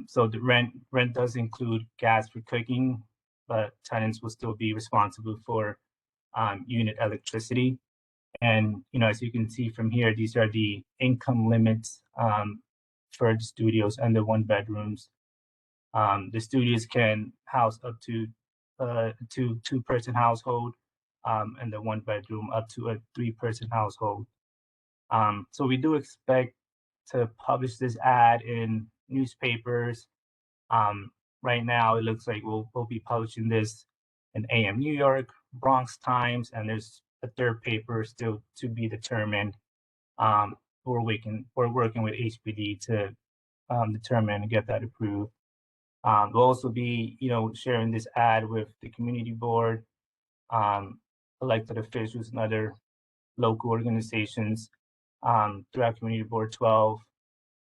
So the rent does include gas for cooking, but tenants will still be responsible for unit electricity. And, as you can see from here, these are the income limits for the studios and the one bedrooms. The studios can house up to two-person household, and the one bedroom up to a three-person household. So we do expect to publish this ad in newspapers. Right now, it looks like we'll be publishing this in AM New York, Bronx Times, and there's a third paper still to be determined. We're working with HPD to determine and get that approved. We'll also be, sharing this ad with the community board, elected officials, and other local organizations. Throughout Community Board 12,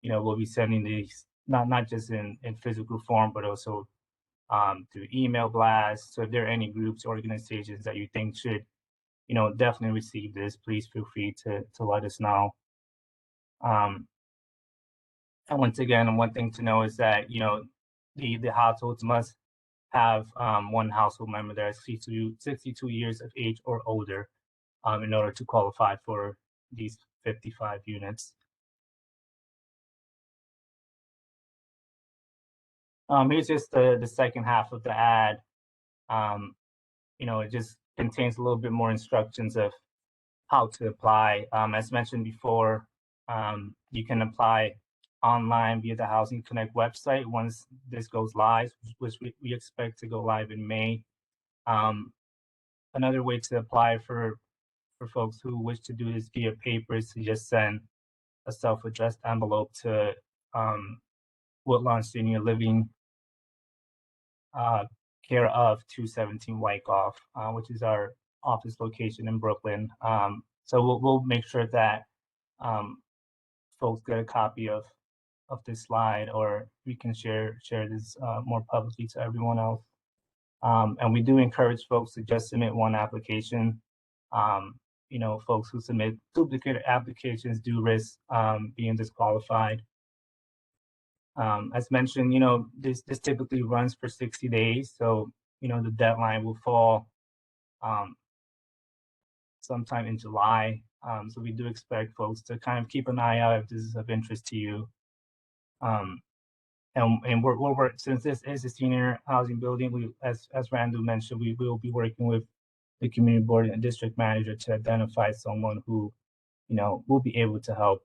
we'll be sending these not just in physical form, but also through email blasts. So if there are any groups, organizations that you think should, definitely receive this, please feel free to let us know. And once again, one thing to know is that, the households must have one household member that is 62 years of age or older in order to qualify for these 55 units. Here's just the second half of the ad. It just contains a little bit more instructions of how to apply. As mentioned before, you can apply online via the Housing Connect website once this goes live, which we expect to go live in May. Another way to apply for folks who wish to do this via paper is to just send a self-addressed envelope to Woodlawn Senior Living, care of 217 Wyckoff, which is our office location in Brooklyn. So we'll make sure that folks get a copy of this slide, or we can share this more publicly to everyone else. And we do encourage folks to just submit one application. Folks who submit duplicate applications do risk being disqualified. As mentioned, this typically runs for 60 days. So, the deadline will fall sometime in July. So we do expect folks to kind of keep an eye out if this is of interest to you. And we're since this is a senior housing building, as Randall mentioned, we will be working with the community board and district manager to identify someone who, will be able to help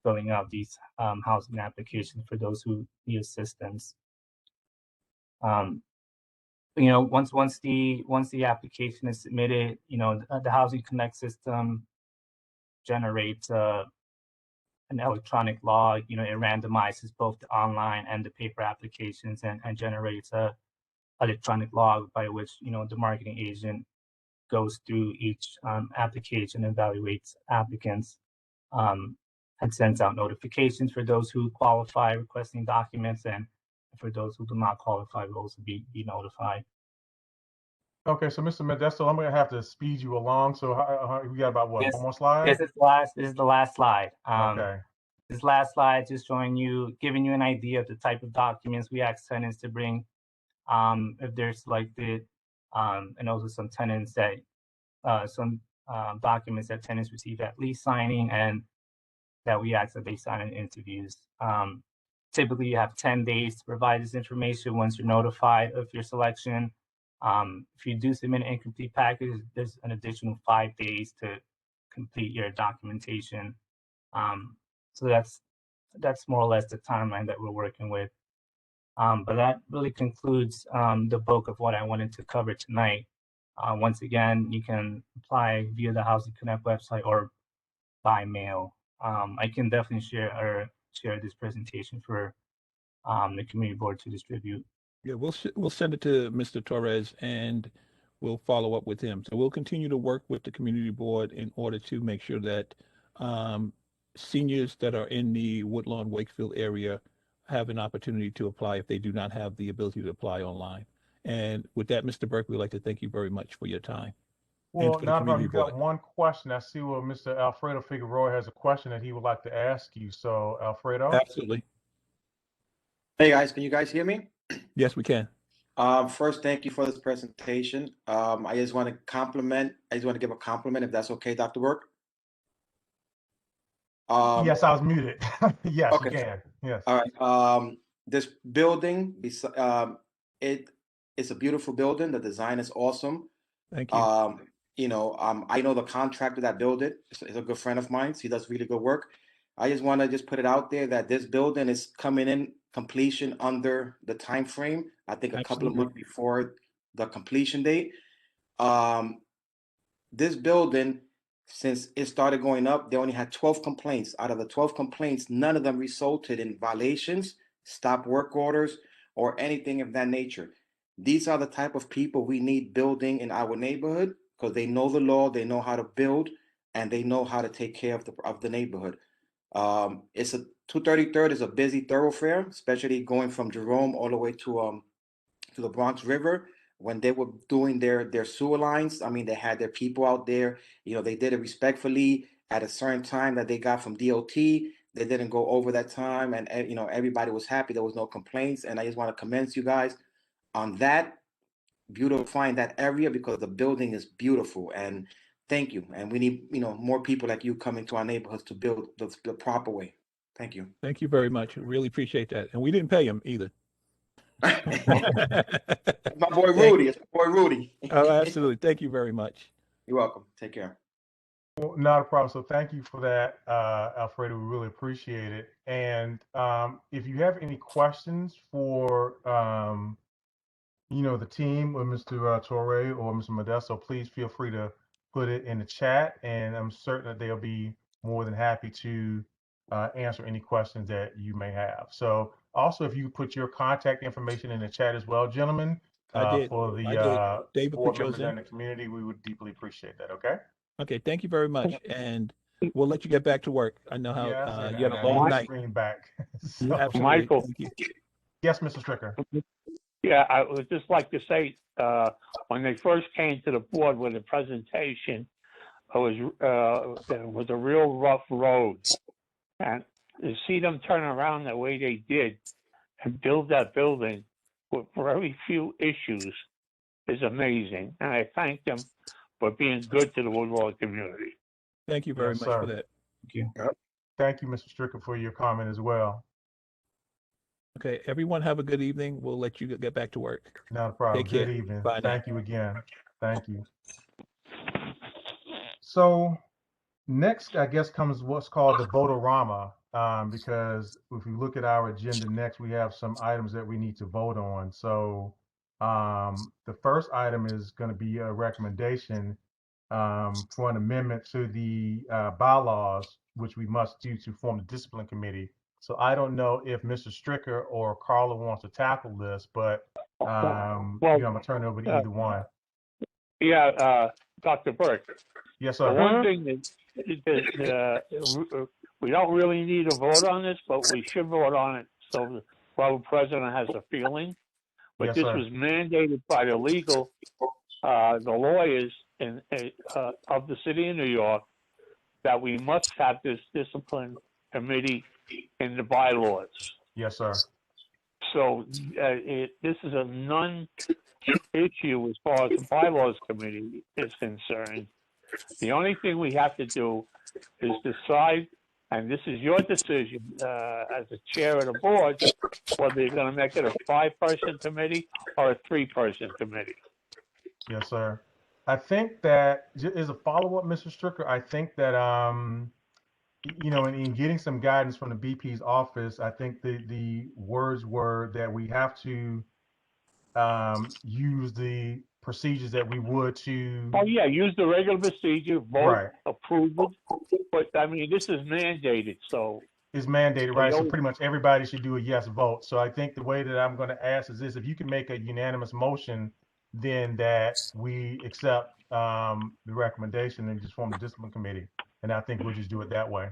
filling out these housing applications for those who need assistance. Once the application is submitted, the Housing Connect system generates an electronic log. It randomizes both the online and the paper applications and generates a electronic log by which the marketing agent goes through each application, evaluates applicants, and sends out notifications for those who qualify requesting documents, and for those who do not qualify will also be notified. Okay, so Mr. Modesto, I'm going to have to speed you along. So we got about what, one more slide? This is the last slide. Okay. This last slide just giving you an idea of the type of documents we ask tenants to bring if they're selected, and also some tenants that some documents that tenants receive at lease signing and that we ask that they sign in interviews. Typically, you have 10 days to provide this information once you're notified of your selection. If you do submit an incomplete package, there's an additional 5 days to complete your documentation. So that's more or less the timeline that we're working with. But that really concludes the bulk of what I wanted to cover tonight. Once again, you can apply via the Housing Connect website or by mail. I can definitely share this presentation for the community board to distribute. Yeah, we'll send it to Mr. Torres and we'll follow up with him. So we'll continue to work with the community board in order to make sure that seniors that are in the Woodlawn Wakefield area have an opportunity to apply if they do not have the ability to apply online. And with that, Mr. Burke, we'd like to thank you very much for your time. Well, not a problem. You got one question. I see where Mr. Alfredo Figueroa has a question that he would like to ask you. So, Alfredo. Absolutely. Hey guys, can you guys hear me? Yes, we can. First, thank you for this presentation. I just want to give a compliment, if that's okay, Dr. Burke. Yes, I was muted. Yes, okay. You can. Yes. All right. This building, it's a beautiful building. The design is awesome. Thank you. I know the contractor that built it. It's a good friend of mine. He does really good work. I just want to put it out there that this building is coming in completion under the time frame. I think a couple of months before the completion date. This building, since it started going up, they only had 12 complaints. Out of the 12 complaints, none of them resulted in violations, stop work orders, or anything of that nature. These are the type of people we need building in our neighborhood because they know the law, they know how to build, and they know how to take care of the neighborhood. It's a 233rd is a busy thoroughfare, especially going from Jerome all the way to the Bronx River. When they were doing their sewer lines, I mean, they had their people out there. They did it respectfully at a certain time that they got from DOT. They didn't go over that time, and everybody was happy. There was no complaints, and I just want to commend you guys on that, beautifying that area because the building is beautiful. And thank you. And we need more people like you coming to our neighborhoods to build the proper way. Thank you. Thank you very much. Really appreciate that. And we didn't pay him either. My boy Rudy. It's my boy Rudy. Oh, absolutely. Thank you very much. You're welcome. Take care. Well, not a problem. So thank you for that, Alfredo. We really appreciate it. And if you have any questions for the team or Mr. Torre or Mr. Modesto, please feel free to put it in the chat, and I'm certain that they'll be more than happy to answer any questions that you may have. So also, if you put your contact information in the chat as well, gentlemen, for the board members and the community, we would deeply appreciate that. Okay. Okay. Thank you very much, and we'll let you get back to work. I know how you had a long night. Back. So, absolutely. Michael. Thank you. Yes, Mr. Stricker. Yeah, I would just like to say, when they first came to the board with the presentation, it was a real rough road. And to see them turn around the way they did and build that building with very few issues is amazing. And I thank them for being good to the Woodlawn community. Thank you very much for that. Thank you. Thank you, Mr. Stricker, for your comment as well. Okay, everyone have a good evening. We'll let you get back to work. Not a problem. Take care. Good evening. Bye now. Thank you again. Thank you. So next, I guess, comes what's called the vote-orama, because if we look at our agenda next, we have some items that we need to vote on. So the first item is going to be a recommendation for an amendment to the bylaws, which we must do to form the discipline committee. So I don't know if Mr. Stricker or Carla wants to tackle this, but I'm going to turn it over to either one. Yeah, Dr. Burke. Yes, sir. The one thing that we don't really need a vote on this, but we should vote on it so the Borough President has a feeling. But Yes, this sir. was mandated by the the lawyers of the city of New York, that we must have this discipline committee in the bylaws. Yes, sir. So this is a non-issue as far as the bylaws committee is concerned. The only thing we have to do is decide, and this is your decision as the chair of the board, whether you're going to make it a 5-person committee or a 3-person committee. Yes, sir. I think that is a follow-up, Mr. Stricker. I think that in getting some guidance from the BP's office, I think the words were that we have to use the procedures that we would to. Oh yeah, use the regular procedure, vote, Right. approve it. But I mean, this is mandated, so is mandated, So right? So you- pretty much everybody should do a yes vote. So I think the way that I'm going to ask is this: if you can make a unanimous motion, then that we accept the recommendation and just form the discipline committee. And I think we'll just do it that way.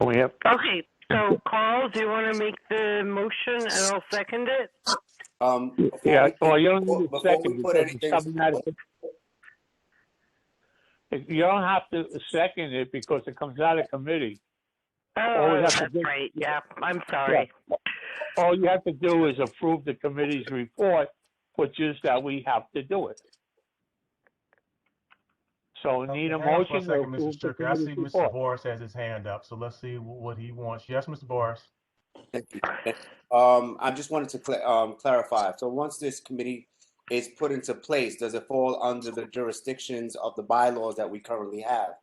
we have, Okay, so Carl, do you want to make the motion and I'll second it? yeah, we, well, you don't need a before we second put because it's anything, coming out of, you don't have to second it because it comes out of committee. All we Oh, have to that's do- right. Yeah, I'm sorry. Yeah. All you have to do is approve the committee's report, which is that we have to do it. So we need a Hang on for a motion to second, Mr. approve the Stricker. I see committee's Mr. report. Boris has his hand up, so let's see what he wants. Yes, Mr. Boris. thank you. I just wanted to clarify. So once this committee is put into place, does it fall under the jurisdictions of the bylaws that we currently have?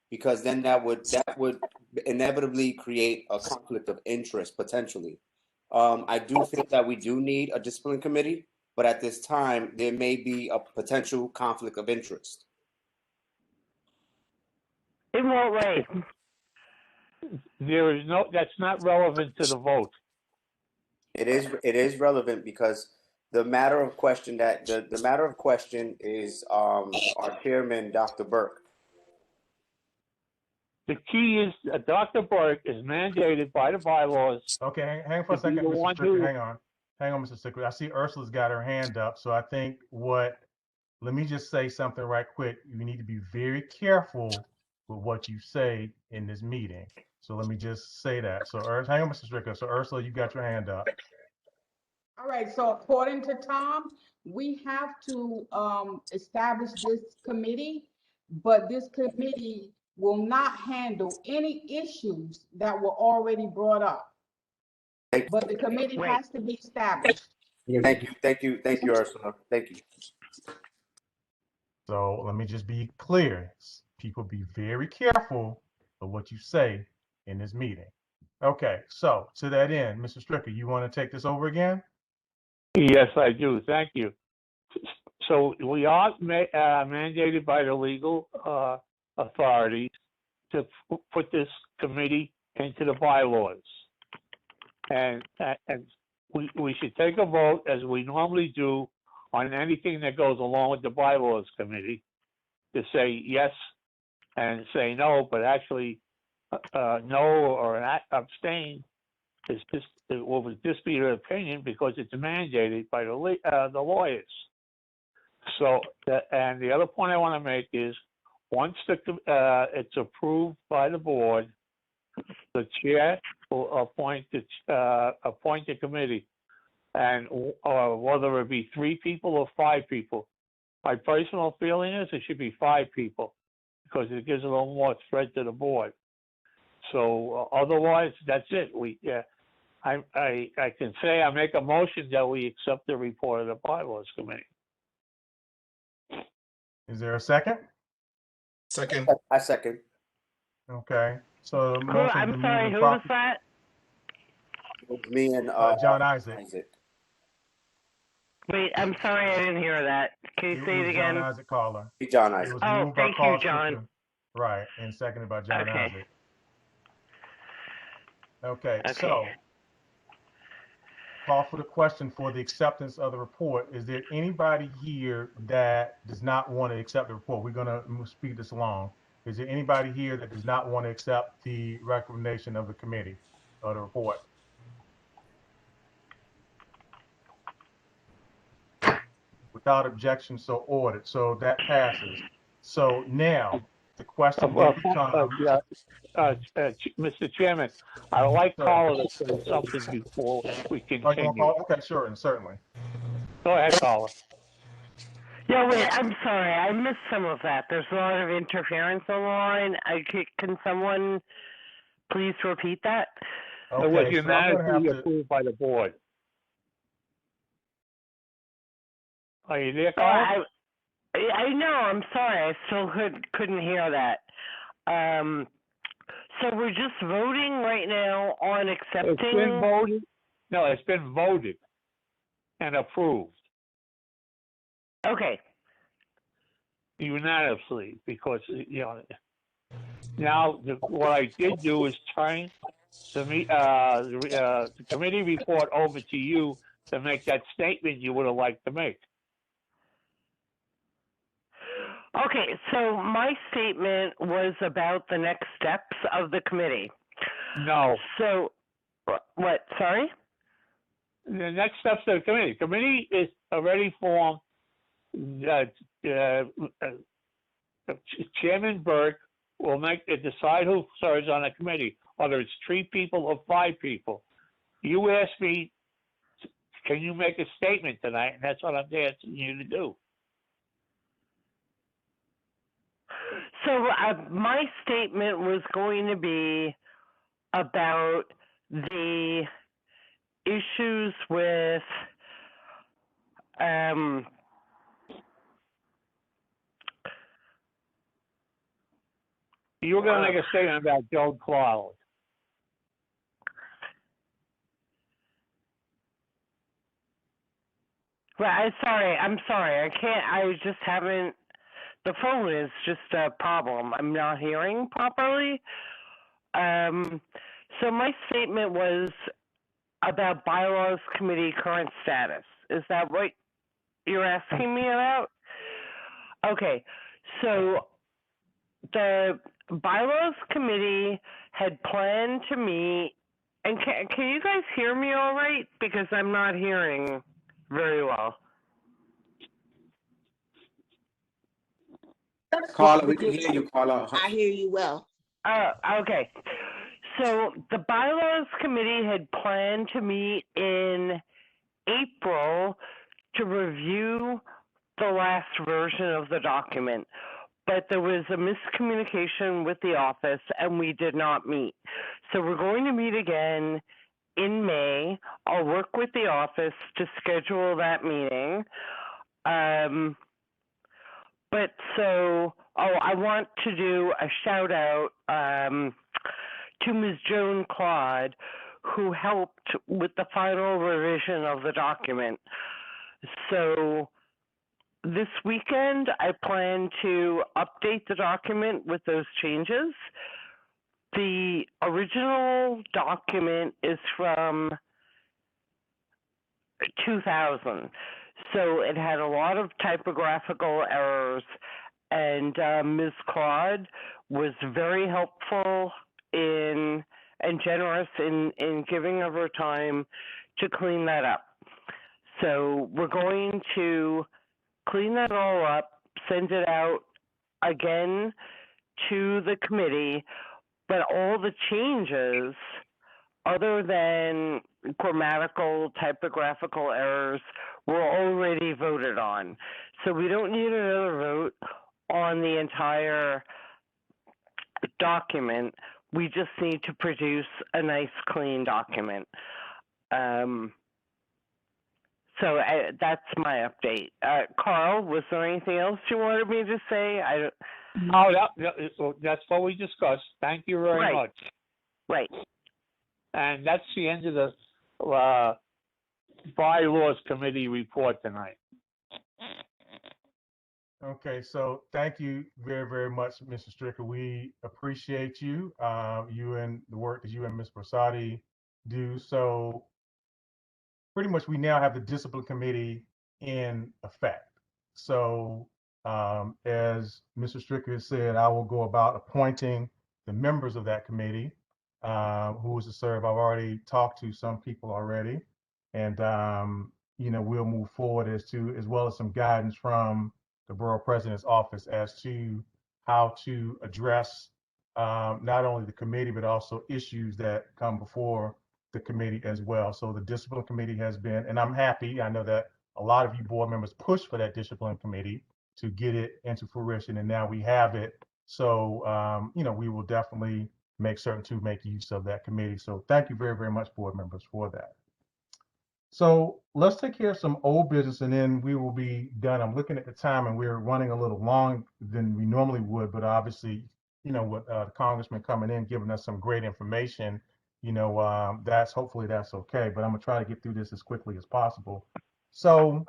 Because then that would inevitably create a conflict of interest potentially. I do feel that we do need a discipline committee, but at this time there may be a potential conflict of interest. In what way? There is no, that's not relevant to the vote. It is relevant because the matter of question that the matter of question is our chairman, Dr. Burke. The key is Dr. Burke is mandated by the bylaws. Okay, hang on for a second, Mr. Stricker. Hang on, Mr. Stricker. I see Ursula's got her hand up, so I think let me just say something right quick. You need to be very careful with what you say in this meeting. So let me just say that. So hang on, Mr. Stricker. So Ursula, you got your hand up. All right, so according to Tom, we have to establish this committee, but this committee will not handle any issues that were already brought up. But the committee has to be established. Thank you, Ursula. Thank you. So let me just be clear. People be very careful of what you say in this meeting. Okay, so to that end, Mr. Stricker, you want to take this over again? Yes, I do. Thank you. So we are mandated by the legal authorities to put this committee into the bylaws. And we should take a vote as we normally do on anything that goes along with the bylaws committee to say yes and say no, but actually no or abstain will just be your opinion because it's mandated by the lawyers. So, and the other point I want to make is once it's approved by the board, the chair will appoint the committee, and whether it be 3 people or 5 people. My personal feeling is it should be 5 people because it gives a little more thread to the board. So otherwise, that's it. I can say I make a motion that we accept the report of the bylaws committee. Is there a second? Second. I second. Okay. So I'm sorry, who was that? Me and John Isaac. Wait, I'm sorry, I didn't hear that. Can you say it again? John Isaac caller. John Isaac. It was Oh, moved by thank you, Carl John. Stricker, right, and seconded by John Okay. Isaac. Okay, so call for the question for the acceptance of the report. Is there anybody here that does not want to accept the report? We're going to speed this along. Is there anybody here that does not want to accept the recommendation of the committee or the report? Without objection, so ordered. So that passes. So now the question then becomes. Mr. Chairman, I'd like Carla to say something before we continue. Okay, sure, and certainly. Go ahead, Carla. Yeah, wait, I'm sorry. I missed some of that. There's a lot of interference on the line. Can someone please repeat that? It was unanimously approved by the board. Are you there, Carla? I know. I'm sorry. I still couldn't hear that. So we're just voting right now on accepting. It's been voted. No, it's been voted and approved. Okay. Unanimously, because Now, what I did do is turn the committee report over to you to make that statement you would have liked to make. Okay, so my statement was about the next steps of the committee. No. So, what? Sorry? The next steps of the committee. Committee is already formed. Chairman Burke will decide who serves on a committee, whether it's 3 people or 5 people. You asked me, can you make a statement tonight? And that's what I'm asking you to do. So my statement was going to be about the issues with you were going to make a statement about Joe Cloud. Right, I'm sorry. I can't, I just haven't, the phone is just a problem. I'm not hearing properly. So my statement was about bylaws committee current status. Is that what you're asking me about? Okay, so the bylaws committee had planned to meet, and can you guys hear me all right? Because I'm not hearing very well. Carla, we can hear you, Carla. I hear you well. Okay. So the bylaws committee had planned to meet in April to review the last version of the document, but there was a miscommunication with the office and we did not meet. So we're going to meet again in May. I'll work with the office to schedule that meeting. I want to do a shout out to Ms. Joan Claude, who helped with the final revision of the document. So this weekend, I plan to update the document with those changes. The original document is from 2000. So it had a lot of typographical errors, and Ms. Claude was very helpful and generous in giving of her time to clean that up. So we're going to clean that all up, send it out again to the committee, but all the changes, other than grammatical, typographical errors, were already voted on. So we don't need another vote on the entire document. We just need to produce a nice, clean document. So that's my update. Carl, was there anything else you wanted me to say? No, that's what we discussed. Thank you very much. Right. And that's the end of the bylaws committee report tonight. Okay, so thank you very, very much, Mr. Stricker. We appreciate you, you and the work that you and Ms. Bersati do. So pretty much we now have the discipline committee in effect. So as Mr. Stricker said, I will go about appointing the members of that committee who is to serve. I've already talked to some people already, and we'll move forward as well as some guidance from the borough president's office as to how to address not only the committee but also issues that come before the committee as well. So the discipline committee has been, and I'm happy, I know that a lot of you board members pushed for that discipline committee to get it into fruition, and now we have it. So we will definitely make certain to make use of that committee. So thank you very, very much, board members, for that. So let's take care of some old business and then we will be done. I'm looking at the time and we're running a little long than we normally would, but obviously, with the congressman coming in, giving us some great information, hopefully that's okay, but I'm gonna try to get through this as quickly as possible. So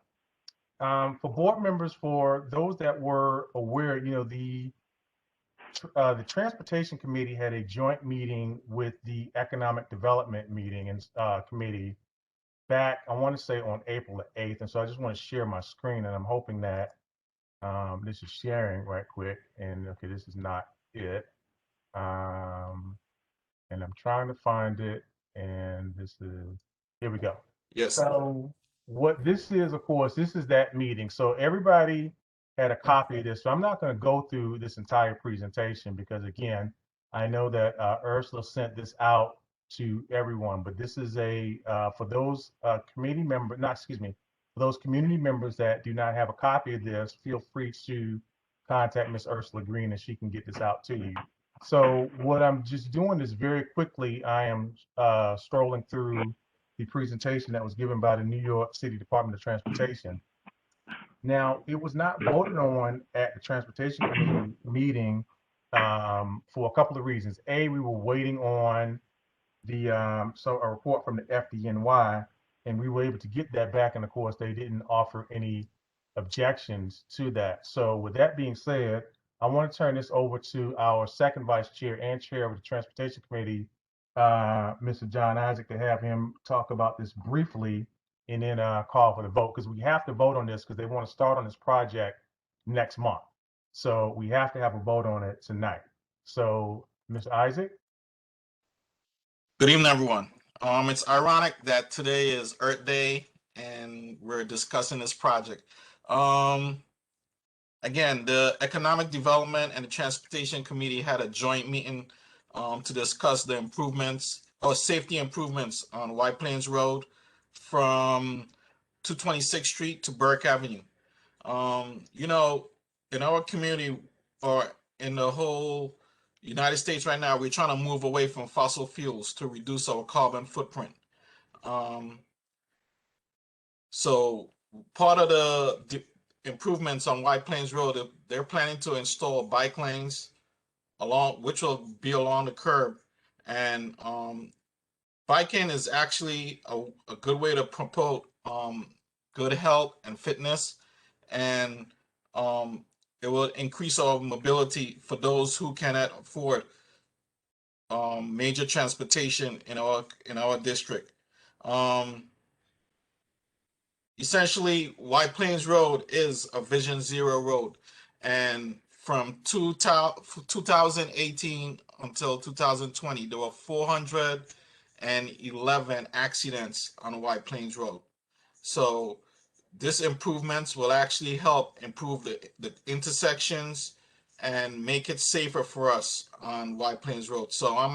for board members, for those that were aware, the the Transportation Committee had a joint meeting with the Economic Development meeting and committee back, I want to say on April the 8th. And so I just want to share my screen, and I'm hoping that this is sharing right quick. And okay, this is not it. And I'm trying to find it. And this is, here we go. Yes. So what this is, of course, this is that meeting. So everybody had a copy of this. So I'm not going to go through this entire presentation because, again, I know that Ursula sent this out to everyone, but this is a, for those committee members, not, excuse me, for those community members that do not have a copy of this, feel free to contact Miss Ursula Green and she can get this out to you. So what I'm just doing is very quickly, I am strolling through the presentation that was given by the New York City Department of Transportation. Now, it was not voted on at the Transportation Committee meeting for a couple of reasons. A, we were waiting on the a report from the FDNY, and we were able to get that back. And of course, they didn't offer any objections to that. So with that being said, I want to turn this over to our second vice chair and chair of the Transportation Committee, Mr. John Isaac, to have him talk about this briefly and then call for the vote, because we have to vote on this because they want to start on this project next month. So we have to have a vote on it tonight. So, Mr. Isaac? Good evening, everyone. It's ironic that today is Earth Day and we're discussing this project. Again, the Economic Development and the Transportation Committee had a joint meeting to discuss the improvements or safety improvements on White Plains Road from 226th Street to Burke Avenue. You know, in our community or in the whole United States right now, we're trying to move away from fossil fuels to reduce our carbon footprint. So part of the improvements on White Plains Road, they're planning to install bike lanes along, which will be along the curb. And biking is actually a good way to promote good health and fitness, and it will increase our mobility for those who cannot afford major transportation in our district. Essentially, White Plains Road is a Vision Zero road, and from 2018 until 2020, there were 411 accidents on White Plains Road. So this improvements will actually help improve the intersections and make it safer for us on White Plains Road. So I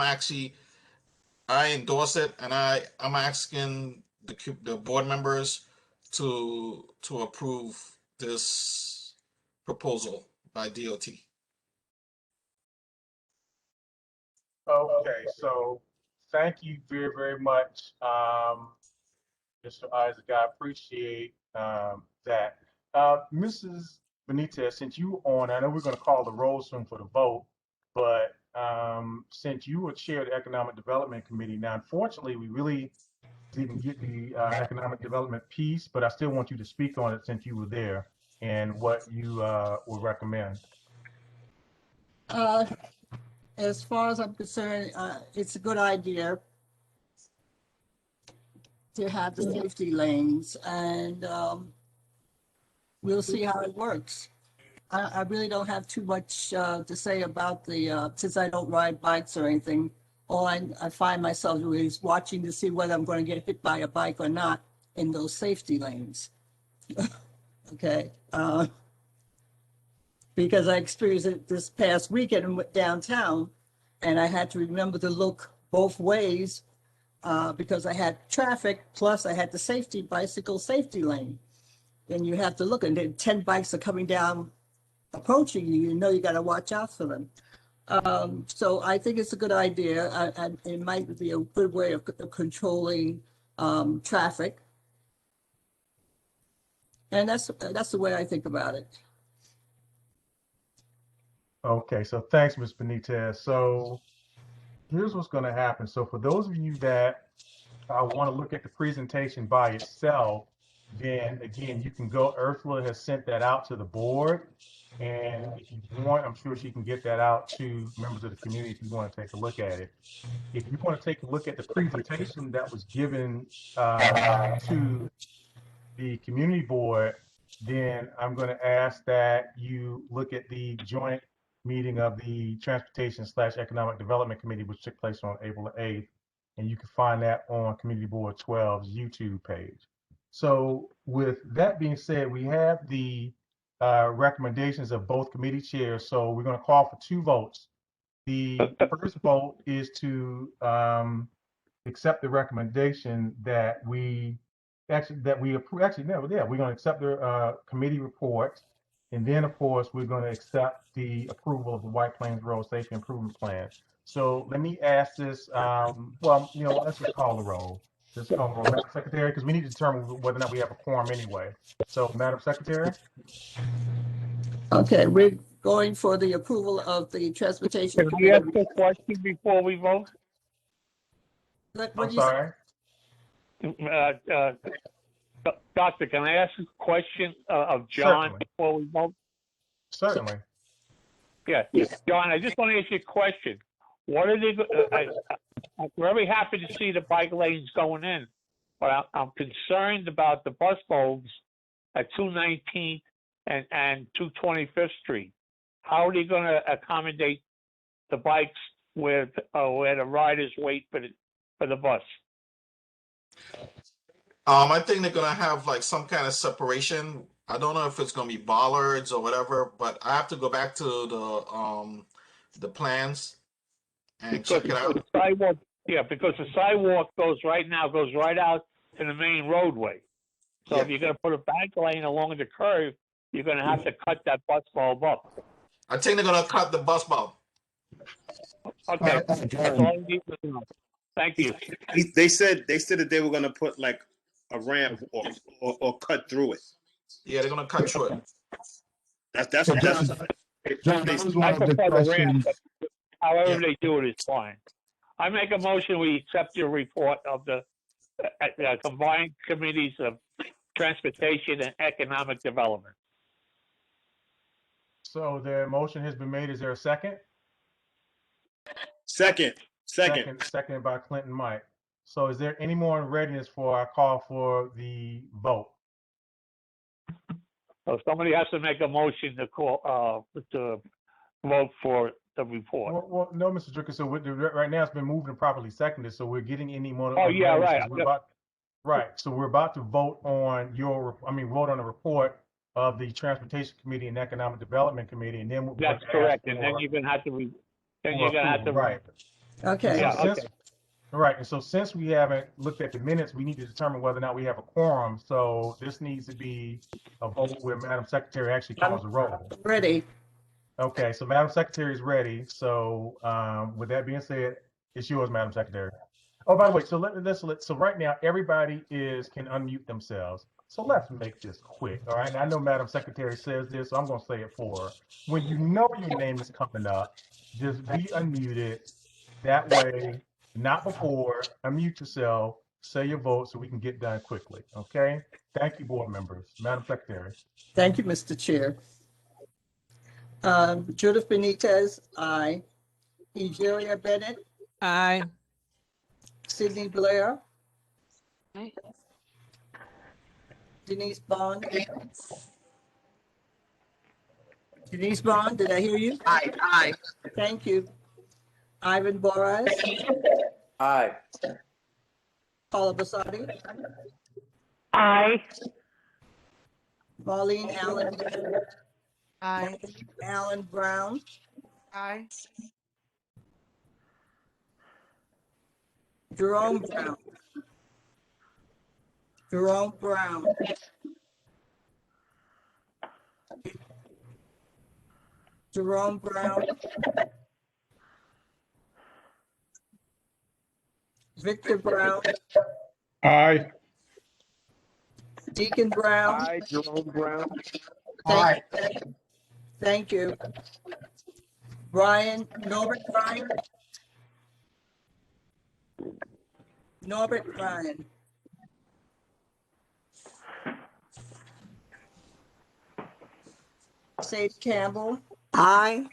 endorse it, and I'm asking the board members to approve this proposal by DOT. Okay, so thank you very, very much, Mr. Isaac. I appreciate that. Mrs. Benitez, since you on, I know we're going to call the roll soon for the vote, but since you were chair of the Economic Development Committee, now unfortunately we really didn't get the economic development piece, but I still want you to speak on it since you were there and what you would recommend. As far as I'm concerned, it's a good idea to have the safety lanes, and we'll see how it works. I really don't have too much to say about the, since I don't ride bikes or anything. All I find myself doing is watching to see whether I'm going to get hit by a bike or not in those safety lanes. Okay. Because I experienced it this past weekend downtown, and I had to remember to look both ways because I had traffic, plus I had the bicycle safety lane. And you have to look, and then 10 bikes are coming down, approaching you, you know you got to watch out for them. So I think it's a good idea, and it might be a good way of controlling traffic. And that's the way I think about it. Okay, so thanks, Ms. Benitez. So here's what's going to happen. So for those of you that want to look at the presentation by itself, then again, you can go, Ursula has sent that out to the board. And if you want, I'm sure she can get that out to members of the community if you want to take a look at it. If you want to take a look at the presentation that was given to the community board, then I'm going to ask that you look at the joint meeting of the Transportation/Economic Development Committee, which took place on April 8th. And you can find that on Community Board 12's YouTube page. So with that being said, we have the recommendations of both committee chairs. So we're going to call for 2 votes. The first vote is to accept the recommendation that we're going to accept the committee report, and then of course we're going to accept the approval of the White Plains Road Safety Improvement Plan. So let me ask this. Well, let's just call the roll. Let's call the roll, Madam Secretary, because we need to determine whether or not we have a quorum anyway. So, Madam Secretary. Okay, we're going for the approval of the transportation. Can we ask a question before we vote? I'm sorry. Doctor, can I ask a question of John before we vote? Certainly. Yeah, John, I just want to ask you a question. What are they? I'm very happy to see the bike lanes going in, but I'm concerned about the bus bulbs at 219th and 225th Street. How are they going to accommodate the bikes where the riders wait for the bus? I think they're gonna have like some kind of separation. I don't know if it's gonna be bollards or whatever, but I have to go back to the plans and check it out. The sidewalk, because the sidewalk goes right out to the main roadway. So if you're gonna put a bike lane along the curve, you're gonna have to cut that bus bulb up. I think they're gonna cut the bus bulb. Okay, that's all I need to know. Thank you. They said that they were gonna put like a ramp or cut through it. Yeah, they're gonna cut through it. That's John, that was one of the questions. However they do it is fine. I make a motion, we accept your report of the combined committees of transportation and economic development. So the motion has been made. Is there a second? Second. Seconded by Clinton Mike. So is there any more in readiness for our call for the vote? So somebody has to make a motion to call to vote for the report. Well, no, Mr. Drucker. So right now it's been moved and properly seconded. So we're getting any more. Oh yeah, right. So we're about to vote on vote on the report of the Transportation Committee and Economic Development Committee, and then that's correct. And then you're gonna have to. Right. Okay. Yeah. Okay. All right. And so since we haven't looked at the minutes, we need to determine whether or not we have a quorum. So this needs to be a vote where Madam Secretary actually calls the roll. Ready. Okay. So Madam Secretary is ready. So with that being said, it's yours, Madam Secretary. Oh, by the way, so right now everybody can unmute themselves. So let's make this quick. All right. And I know Madam Secretary says this, so I'm going to say it for her. When you know your name is coming up, just be unmuted. That way, not before, unmute yourself, say your vote so we can get done quickly. Okay? Thank you, board members. Madam Secretary. Thank you, Mr. Chair. Judith Benitez, aye. Egeria Bennett. Aye. Sidney Blair. Aye. Denise Bond. Denise Bond, did I hear you? Aye. Thank you. Ivan Boras. Aye. Paula Basadi. Aye. Marlene Allen. Aye. Alan Brown. Aye. Jerome Brown. Jerome Brown. Jerome Brown. Victor Brown. Aye. Deacon Brown. Aye. Jerome Brown. Aye. Thank you. Norbert Ryan. Norbert Ryan. Sadie Campbell, Aye.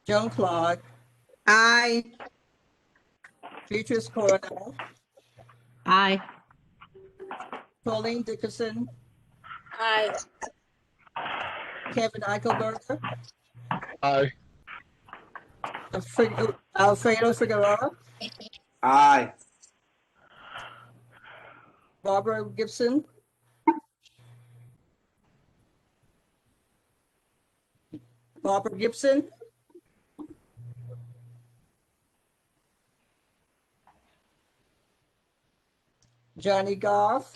Joan Clark, Aye. Beatrice Coronel, Aye. Pauline Dickerson, Aye. Kevin Eichelberger, Aye. Alfredo Figueroa, Aye. Barbara Gibson, Barbara Gibson, Johnny Goff,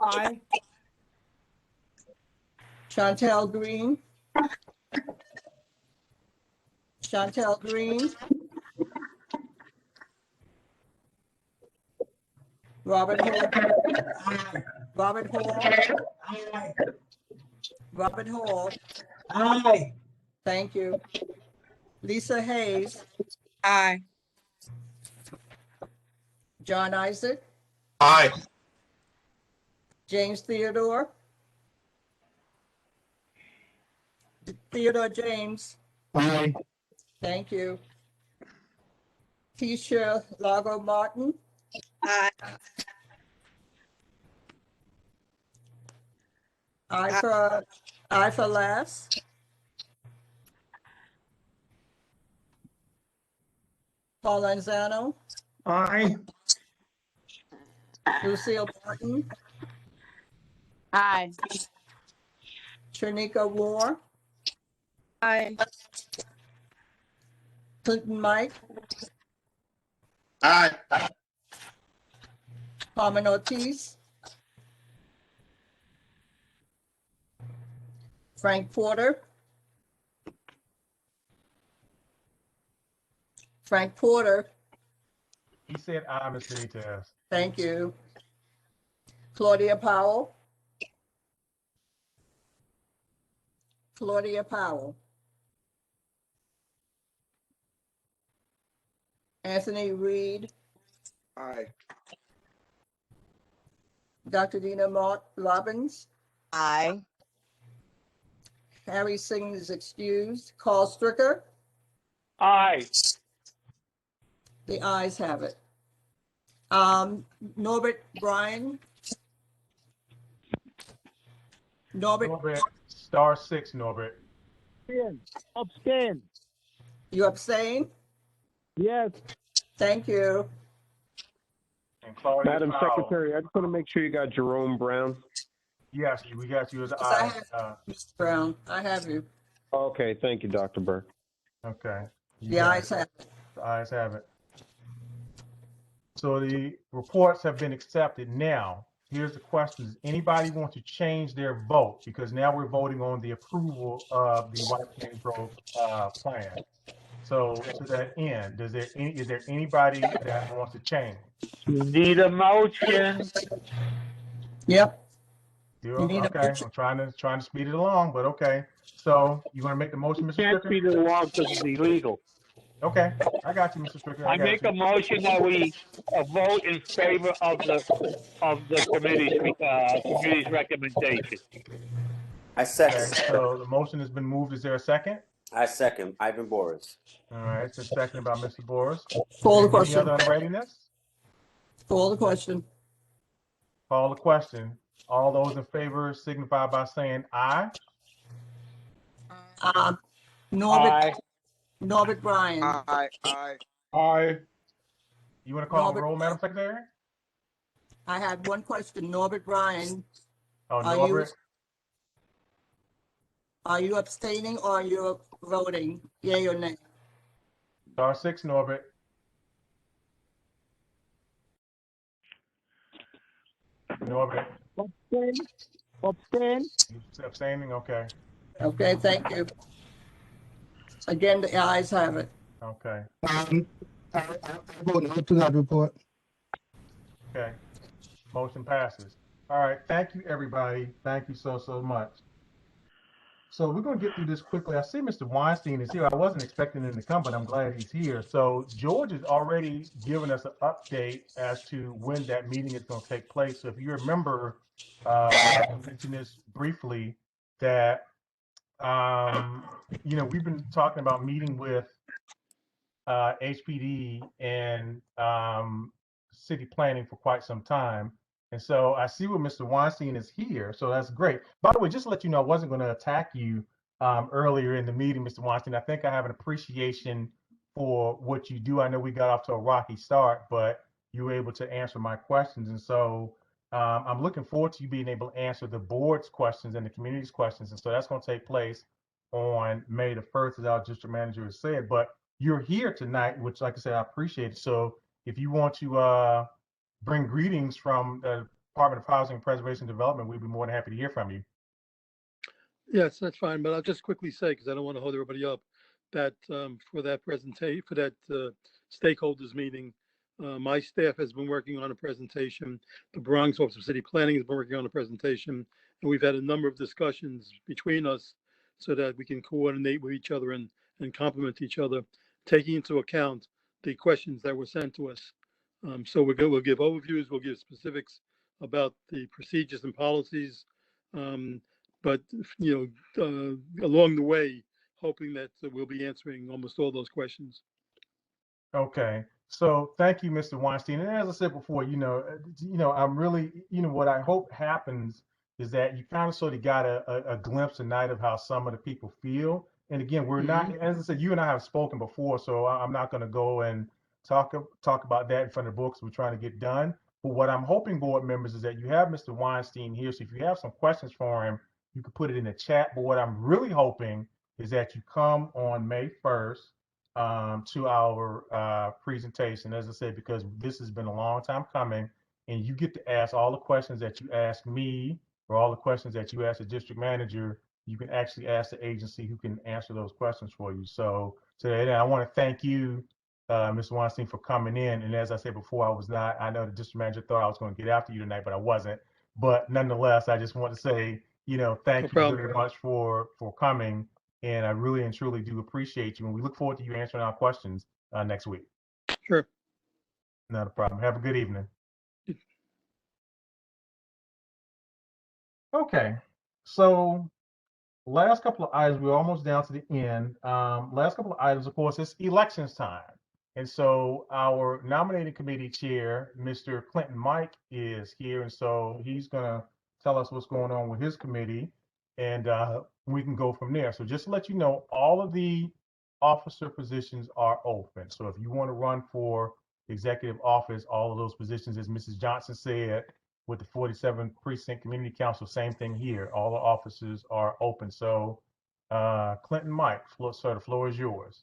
Aye. Chantel Green, Chantel Green, Robert Hall, Robert Hall, Robert Hall, Aye. thank you. Lisa Hayes, Aye. John Isaac, Aye. James Theodore, Theodore James, Aye. thank you. Keisha Lago Martin, Aye. I for Lass, Paul Lanzano, Aye. Lucille Martin, Aye. Shanika War, Aye. Clinton Mike, Aye. Carmen Ortiz, Frank Porter, Frank Porter, He said aye, Ms. Benitez. thank you. Claudia Powell, Claudia Powell, Anthony Reed, Aye. Dr. Dina Mott Robbins, Aye. Harry Singh is excused. Carl Stricker, Aye. the ayes have it. Norbert Bryan, Norbert, Norbert, star 6, Norbert. Abstain. you abstain? Yes. Thank you. And Claudia Madam Powell. Secretary, I just want to make sure you got Jerome Brown. Yes, we got you as Yes, I aye. have Mr. Brown. I have you. Okay, thank you, Dr. Burke. Okay. The ayes have it. The ayes have it. So the reports have been accepted. Now, here's the question. Does anybody want to change their vote? Because now we're voting on the approval of the White Plains Road plan. So to that end, is there anybody that wants to change? Need a motion. Yep. Okay, I'm trying to speed it along, but okay. So you want to make the motion, Mr. Can't Stricker? speed it along because it's illegal. Okay, I got you, Mr. Stricker. I make a motion that we vote in favor of the committee's recommendation. I second. Okay, so the motion has been moved. Is there a second? I second. Ivan Boris. All right, it's been seconded by Mr. Boris. Call the Any question. other unreadiness? Call the question. Call the question. All those in favor signify by saying aye. Norbert Bryan. Aye. Aye. Aye. You want to call the roll, Madam Secretary? I had one question. Norbert Bryan. Oh, Norbert. Are you abstaining or are you voting? Yay or nay? Star 6, Norbert. Norbert. Abstain. Abstaining, okay. Okay, thank you. Again, the ayes have it. Okay. I vote no to that report. Okay. Motion passes. All right. Thank you, everybody. Thank you so much. So we're going to get through this quickly. I see Mr. Weinstein is here. I wasn't expecting him to come, but I'm glad he's here. So George has already given us an update as to when that meeting is going to take place. So if you remember, I mentioned this briefly, that we've been talking about meeting with HPD and city planning for quite some time. And so I see where Mr. Weinstein is here. So that's great. By the way, just to let you know, I wasn't going to attack you earlier in the meeting, Mr. Weinstein. I think I have an appreciation for what you do. I know we got off to a rocky start, but you were able to answer my questions. And so I'm looking forward to you being able to answer the board's questions and the community's questions. And so that's going to take place on May the 1st, as our district manager has said. But you're here tonight, which, like I said, I appreciate it. So if you want to bring greetings from the Department of Housing, Preservation, and Development, we'd be more than happy to hear from you. Yes, that's fine, but I'll just quickly say, because I don't want to hold everybody up, that for that presentation, for that stakeholders meeting, my staff has been working on a presentation. The Bronx Office of City Planning has been working on a presentation, and we've had a number of discussions between us so that we can coordinate with each other and complement each other, taking into account the questions that were sent to us. So we'll give overviews, we'll give specifics about the procedures and policies, but along the way, hoping that we'll be answering almost all those questions. Okay. So thank you, Mr. Weinstein. And as I said before, I'm really, what I hope happens is that you kind of sort of got a glimpse tonight of how some of the people feel. And again, we're not, as I said, you and I have spoken before, so I'm not going to go and talk about that in front of the books we're trying to get done. But what I'm hoping, board members, is that you have Mr. Weinstein here. So if you have some questions for him, you can put it in the chat. But what I'm really hoping is that you come on May 1st to our presentation, as I said, because this has been a long time coming, and you get to ask all the questions that you ask me, or all the questions that you ask the district manager. You can actually ask the agency who can answer those questions for you. So today, I want to thank you, Mr. Weinstein, for coming in. And as I said before, I know the district manager thought I was going to get after you tonight, but I wasn't. But nonetheless, I just want to say, thank you very much for coming. And I really and truly do appreciate you. And we look forward to you answering our questions next week. Sure. Not a problem. Have a good evening. Okay. So last couple of items, we're almost down to the end. Last couple of items, of course, it's elections time. And so our nominating committee chair, Mr. Clinton Mike, is here. And so he's going to tell us what's going on with his committee. And we can go from there. So just to let you know, all of the officer positions are open. So if you want to run for executive office, all of those positions, as Mrs. Johnson said, with the 47th Precinct Community Council, same thing here. All the offices are open. So Clinton Mike, sir, the floor is yours.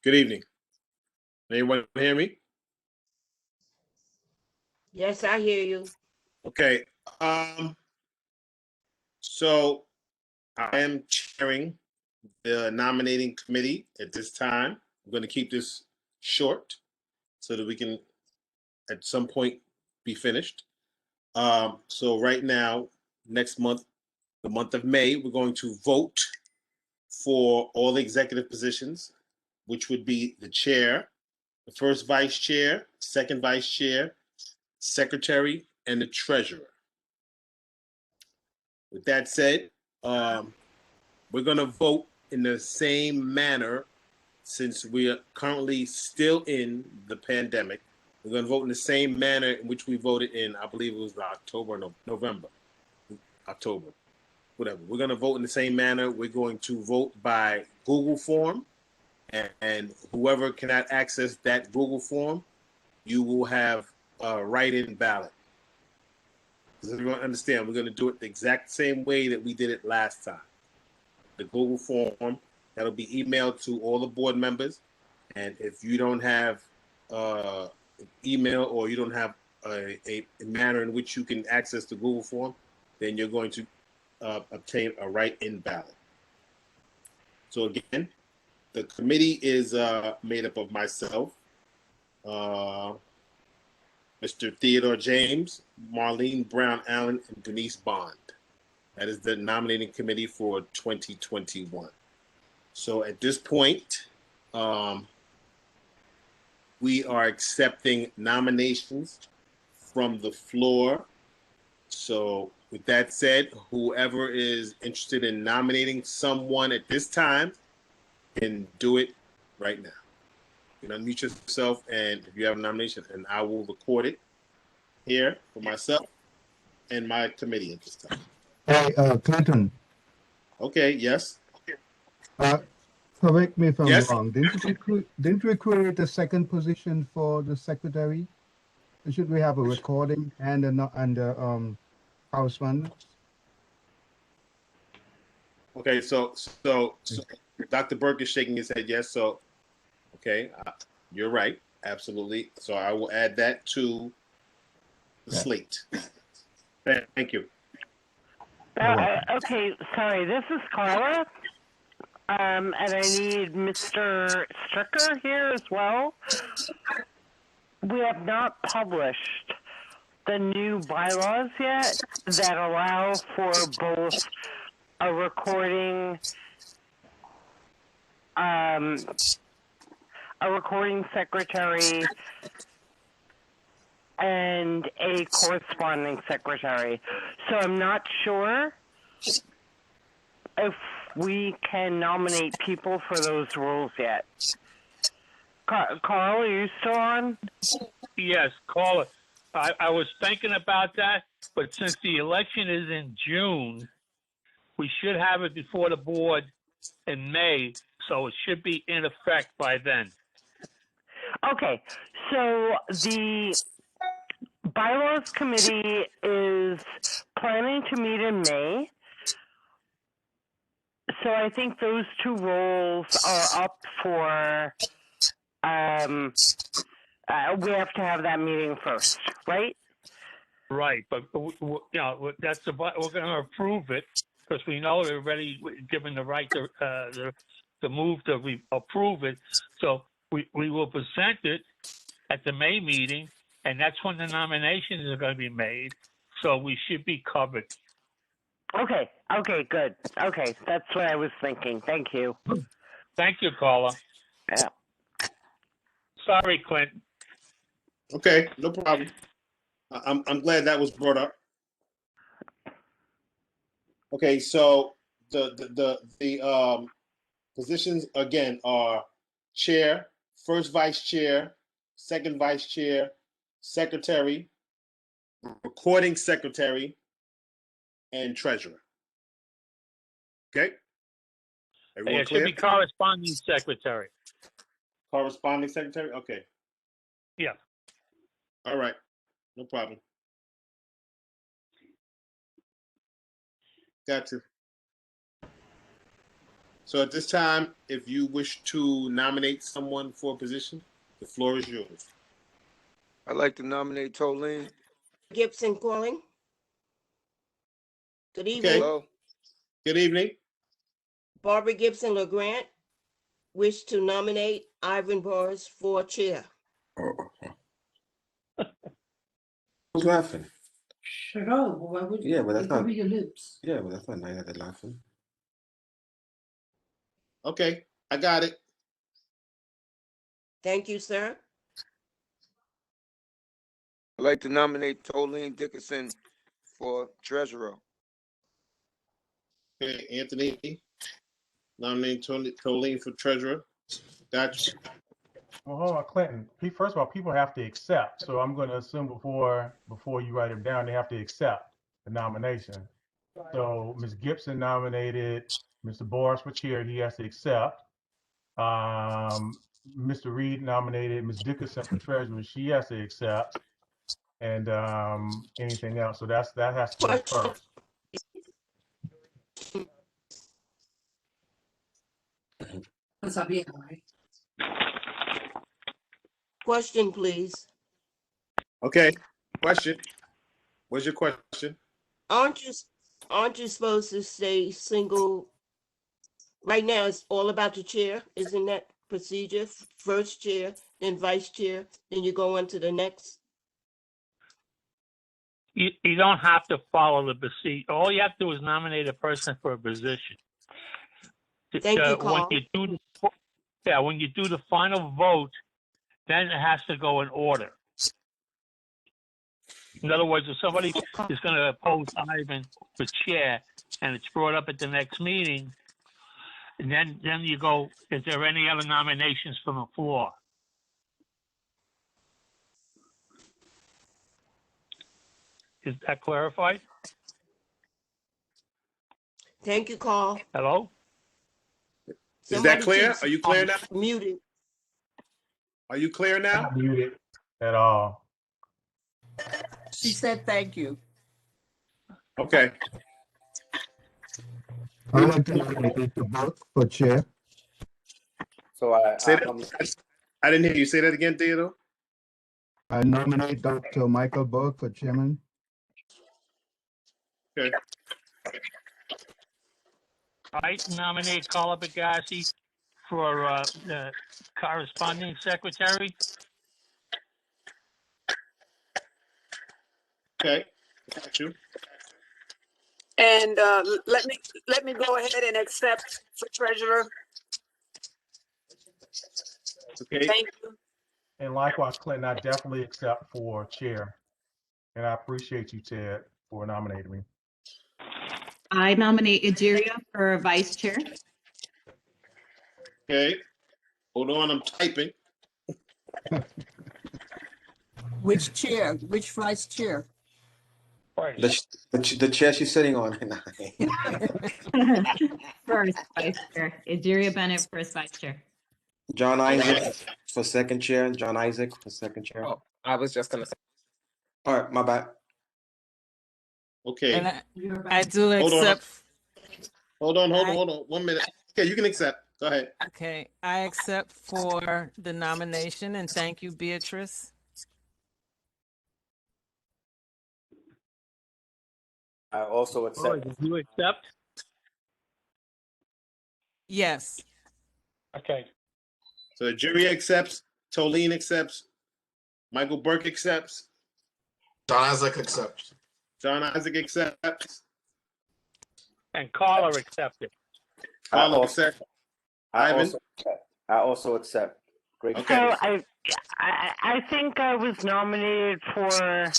Good evening. Anyone hear me? Yes, I hear you. Okay. So I am chairing the nominating committee at this time. I'm going to keep this short so that we can at some point be finished. So right now, next month, the month of May, we're going to vote for all the executive positions, which would be the chair, the first vice chair, second vice chair, secretary, and the treasurer. With that said, we're going to vote in the same manner since we are currently still in the pandemic. We're going to vote in the same manner in which we voted in, I believe it was November, October, whatever. We're going to vote in the same manner. We're going to vote by Google form, and whoever cannot access that Google form, you will have a write-in ballot. Because everyone understand, we're going to do it the exact same way that we did it last time. The Google form, that'll be emailed to all the board members. And if you don't have email or you don't have a manner in which you can access the Google form, then you're going to obtain a write-in ballot. So again, the committee is made up of myself, Mr. Theodore James, Marlene Brown Allen, and Denise Bond. That is the nominating committee for 2021. So at this point, we are accepting nominations from the floor. So with that said, whoever is interested in nominating someone at this time can do it right now. You can unmute yourself, and if you have a nomination, and I will record it here for myself and my committee at this time. Hey, Clinton, Okay, yes. correct me if I'm Yes. wrong. Didn't we create a second position for the secretary? Should we have a recording and a correspondence? Okay, so Dr. Burke is shaking his head yes. So, okay, you're right, absolutely. So I will add that to the slate. Thank you. Okay, sorry, this is Carla. And I need Mr. Stricker here as well. We have not published the new bylaws yet that allow for both a recording secretary and a corresponding secretary. So I'm not sure if we can nominate people for those roles yet. Carl, are you still on? Yes, call it. I was thinking about that, but since the election is in June, we should have it before the board in May, so it should be in effect by then. Okay, so the bylaws committee is planning to meet in May. So I think those two roles are up for, we have to have that meeting first, right? Right, but that's we're going to approve it because we know they're already given the right to move to approve it. So we will present it at the May meeting, and that's when the nominations are going to be made. So we should be covered. Okay, good. Okay, that's what I was thinking. Thank you. Thank you, Carla. Yeah. Sorry, Clinton. Okay, no problem. I'm glad that was brought up. Okay, so the positions again are chair, first vice chair, second vice chair, secretary, recording secretary, and treasurer. Okay. Everyone It clear? should be corresponding secretary. Corresponding secretary. Okay. Yeah. All right. No problem. Got you. So at this time, if you wish to nominate someone for a position, the floor is yours. I'd like to nominate Tolene. Gibson calling. Good evening. Okay. Hello. Good evening. Barbara Gibson LeGrant wish to nominate Ivan Boris for chair. Who's laughing? Shut up. Why would Yeah, but that's not. cover your lips. Yeah, but that's not nice that they're laughing. Okay, I got it. Thank you, sir. I'd like to nominate Tolene Dickinson for treasurer. Okay, Anthony, nominate Tolene for treasurer. Gotcha. Well, hold on, Clinton. First of all, people have to accept. So I'm going to assume before you write them down, they have to accept the nomination. So Ms. Gibson nominated Mr. Boris for chair. He has to accept. Mr. Reed nominated Ms. Dickinson for treasurer. She has to accept. And anything else. So that has to go first. Question, please. Okay, question. What's your question? Aren't you supposed to stay single? Right now, it's all about the chair. Isn't that procedure? First chair, then vice chair, then you go on to the next. You don't have to follow the procedure. All you have to do is nominate a person for a position. Thank you, Carl. When you do the final vote, then it has to go in order. In other words, if somebody is going to oppose Ivan for chair and it's brought up at the next meeting, and then you go, is there any other nominations from the floor? Is that clarified? Thank you, Carl. Hello? Is that Somebody clear? keeps Are you clear now? muted. Are you clear now? Not muted at all. She said thank you. Okay. I'd like to nominate Dr. Burke for chair. So Say that. I didn't hear you say that again, Theodore. I nominate Dr. Michael Burke for chairman. Okay. I nominate Carla Bagassi for the corresponding secretary. Okay. Got you. And let me go ahead and accept for treasurer. Okay. Thank you. And likewise, Clinton, I definitely accept for chair. And I appreciate you, Ted, for nominating me. I nominate Egeria for vice chair. Okay. Hold on, I'm typing. Which chair? Which vice chair? The chair she's sitting on. First vice chair. Egeria Bennett, first vice chair. John Isaac for second chair. John Isaac for second chair. Oh, I was just gonna say. All right, my bad. Okay. And I do Hold on. accept. Hold on. 1 minute. Okay, you can accept. Go ahead. Okay, I accept for the nomination and thank you, Beatrice. I also Oh, accept. did you accept? Yes. Okay. So the jury accepts, Tolene accepts, Michael Burke accepts, John Isaac accepts. John Isaac accepts, And Carla accepted. Carla accepts. Ivan? I also accept. Great. So I think I was nominated for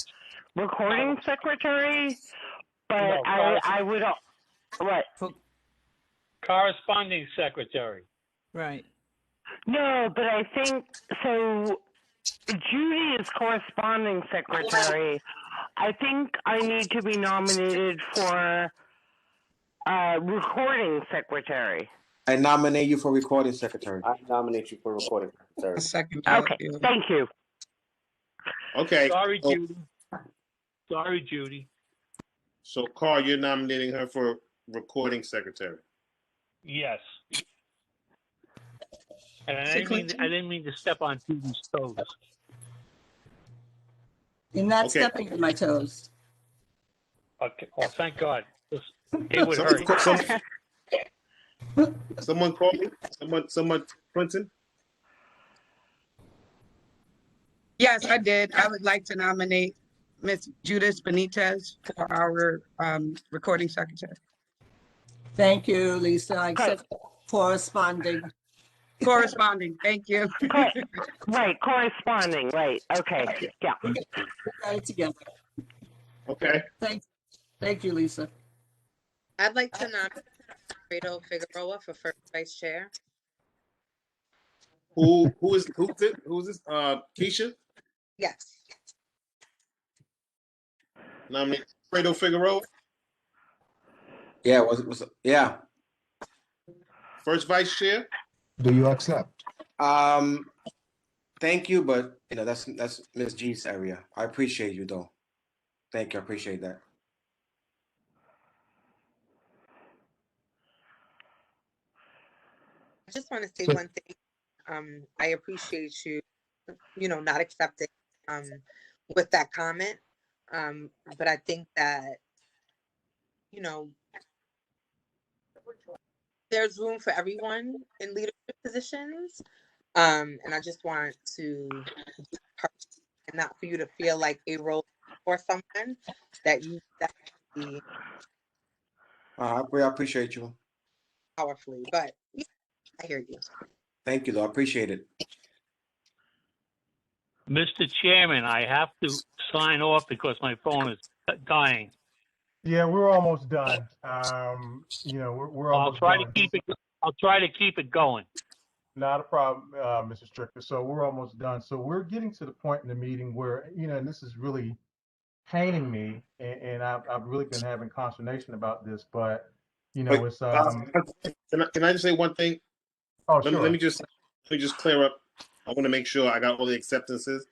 recording secretary, but No, I would what? Corresponding secretary. Right. No, but I think so. Judy is corresponding secretary. I think I need to be nominated for recording secretary. I nominate you for recording secretary. I nominate you for recording secretary. Second. Okay, thank you. Okay. Sorry, Judy. Sorry, Judy. So Carl, you're nominating her for recording secretary. Yes. And I didn't mean to step on Judy's toes. You're not Okay. stepping on my toes. Okay. Oh, thank God. It would hurt. Someone call me. Someone, Clinton. Yes, I did. I would like to nominate Ms. Judith Benitez for our recording secretary. Thank you, Lisa. I accept corresponding. Corresponding, thank you. Right, corresponding, right. Okay, yeah. We got it together. Okay. Thank you, Lisa. I'd like to nominate Fredo Figueroa for first vice chair. Who's this? Keisha? Yes. Nominate Fredo Figueroa. Yeah, yeah. First vice chair. Do you accept? Thank you, but that's Ms. G's area. I appreciate you though. Thank you. I appreciate that. I just want to say one thing. I appreciate you, not accepting with that comment. But I think that, there's room for everyone in leadership positions. And I just want to, and not for you to feel like a role for someone that you definitely I appreciate you. powerfully, but I hear you. Thank you though. I appreciate it. Mr. Chairman, I have to sign off because my phone is dying. Yeah, we're almost done. We're I'll almost try to done. keep it. I'll try to keep it going. Not a problem, Mr. Stricker. So we're almost done. So we're getting to the point in the meeting where, and this is really paining me, and I've really been having consternation about this, but, it's Can I just say one thing? Oh, Let sure. me just clear up. I want to make sure I got all the acceptances.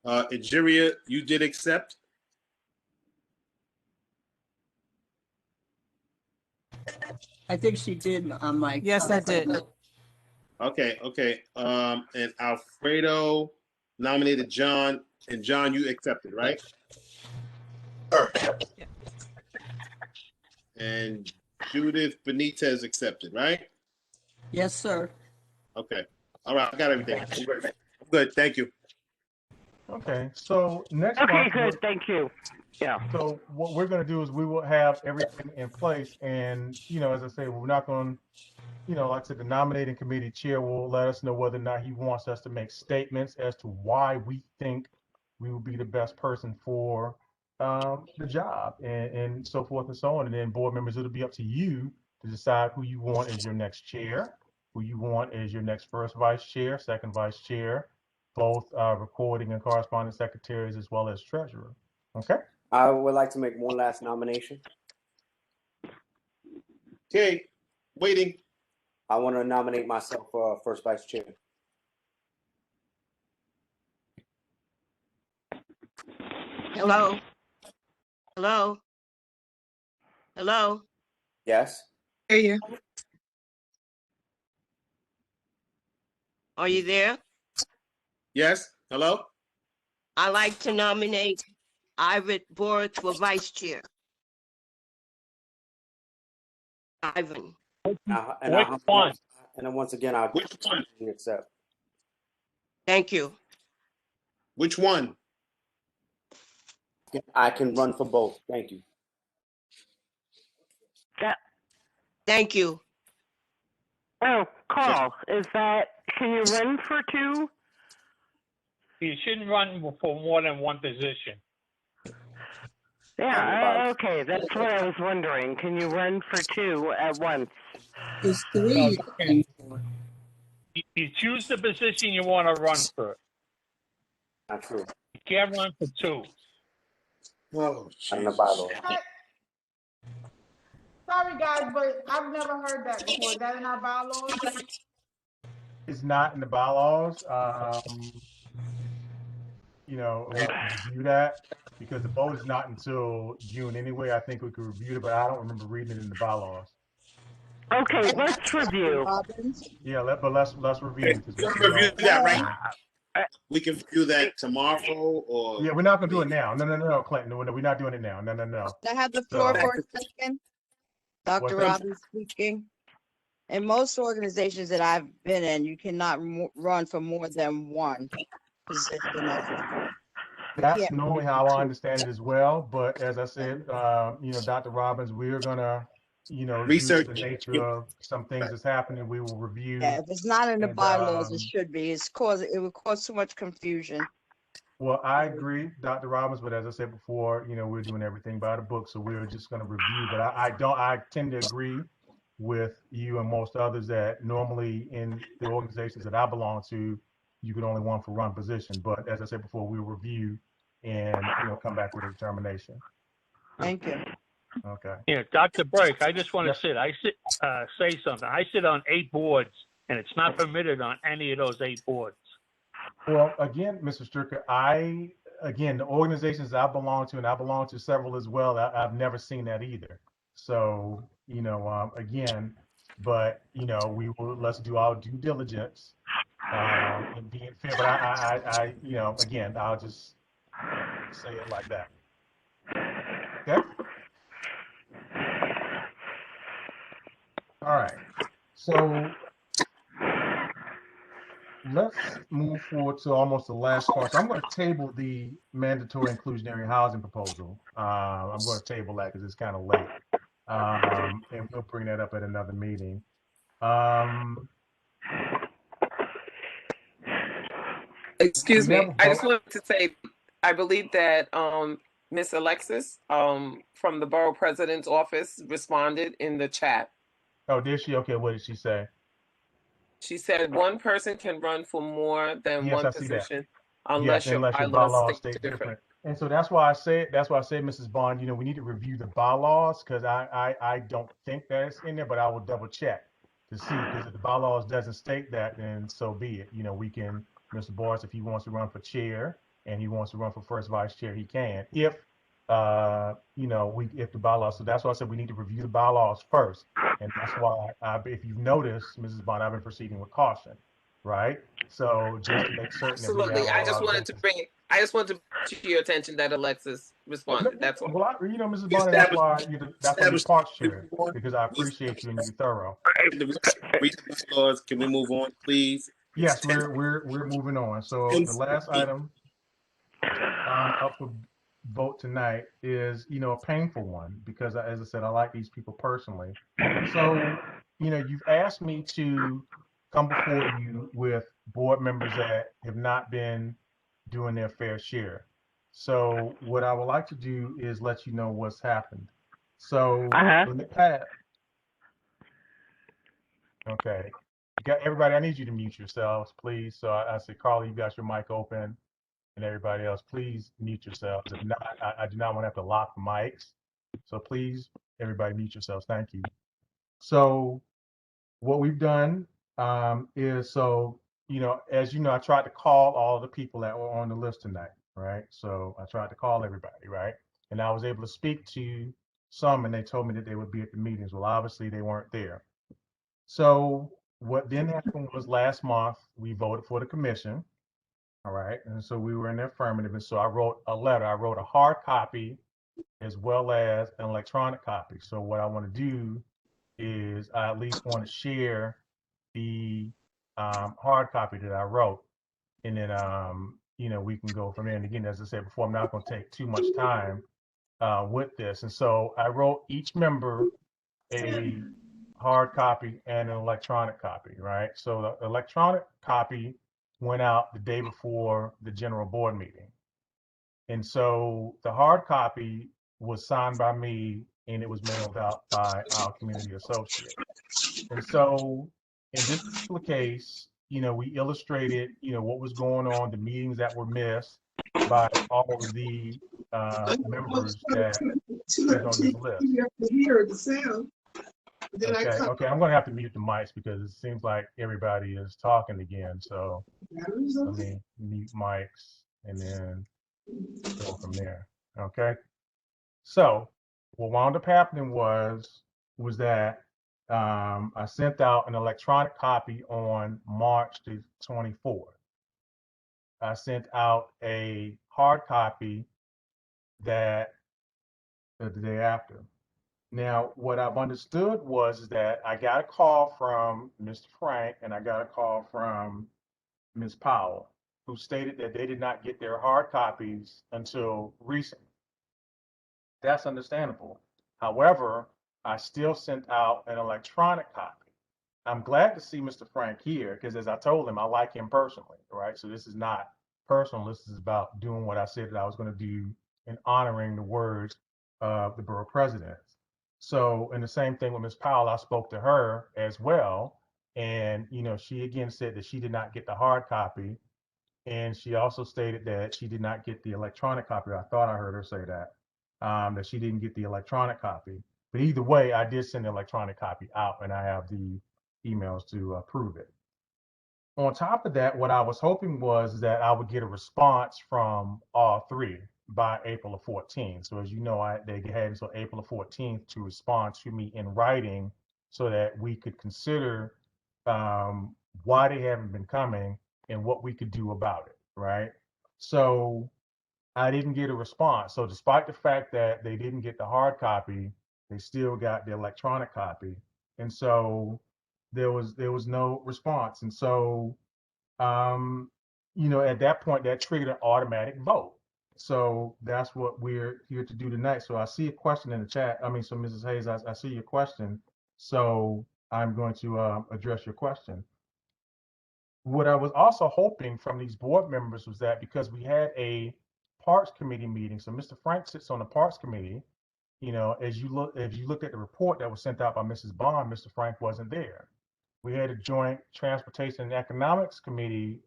Egeria, you did accept. I think she did on my. Yes, I did. Okay. And Alfredo nominated John, and John, you accepted, right? Sure. And Judith Benitez accepted, right? Yes, sir. Okay. All right, I got everything. I'm good. Thank you. Okay, so next Okay, month. good. Thank you. Yeah. So what we're going to do is we will have everything in place, and as I say, we're not going to, like I said, the nominating committee chair will let us know whether or not he wants us to make statements as to why we think we will be the best person for the job, and so forth and so on. And then board members, it'll be up to you to decide who you want as your next chair, who you want as your next first vice chair, second vice chair, both recording and correspondence secretaries, as well as treasurer. Okay. I would like to make one last nomination. Okay, waiting. I want to nominate myself for first vice chair. Hello? Hello? Hello? Yes. Hear you. Are you there? Yes. Hello? I'd like to nominate Ivan Borough for vice chair. Ivan. Which one? And then once again, I'll accept. Thank you. Which one? I can run for both. Thank you. Thank you. Oh, Carl, can you run for two? You shouldn't run for more than one position. Yeah, okay, that's what I was wondering. Can you run for two at once? It's three. You choose the position you want to run for. Not true. You can't run for two. Oh, Sorry, guys, but I've never heard that before. Is that in our bylaws? It's not in the bylaws. We can review that because the vote is not until June anyway. I think we could review it, but I don't remember reading it in the bylaws. Okay, let's review. Yeah, let's review. Let's review that right. We can review that tomorrow, or yeah, we're not gonna do it now. No, Clinton. No, we're not doing it now. No. I have the floor for a second. Dr. Robbins speaking. In most organizations that I've been in, you cannot run for more than one position. That's normally how I understand it as well. But as I said, Dr. Robbins, we're gonna, research due to the nature of some things that's happening. We will review. Yeah, if it's not in the bylaws, it should be. It would cause too much confusion. Well, I agree, Dr. Robbins, but as I said before, we're doing everything by the book, so we're just going to review. But I tend to agree with you and most others that normally in the organizations that I belong to, you can only one for one position. But as I said before, we'll review and come back with a determination. Thank you. Okay. Yeah, Dr. Burke, I just want to say something. I sit on 8 boards, and it's not permitted on any of those 8 boards. Well, again, Mr. Stricker, the organizations I belong to, and I belong to several as well, I've never seen that either. So, again, but, let's do our due diligence and being fair. But again, I'll just say it like that. Okay? All right. So let's move forward to almost the last part. So I'm going to table the mandatory inclusionary housing proposal. I'm going to table that because it's kind of late. And we'll bring that up at another meeting. Excuse me. never I just vote. wanted to say, I believe that Miss Alexis from the Borough President's office responded in the chat. Oh, did she? Okay, what did she say? She said one person can run for more than Yes, one I see that. position Yes, unless your unless your bylaws bylaws state state different. different. And so that's why I said, Mrs. Bond, we need to review the bylaws because I don't think that's in there, but I will double check to see because if the bylaws doesn't state that, then so be it. We can, Mr. Boris, if he wants to run for chair and he wants to run for first vice chair, he can. If if the bylaws, so that's why I said we need to review the bylaws first. And that's why if you've noticed, Mrs. Bond, I've been proceeding with caution, right? So just to make certain that we have Absolutely. I all just our wanted to bases. bring to your attention that Alexis responded. That's all. Well, Mrs. Bonner, that's why you're parks chair because I We appreciate you and you're thorough. read the bylaws. Can we move on, please? Yes, we're moving on. So the last item up for vote tonight is a painful one because as I said, I like these people personally. So you've asked me to come before you with board members that have not been doing their fair share. So what I would like to do is let you know what's happened. So in the past, okay, everybody, I need you to mute yourselves, please. So I said, Carly, you got your mic open, and everybody else, please mute yourselves. If not, I do not want to have to lock the mics. So please, everybody, mute yourselves. Thank you. So what we've done is as you know, I tried to call all the people that were on the list tonight, right? So I tried to call everybody, right? And I was able to speak to some, and they told me that they would be at the meetings. Well, obviously they weren't there. So what then happened was last month we voted for the commission, all right? And so we were in the affirmative, and so I wrote a letter. I wrote a hard copy as well as an electronic copy. So what I want to do is I at least want to share the hard copy that I wrote, and then we can go from there. And again, as I said before, I'm not going to take too much time with this. And so I wrote each member a hard copy and an electronic copy, right? So the electronic copy went out the day before the general board meeting. And so the hard copy was signed by me and it was mailed out by our community associate. And so in this particular case, we illustrated, what was going on, the meetings that were missed by all of the members that is on this list. Okay, I'm going to have to mute the mics because it seems like everybody is talking again. So let me mute mics and then go from there. Okay. So what wound up happening was that I sent out an electronic copy on March the 24th. I sent out a hard copy the day after. Now, what I've understood was that I got a call from Mr. Frank and I got a call from Ms. Powell, who stated that they did not get their hard copies until recently. That's understandable. However, I still sent out an electronic copy. I'm glad to see Mr. Frank here because as I told him, I like him personally, right? So this is not personal. This is about doing what I said that I was going to do and honoring the words of the borough president. So, and the same thing with Ms. Powell, I spoke to her as well. And, she again said that she did not get the hard copy. And she also stated that she did not get the electronic copy. I thought I heard her say that, that she didn't get the electronic copy. But either way, I did send the electronic copy out and I have the emails to prove it. On top of that, what I was hoping was that I would get a response from all three by April of 14th. So as you know, they had until April of 14th to respond to me in writing so that we could consider why they haven't been coming and what we could do about it, right? So I didn't get a response. So despite the fact that they didn't get the hard copy, they still got the electronic copy. And so there was no response. And so at that point that triggered an automatic vote. So that's what we're here to do tonight. So I see a question in the chat. So Mrs. Hayes, I see your question. So I'm going to address your question. what I was also hoping from these board members was that because we had a Parks Committee meeting, so Mr. Frank sits on the Parks Committee, you know, as you looked at the report that was sent out by Mrs. Bond, Mr. Frank wasn't there. We had a joint Transportation and Economics Committee,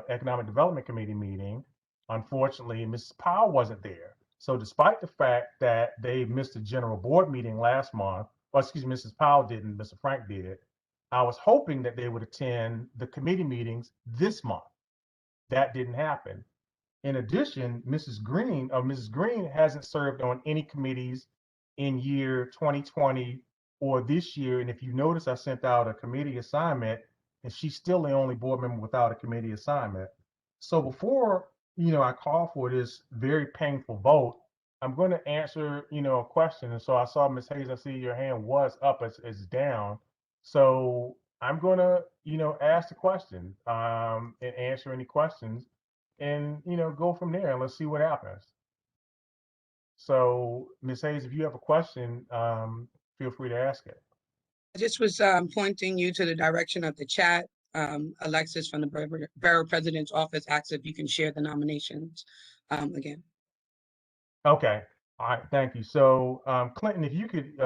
Economic Development Committee meeting. Unfortunately, Mrs. Powell wasn't there. So despite the fact that they missed a general board meeting last month, or excuse me, Mrs. Powell didn't, Mr. Frank did, I was hoping that they would attend the committee meetings this month. That didn't happen. In addition, Mrs. Green hasn't served on any committees in year 2020 or this year. And if you notice, I sent out a committee assignment, and she's still the only board member without a committee assignment. So before, you know, I call for this very painful vote, I'm going to answer, you know, a question. And so I saw Ms. Hayes, I see your hand was up, it's down. So I'm going to, you know, ask the question and answer any questions, and, you know, go from there and let's see what happens. So Ms. Hayes, if you have a question, feel free to ask it. I just was pointing you to the direction of the chat. Alexis from the Borough President's office asked if you can share the nominations again. Okay. All right. Thank you. So Clinton, if you could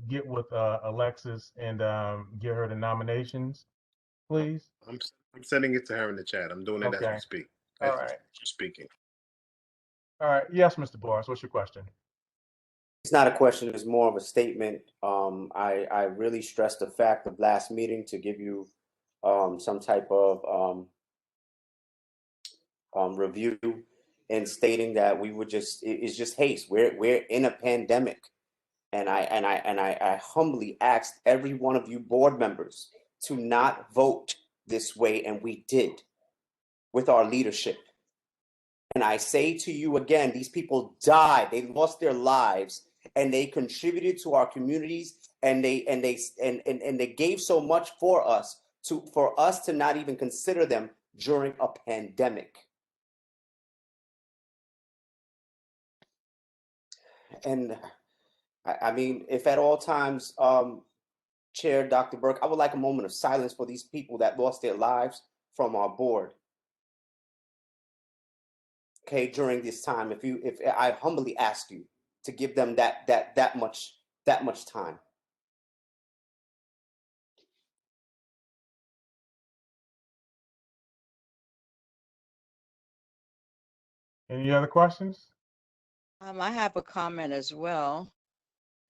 get with Alexis and get her the nominations, please. I'm sending it to her in the chat. I'm doing it as we Okay. speak. All As right. you're speaking. All right. Yes, Mr. Boris, what's your question? It's not a question, it's more of a statement. I really stressed the fact of last meeting to give you some type of review, and stating that we would it's just haste. We're in a pandemic. And I humbly asked every one of you board members to not vote this way, and we did with our leadership. And I say to you again, these people died, they lost their lives, and they contributed to our communities, and they gave so much for us to not even consider them during a pandemic. And I mean, if at all times, Chair Dr. Burke, I would like a moment of silence for these people that lost their lives from our board. Okay, during this time, if I humbly ask you to give them that much time. Any other questions? I have a comment as well.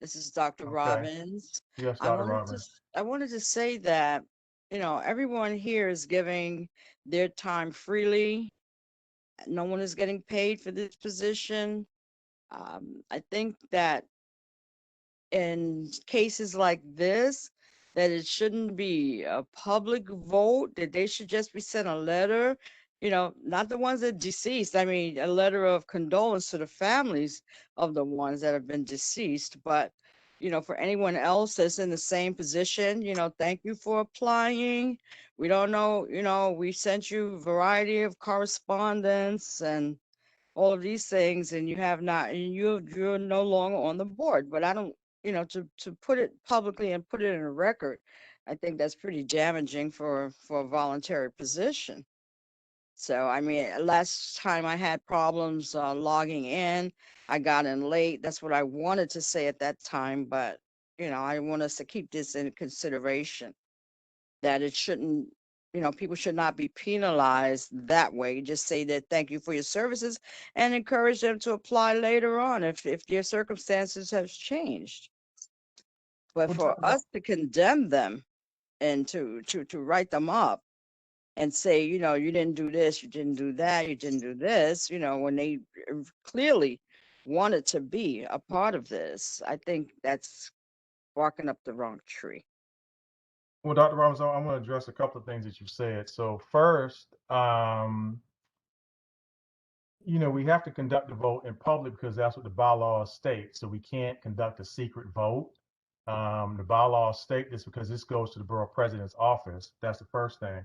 This is Dr. Okay. Robbins. Yes, Dr. Robbins. I wanted to say that, you know, everyone here is giving their time freely. No one is getting paid for this position. I think that in cases like this, that it shouldn't be a public vote, that they should just be sent a letter, you know, not the ones that are deceased. I mean, a letter of condolence to the families of the ones that have been deceased. But, you know, for anyone else that's in the same position, you know, thank you for applying. We don't know, you know, we sent you a variety of correspondence and all of these things, and you have not, and you're no longer on the board. But I don't, you know, to put it publicly and put it in a record, I think that's pretty damaging for a voluntary position. So, I mean, last time I had problems logging in, I got in late. That's what I wanted to say at that time. But, you know, I want us to keep this in consideration, that it shouldn't, you know, people should not be penalized that way. Just say that thank you for your services and encourage them to apply later on if their circumstances have changed. But for us to condemn them and to write them up and say, you know, you didn't do this, you didn't do that, you didn't do this, you know, when they clearly wanted to be a part of this, I think that's barking up the wrong tree. Well, Dr. Robbins, I'm going to address a couple of things that you said. So first, you know, we have to conduct the vote in public because that's what the bylaws state. So we can't conduct a secret vote. The bylaws state this because this goes to the borough president's office. That's the first thing.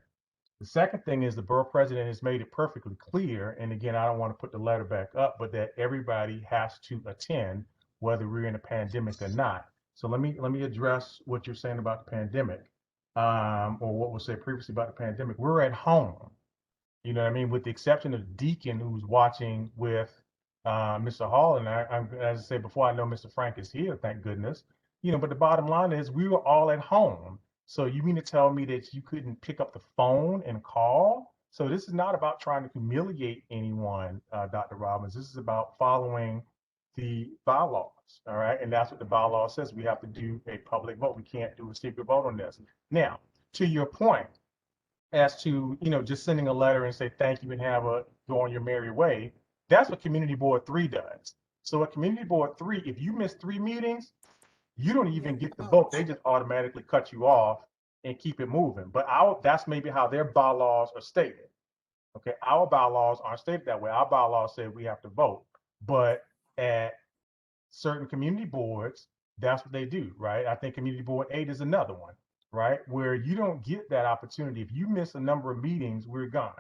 The second thing is the borough president has made it perfectly clear, and again, I don't want to put the letter back up, but that everybody has to attend, whether we're in a pandemic or not. So let me address what you're saying about the pandemic. or what was said previously about the pandemic, we're at home. You know what I mean? With the exception of Deacon, who's watching with Mr. Hall, and as I said before, I know Mr. Frank is here, thank goodness. You know, but the bottom line is we were all at home. So you mean to tell me that you couldn't pick up the phone and call? So this is not about trying to humiliate anyone, Dr. Robbins. This is about following the bylaws, all right? And that's what the bylaw says. We have to do a public vote. We can't do a secret vote on this. Now, to your point, as to, you know, just sending a letter and say thank you and have a go on your merry way, that's what Community Board 3 does. So at Community Board 3, if you miss 3 meetings, you don't even get the vote. They just automatically cut you off and keep it moving. But that's maybe how their bylaws are stated. Okay, our bylaws aren't stated that way. Our bylaws say we have to vote. But at certain community boards, that's what they do, right? I think Community Board 8 is another one, right? Where you don't get that opportunity. If you miss a number of meetings, we're gone.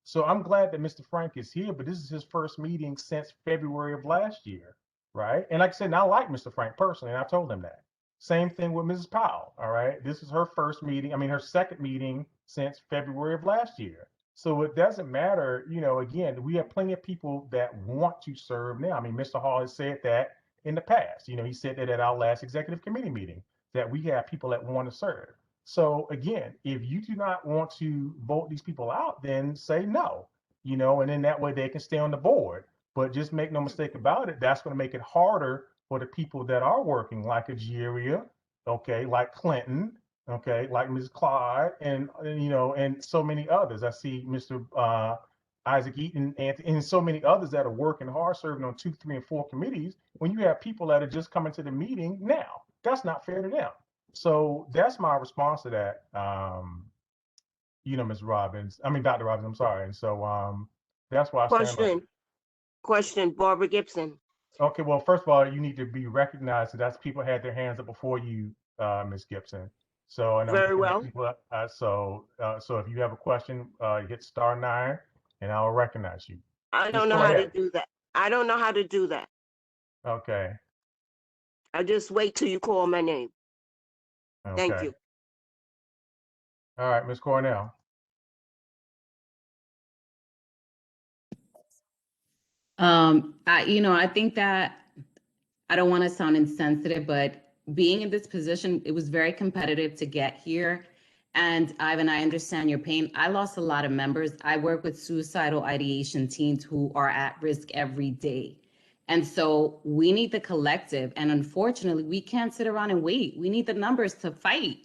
So I'm glad that Mr. Frank is here, but this is his first meeting since February of last year, right? And like I said, and I like Mr. Frank personally, and I told him that. Same thing with Mrs. Powell, all right? This is her first meeting, her second meeting since February of last year. So it doesn't matter, you know, again, we have plenty of people that want to serve now. I mean, Mr. Hall has said that in the past. You know, he said that at our last executive committee meeting, that we have people that want to serve. So again, if you do not want to vote these people out, then say no, you know, and then that way they can stay on the board. But just make no mistake about it, that's going to make it harder for the people that are working, like Ageria, okay, like Clinton, okay, like Ms. Clyde, and you know, and so many others. I see Mr. Isaac Eaton, and so many others that are working hard, serving on 2, 3, and 4 committees. When you have people that are just coming to the meeting now, that's not fair to them. So that's my response to that. You know, Ms. Robbins, Dr. Robbins, I'm sorry. And so that's why I stand. Question, Barbara Gibson. Okay, well, first of all, you need to be recognized. So that's people had their hands up before you, Ms. Gibson. So, and Very well. People, so if you have a question, hit *9, and I'll recognize you. I don't know how to do that. I don't know how to do that. Okay. I just wait till you call my name. Okay. Thank you. All right, Ms. Cornell. I think that I don't want to sound insensitive, but being in this position, it was very competitive to get here. And Ivan, I understand your pain. I lost a lot of members. I work with suicidal ideation teens who are at risk every day. And so we need the collective. And unfortunately, we can't sit around and wait. We need the numbers to fight.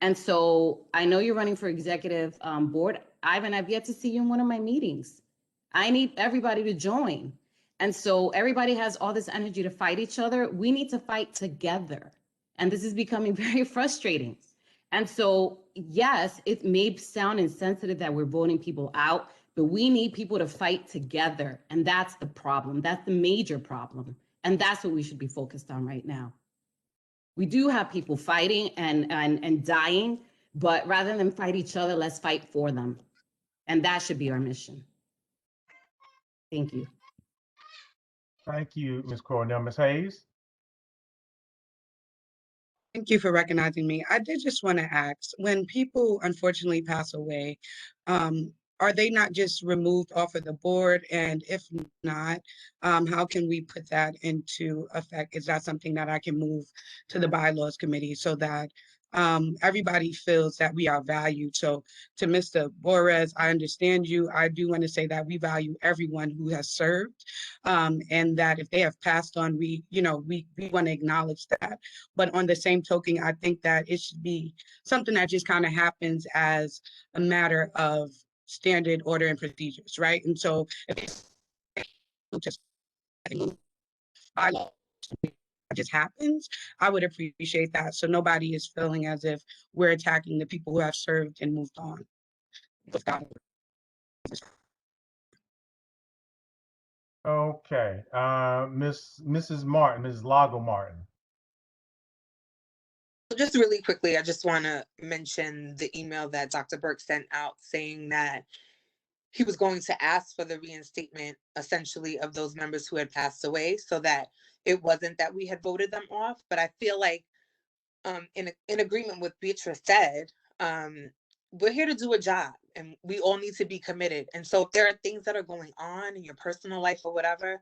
And so I know you're running for executive board. Ivan, I've yet to see you in one of my meetings. I need everybody to join. And so everybody has all this energy to fight each other. We need to fight together. And this is becoming very frustrating. And so, yes, it may sound insensitive that we're voting people out, but we need people to fight together. And that's the problem. That's the major problem. And that's what we should be focused on right now. We do have people fighting and dying, but rather than fight each other, let's fight for them. And that should be our mission. Thank you. Thank you, Ms. Cornell. Ms. Hayes? Thank you for recognizing me. I did just want to ask, when people unfortunately pass away, are they not just removed off of the board? And if not, how can we put that into effect? Is that something that I can move to the bylaws committee so that everybody feels that we are valued? So to Mr. Borres, I understand you. I do want to say that we value everyone who has served, and that if they have passed on, we want to acknowledge that. But on the same token, I think that it should be something that just kind of happens as a matter of standard order and procedures, right? And so if it's just bylaws just happens, I would appreciate that. So nobody is feeling as if we're attacking the people who have served and moved on. Okay, Mrs. Martin, Mrs. Lago Martin. Just really quickly, I just want to mention the email that Dr. Burke sent out saying that he was going to ask for the reinstatement, essentially, of those members who had passed away, so that it wasn't that we had voted them off. But I feel like, in agreement with Beatrice said, we're here to do a job, and we all need to be committed. And so if there are things that are going on in your personal life or whatever,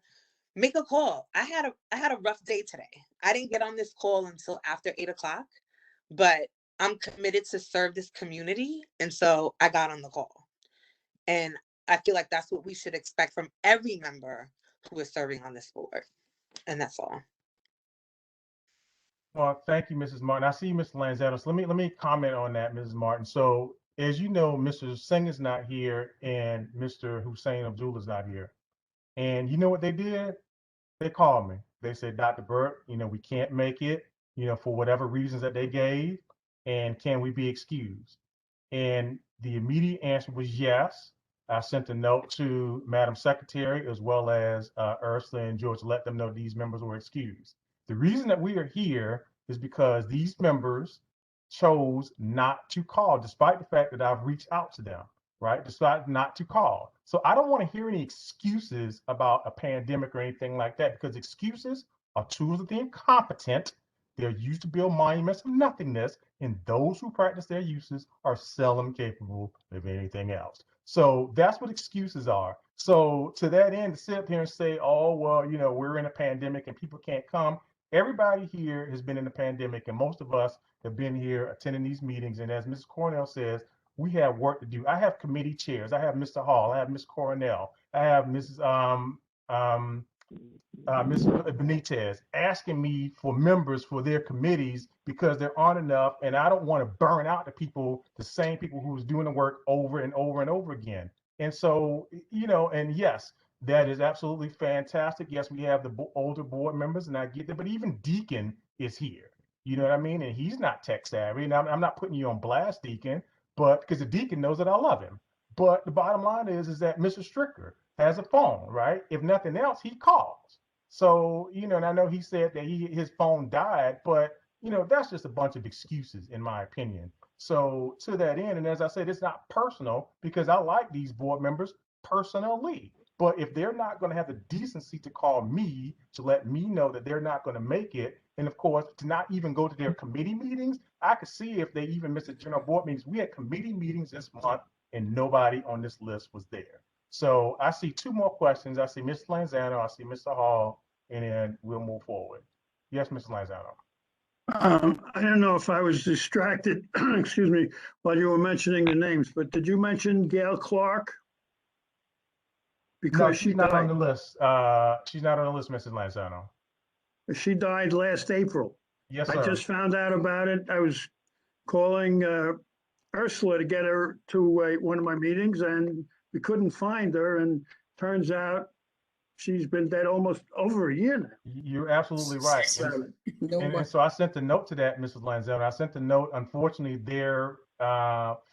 make a call. I had a rough day today. I didn't get on this call until after 8 o'clock, but I'm committed to serve this community. And so I got on the call. And I feel like that's what we should expect from every member who is serving on this board. And that's all. Well, thank you, Mrs. Martin. I see you, Mr. Lanzano. So let me comment on that, Mrs. Martin. So as you know, Mr. Singh is not here and Mr. Hussein Abdullah is not here. And you know what they did? They called me. They said, Dr. Burke, we can't make it, for whatever reasons that they gave, and can we be excused? And the immediate answer was yes. I sent a note to Madam Secretary as well as Ursula and George to let them know these members were excused. The reason that we are here is because these members chose not to call, despite the fact that I've reached out to them, right? Decided not to call. So I don't want to hear any excuses about a pandemic or anything like that, because excuses are tools of the incompetent. They're used to build monuments of nothingness, and those who practice their uses are seldom capable of anything else. So that's what excuses are. So to that end, to sit up here and say, oh, well, we're in a pandemic and people can't come. Everybody here has been in a pandemic, and most of us have been here attending these meetings. And as Mrs. Cornell says, we have work to do. I have committee chairs. I have Mr. Hall. I have Ms. Cornell. I have Mrs. Ms. Benitez asking me for members for their committees because there aren't enough, and I don't want to burn out the same people who's doing the work over and over and over again. And so, and yes, that is absolutely fantastic. Yes, we have the older board members, and I get that, but even Deacon is here. You know what I mean? And he's not tech savvy. And I'm not putting you on blast, Deacon, but because the Deacon knows that I love him. But the bottom line is that Mr. Stricker has a phone, right? If nothing else, he calls. So, and I know he said that his phone died, but, that's just a bunch of excuses, in my opinion. So to that end, and as I said, it's not personal because I like these board members personally. But if they're not going to have the decency to call me to let me know that they're not going to make it, and of course, to not even go to their committee meetings, I could see if they even missed the general board meetings. We had committee meetings this month, and nobody on this list was there. So I see two more questions. I see Mr. Lanzano, I see Mr. Hall, and then we'll move forward. Yes, Mr. Lanzano. I don't know if I was distracted, excuse me, while you were mentioning the names, but did you mention Gail Clark? Because no, she's not on the list. She's not on the list, Mrs. Lanzano. She died last April. Yes, sir. I just found out about it. I was calling Ursula to get her to one of my meetings, and we couldn't find her. And turns out she's been dead almost over a year now. You're absolutely right. And so I sent a note to that, Mrs. Lanzano. I sent the note. Unfortunately, their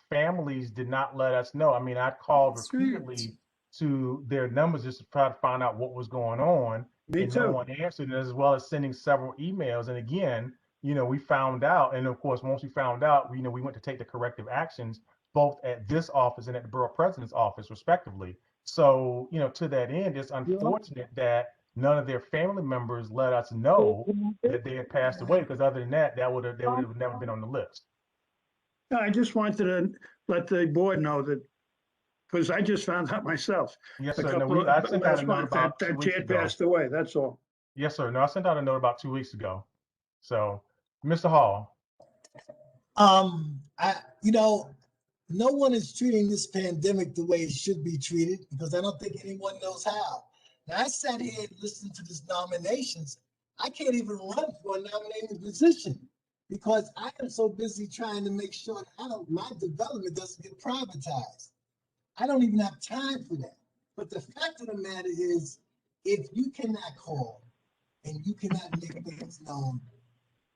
families did not let us know. I mean, I called repeatedly to their numbers just to try to find out what was going on. Me too. No one answered, as well as sending several emails. And again, we found out. And of course, once we found out, we went to take the corrective actions both at this office and at the borough president's office, respectively. So, to that end, it's unfortunate that none of their family members let us know that they had passed away, because other than that, they would have never been on the list. I just wanted to let the board know that, because I just found out myself. Yes, sir. No, I sent out a note about 2 weeks ago. Passed away, that's all. Yes, sir. No, I sent out a note about 2 weeks ago. So, Mr. Hall. No one is treating this pandemic the way it should be treated, because I don't think anyone knows how. Now, I sat here and listened to these nominations. I can't even run for a nominating position because I am so busy trying to make sure that my development doesn't get privatized. I don't even have time for that. But the fact of the matter is, if you cannot call and you cannot make things known,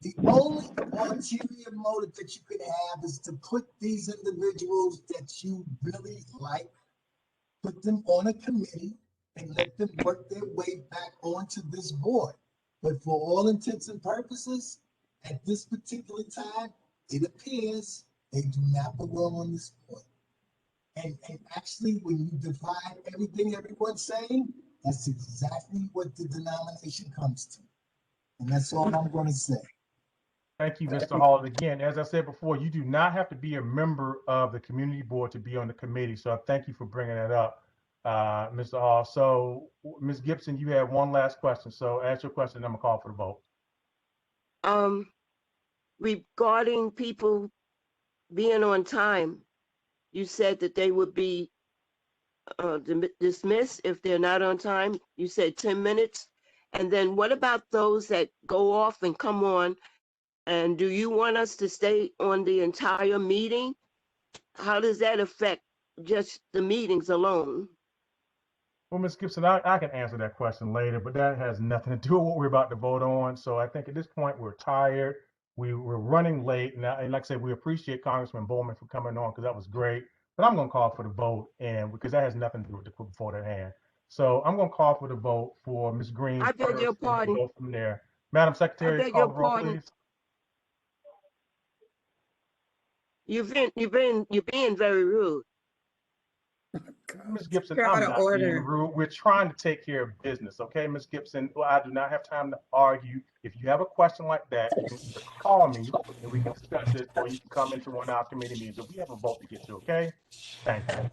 the only ulterior motive that you could have is to put these individuals that you really like, put them on a committee and let them work their way back onto this board. But for all intents and purposes, at this particular time, it appears they do not belong on this board. And actually, when you divide everything everyone's saying, that's exactly what the denomination comes to. And that's all I'm going to say. Thank you, Mr. Hall. And again, as I said before, you do not have to be a member of the community board to be on the committee. So I thank you for bringing that up, Mr. Hall. So, Ms. Gibson, you have one last question. So ask your question, and I'm gonna call for the vote. Regarding people being on time, you said that they would be dismissed if they're not on time. You said 10 minutes. And then what about those that go off and come on? And do you want us to stay on the entire meeting? How does that affect just the meetings alone? Well, Ms. Gibson, I can answer that question later, but that has nothing to do with what we're about to vote on. So I think at this point we're tired. We're running late. And like I said, we appreciate Congressman Bowman for coming on because that was great. But I'm going to call for the vote, and because that has nothing to do with the before that hand. So I'm going to call for the vote for Ms. Green. I beg your pardon. Go from there. Madam Secretary, I beg call your the roll, pardon. please. You're being very rude. Ms. Gibson, You're I'm out of not being order. rude. We're trying to take care of business, okay, Ms. Gibson? Well, I do not have time to argue. If you have a question like that, you can either call me and we can discuss it, or you can come into one of our committee meetings. But we have a vote to get to, okay? Thank you.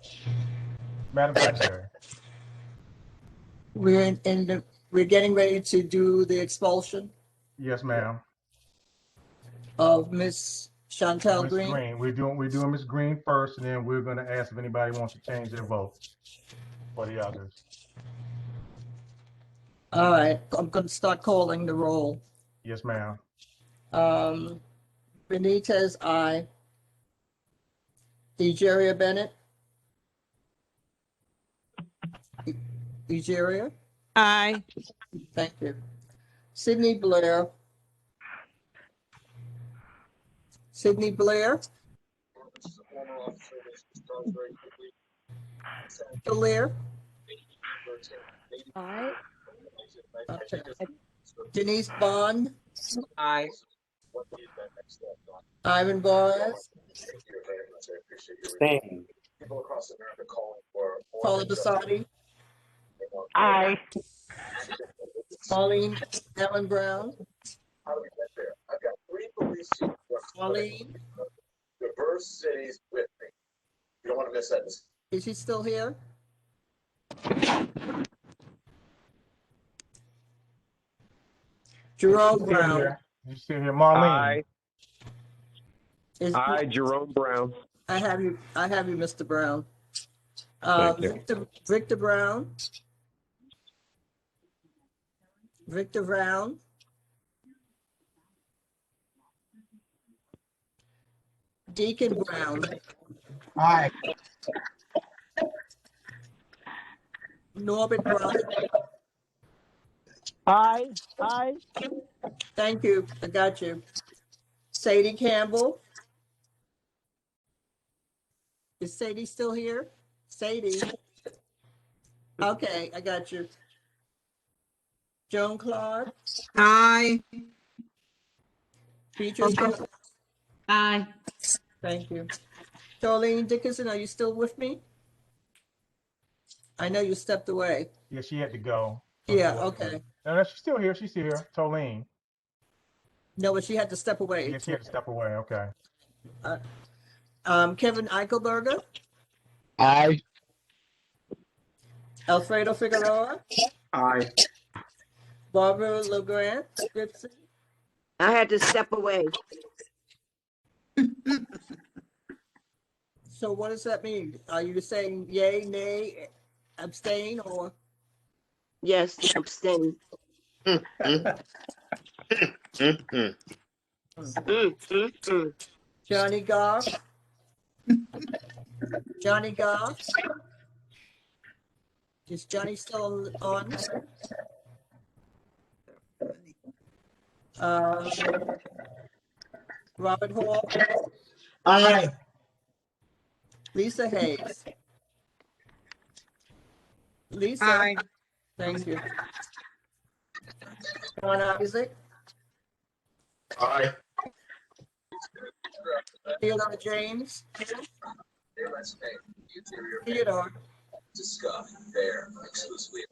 Madam Secretary. We're getting ready to do the expulsion Yes, ma'am. of Miss Chantel Ms. Green. We're doing Ms. Green first, and then we're going to ask if anybody wants to change their vote for the others. All right, I'm going to start calling the roll. Yes, ma'am. Benitez, aye. Egeria Bennett. Egeria. Aye. Thank you. Sydney Blair. Sydney Blair. Blair. Aye. Okay. Denise Bond. Aye. Ivan Boras. Same. Paula Basadi. Aye. Pauline Ellen Brown. Pauline. Diverse cities with me. You don't want to miss that. Is she still here? Jerome Brown. You still here, Marlene? Aye. Is, Aye, Jerome Brown. I have you, Mr. Brown. Thank you. Victor Brown. Victor Brown. Deacon Brown. Aye. Norbert Brown. Aye. Aye. Thank you. I got you. Sadie Campbell. Is Sadie still here? Sadie. Okay, I got you. Joan Clark. Aye. Beatrice. Aye. Thank you. Charlene Dickinson, are you still with me? I know you stepped away. Yeah, she had to go. Yeah, okay. No, she's still here. She's here. Tolene. No, but she had to step away. Yeah, she had to step away. Okay. Kevin Eichelberger. Aye. Alfredo Figueroa. Aye. Barbara LeGrand. Gibson. I had to step away. So what does that mean? Are you saying yay, nay, abstain, or? Yes, abstain. Johnny Goff. Johnny Goff. Is Johnny still on? Robert Hall. Aye. Lisa Hayes. Lisa. Aye. Thank you. John Isaac. Aye. Theodore James. Theodore. Discuss there exclusively.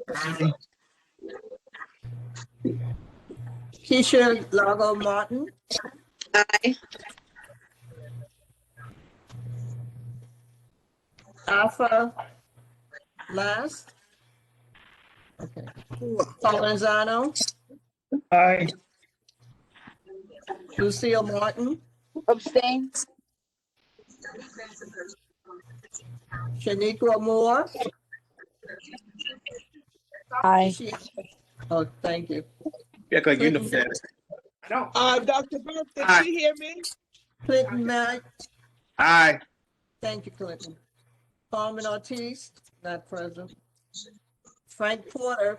Keisha Lago Martin. Aye. Alpha last. Okay. Colonzano. Aye. Lucille Martin. Abstain. Shaniqua Moore. Aye. Oh, thank you. You act like you know that. Dr. Burke, did Aye. she hear me? Clinton Mack. Aye. Thank you, Clinton. Carmen Ortiz, not present. Frank Porter.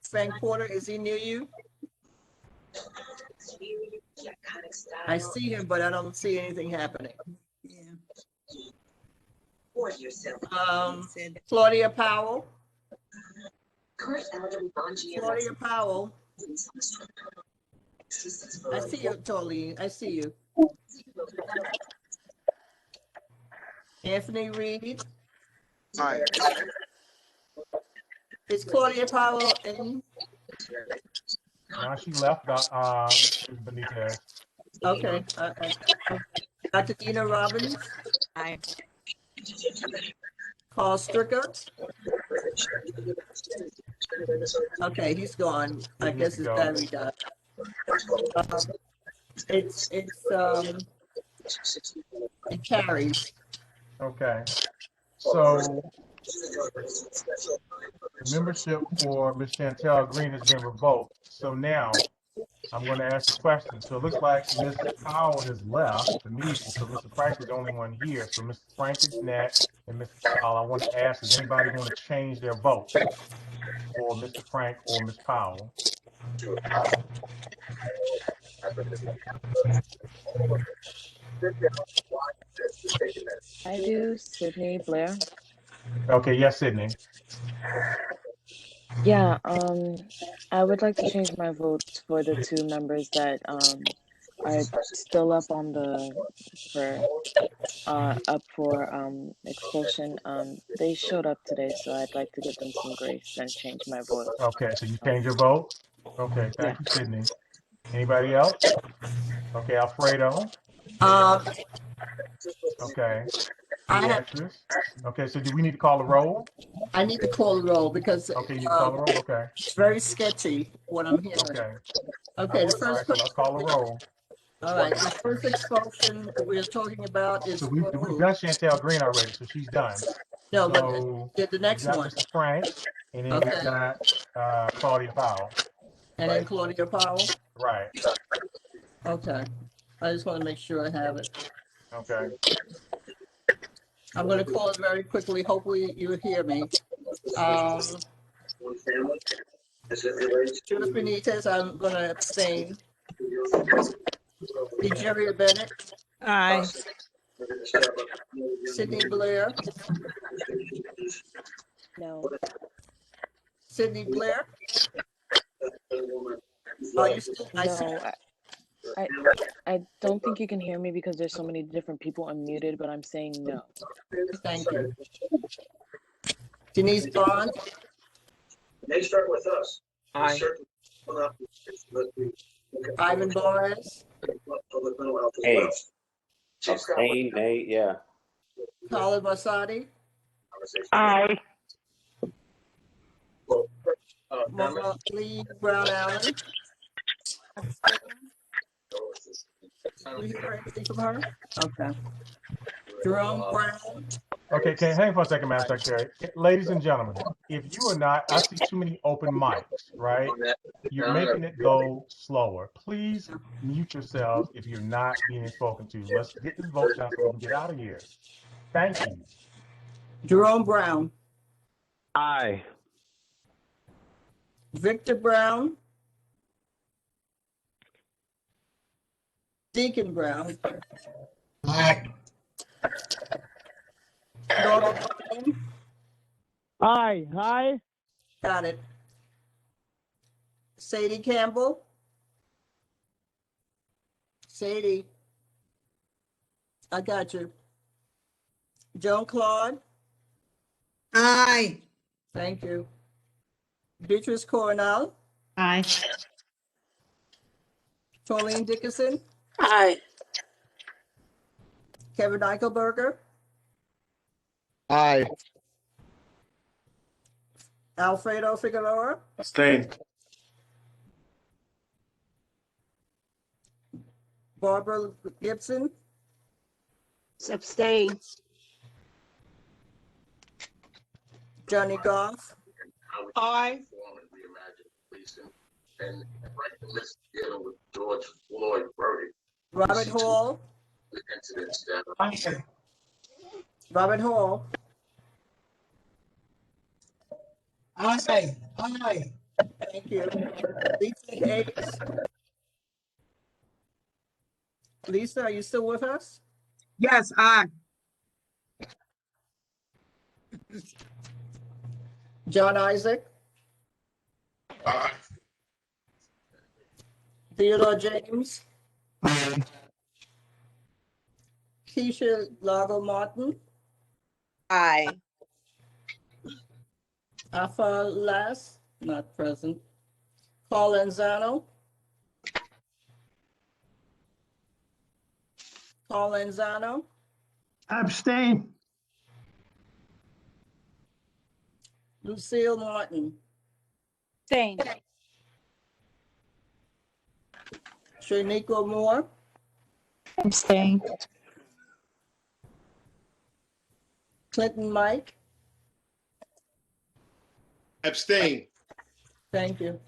Frank Porter, is he near you? I see him, but I don't see anything happening. Claudia Powell. Claudia Powell. I see you, Tolene. I see you. Anthony Reed. Aye. Is Claudia Powell in? She left. Benitez. Okay. Dr. Dina Robbins. Aye. Carl Stricker. Okay, he's gone. I guess his battery died. It carries. Okay. So the membership for Ms. Chantel Green has been revoked. So now I'm going to ask a question. So it looks like Ms. Powell has left the meeting. So Mr. Frank is the only one here. So Mr. Frank is next. And Ms. Powell, I want to ask, is anybody going to change their vote for Mr. Frank or Ms. Powell? I do, Sydney Blair. Okay, yes, Sydney. Yeah, I would like to change my vote for the two members that are still up on up for expulsion. They showed up today, so I'd like to give them some grace and change my vote. Okay, so you change your vote? Okay, thank you, Sydney. Anybody else? Okay, Alfredo. Okay. Beatrice. Okay, so do we need to call the roll? I need to call the roll because Okay, you need to call the roll? Okay. it's very sketchy what I'm hearing. Okay. Okay, the All first right, so let's call the roll. All right, the first expulsion we're talking about is So we've done Chantel Green already, so she's done. No, so but the next we got one. Mr. Frank, and then we've got Claudia Powell. And then Claudia Powell? Right. Okay. I just want to make sure I have it. Okay. I'm going to call it very quickly. Hopefully you hear me. Judith Benitez, I'm going to abstain. Egeria Bennett. Aye. Sydney Blair. No. Sydney Blair. Are you still? No, I don't think you can hear me because there's so many different people unmuted, but I'm saying no. Thank you. Denise Bond. They start with us. Aye. Ivan Boris. Hey. Abstain, nay, yeah. Colin Basadi. Aye. Mama Lee Brown Allen. We hear anything from her? Okay. Jerome Brown. Okay, hang for a second, Madam Secretary. Ladies and gentlemen, if you are not, I see too many open mics, right? You're making it go slower. Please mute yourselves if you're not being spoken to. Let's get this vote down so we can get out of here. Thank you. Jerome Brown. Aye. Victor Brown. Deacon Brown. Aye. Aye. Aye. Got it. Sadie Campbell. Sadie. I got you. Joan Claude. Aye. Thank you. Beatrice Coronel, Aye. Pauline Dickinson, Aye. Kevin Eichelberger, Aye. Alfredo Figueroa, Abstain. Barbara Gibson, Abstain. Johnny Goff, Aye. Robert Hall, Robert Hall, Aye. Aye. thank you. Lisa Hayes. Lisa, are you still with us? Yes, aye. John Isaac, Aye. Theodore James, Keisha Lago Martin, Aye. Afa Las, not present. Paul Lanzano, Paul Lanzano, Abstain. Lucille Martin, Abstain. Shaniqua Moore, Abstain. Clinton Mike, Abstain. thank you.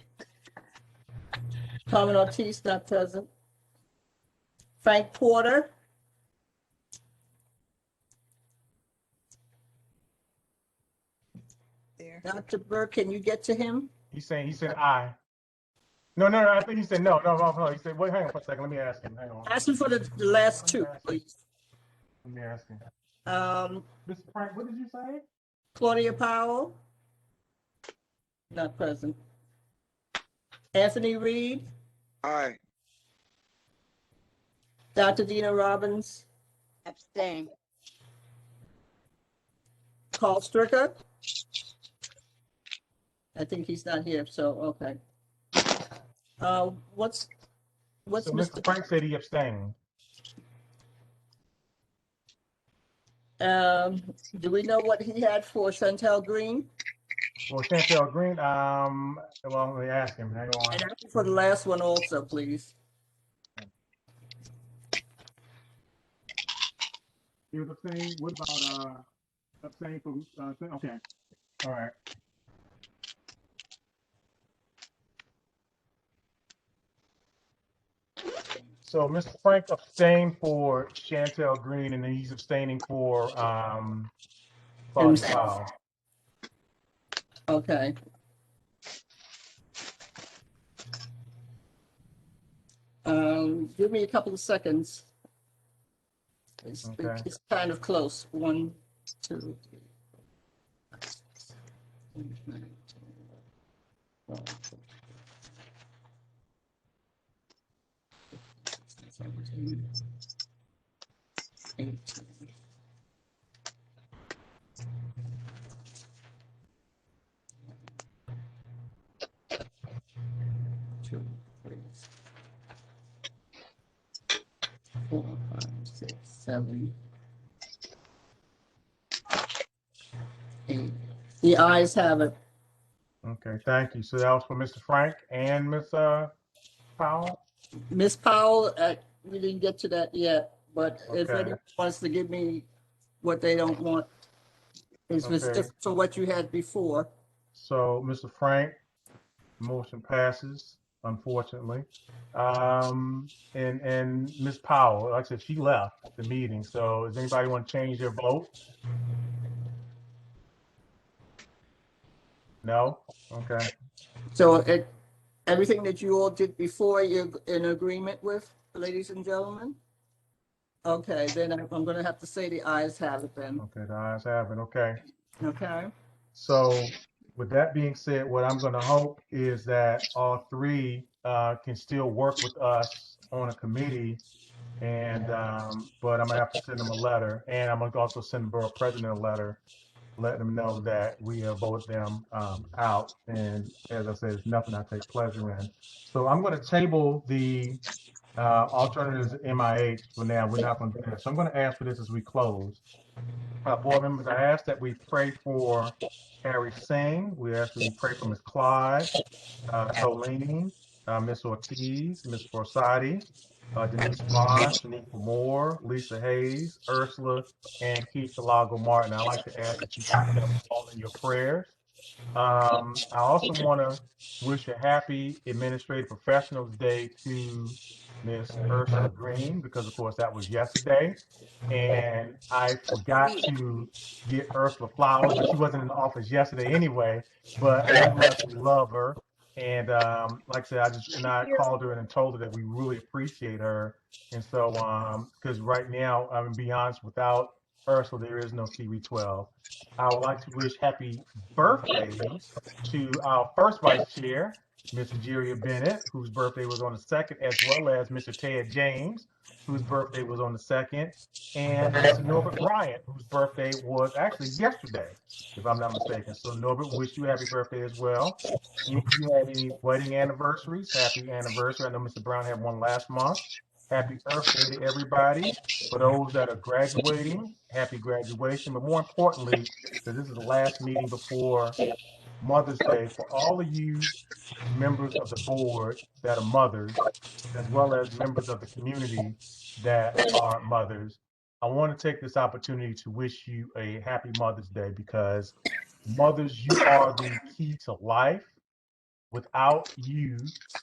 Carmen Ortiz, not present. Frank Porter, Dr. Burke, can you get to him? He said aye. No, I think he said no. He said, wait, hang on for a second. Let me ask him. Hang on. Ask him for the last two, please. Let me ask him. Mr. Frank, what did you say? Claudia Powell, not present. Anthony Reed, Aye. Dr. Dina Robbins, Abstain. Carl Stricker. I think he's not here, so, okay. What's So Mr. Frank said he abstained. Do we know what he had for Chantel Green? Well, Chantel Green, well, let me ask him. Hang on. And for the last one also, please. He was abstaining. What about abstaining from? Okay. All right. So Mr. Frank abstained for Chantel Green, and then he's abstaining for Claudia Powell. Okay. Give me a couple of seconds. It's kind of close. 1, 2, 3, 4, 5, 6, 7, 8, 9, 10, 11, 17, 18. Two, 3, 4, 5, 6, 7, 8. The ayes have it. Okay, thank you. So that was for Mr. Frank and Miss Powell. Miss Powell, we didn't get to that yet, but if Okay. anyone wants to give me what they don't want, it's Okay. different from what you had before. So Mr. Frank, motion passes, unfortunately. And Miss Powell, like I said, she left the meeting. So does anybody want to change their vote? No? Okay. So everything that you all did before, you're in agreement with, ladies and gentlemen? Okay, then I'm going to have to say the ayes have it then. Okay, the ayes have it. Okay. Okay. So with that being said, what I'm going to hope is that all three can still work with us on a committee, and but I'm gonna have to send them a letter, and I'm gonna also send the borough president a letter let them know that we have voted them out. And as I said, it's nothing I take pleasure in. So I'm going to table the alternatives MIH for now. We're not going to do that. So I'm going to ask for this as we close. Board members, I ask that we pray for Harry Singh. We ask that we pray for Ms. Clyde, Tolene, Ms. Ortiz, Ms. Forsati, Denise Bond, Shaniqua Moore, Lisa Hayes, Ursula, and Keith Delago Martin. I'd like to ask that you keep them all in your prayers. I also want to wish a happy Administrative Professionals Day to Miss Ursula Green, because of course that was yesterday. And I forgot to get Ursula flowers, but she wasn't in the office yesterday anyway. But nonetheless, we love her. And like I said, I called her and told her that we really appreciate her. And so, because right now, I'm gonna be honest, without Ursula, there is no CB12. I would like to wish happy birthdays to our first vice chair, Miss Ajeria Bennett, whose birthday was on the 2nd, as well as Mr. Ted James, whose birthday was on the 2nd, and Mr. Norbert Bryant, whose birthday was actually yesterday, if I'm not mistaken. So Norbert, wish you a happy birthday as well. If you had any wedding anniversaries, happy anniversary. I know Mr. Brown had one last month. Happy Earth Day to everybody. For those that are graduating, happy graduation. But more importantly, because this is the last meeting before Mother's Day, for all of you members of the board that are mothers, as well as members of the community that are mothers, I want to take this opportunity to wish you a happy Mother's Day, because mothers, you are the key to life. Without you,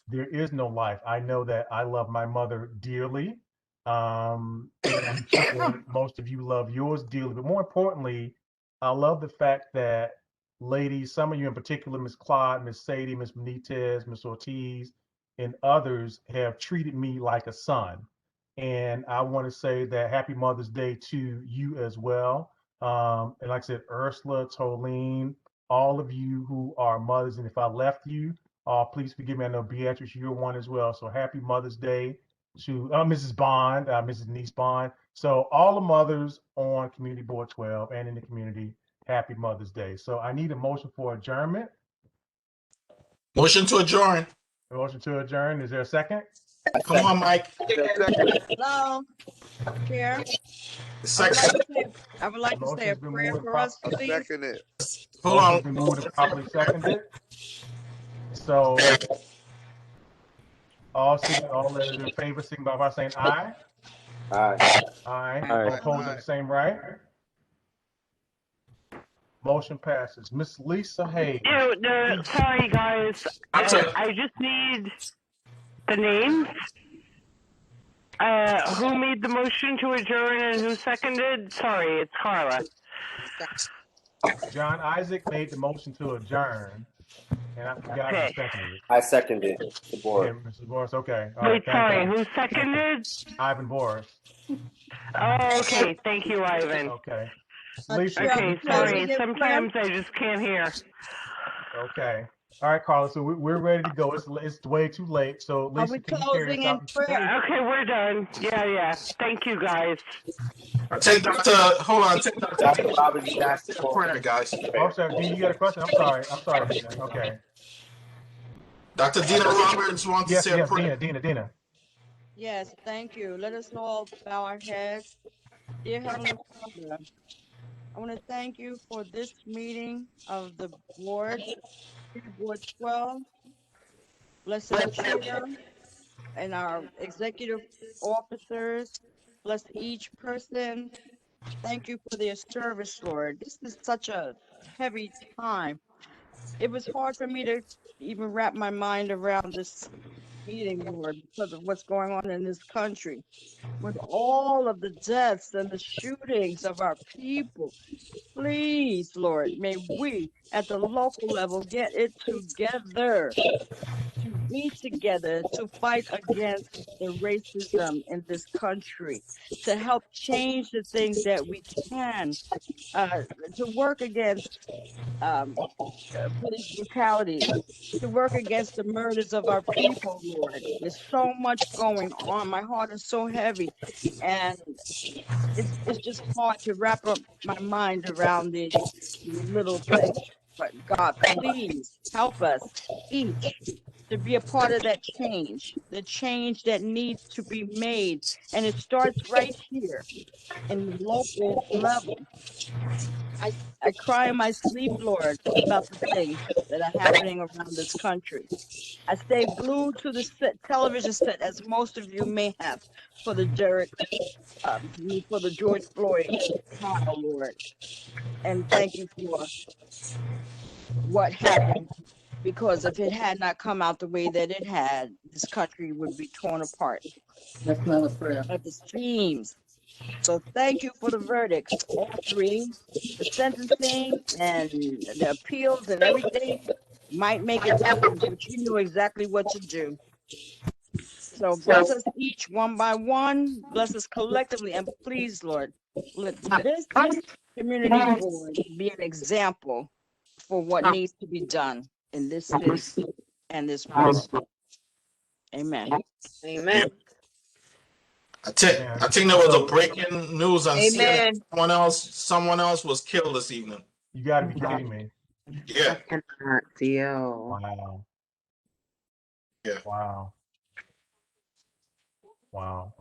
there is no life. I know that I love my mother dearly. And I'm sure most of you love yours dearly. But more importantly, I love the fact that ladies, some of you in particular, Miss Clyde, Miss Sadie, Miss Benitez, Miss Ortiz, and others have treated me like a son. And I want to say that happy Mother's Day to you as well. And like I said, Ursula, Tolene, all of you who are mothers. And if I left you, please forgive me. I know Beatrice, you're one as well. So happy Mother's Day to Mrs. Bond, Mrs. Denise Bond. So all the mothers on Community Board 12 and in the community, happy Mother's Day. So I need a motion for adjournment. Motion to adjourn. A motion to adjourn. Is there a second? Come on, Mike. Hello, Chair. I would like to say a prayer for us, please. Hold on. Been moved and properly seconded. So all those in favor, signify by saying aye. Aye. Aye. Aye. All opposed at the same right. Motion passes. Miss Lisa Hayes. Sorry, guys. I just need the names. Who made the motion to adjourn and who seconded? Sorry, it's Carla. John Isaac made the motion to adjourn, and I forgot who seconded it. I seconded the board. Okay, Mrs. Boris. Okay. All Wait, right, sorry. Who seconded? Ivan Boris. Oh, okay. Thank you, Ivan. Okay. Lisa. Okay, sorry. Sometimes I just can't hear. Okay. All right, Carla. So we're ready to go. It's way too late. So Lisa, can you carry us out? Okay, we're done. Yeah. Thank you, guys. Take Dr. Hold on. Take Dr. Robbins asked for prayer, guys. Oh, sorry, Dina, you got a question? I'm sorry, Dina. Okay. Dr. Dina Roberts wants to say a prayer. Dina. Yes, thank you. Let us all bow our heads. Dear Heavenly Father, I want to thank you for this meeting of the board, Board 12. Bless our chair and our executive officers. Bless each person. Thank you for their service, Lord. This is such a heavy time. It was hard for me to even wrap my mind around this meeting, Lord, because of what's going on in this country. With all of the deaths and the shootings of our people, please, Lord, may we at the local level get it together to be together to fight against the racism in this country, to help change the things that we can, to work against police brutality, to work against the murders of our people, Lord. There's so much going on. My heart is so heavy, and it's just hard to wrap up my mind around these little things. But God, please help us each to be a part of that change, the change that needs to be made. And it starts right here in the local level. I cry in my sleep, Lord, about the things that are happening around this country. I stay glued to the television set, as most of you may have, for the for the George Floyd trial, Lord. And thank you for what happened, because if it had not come out the way that it had, this country would be torn apart That's not a prayer. at the seams. So thank you for the verdicts, all three. The sentencing and the appeals and everything might make a difference, but you knew exactly what to do. So bless us each one by one, bless us collectively, and please, Lord, let this community board be an example for what needs to be done in this city and this world. Amen. Amen. I think there was a breaking news on CNN. Amen. Someone else was killed this evening. You got to be kidding me. Yeah. I cannot deal. Wow. Yeah. Wow. Wow.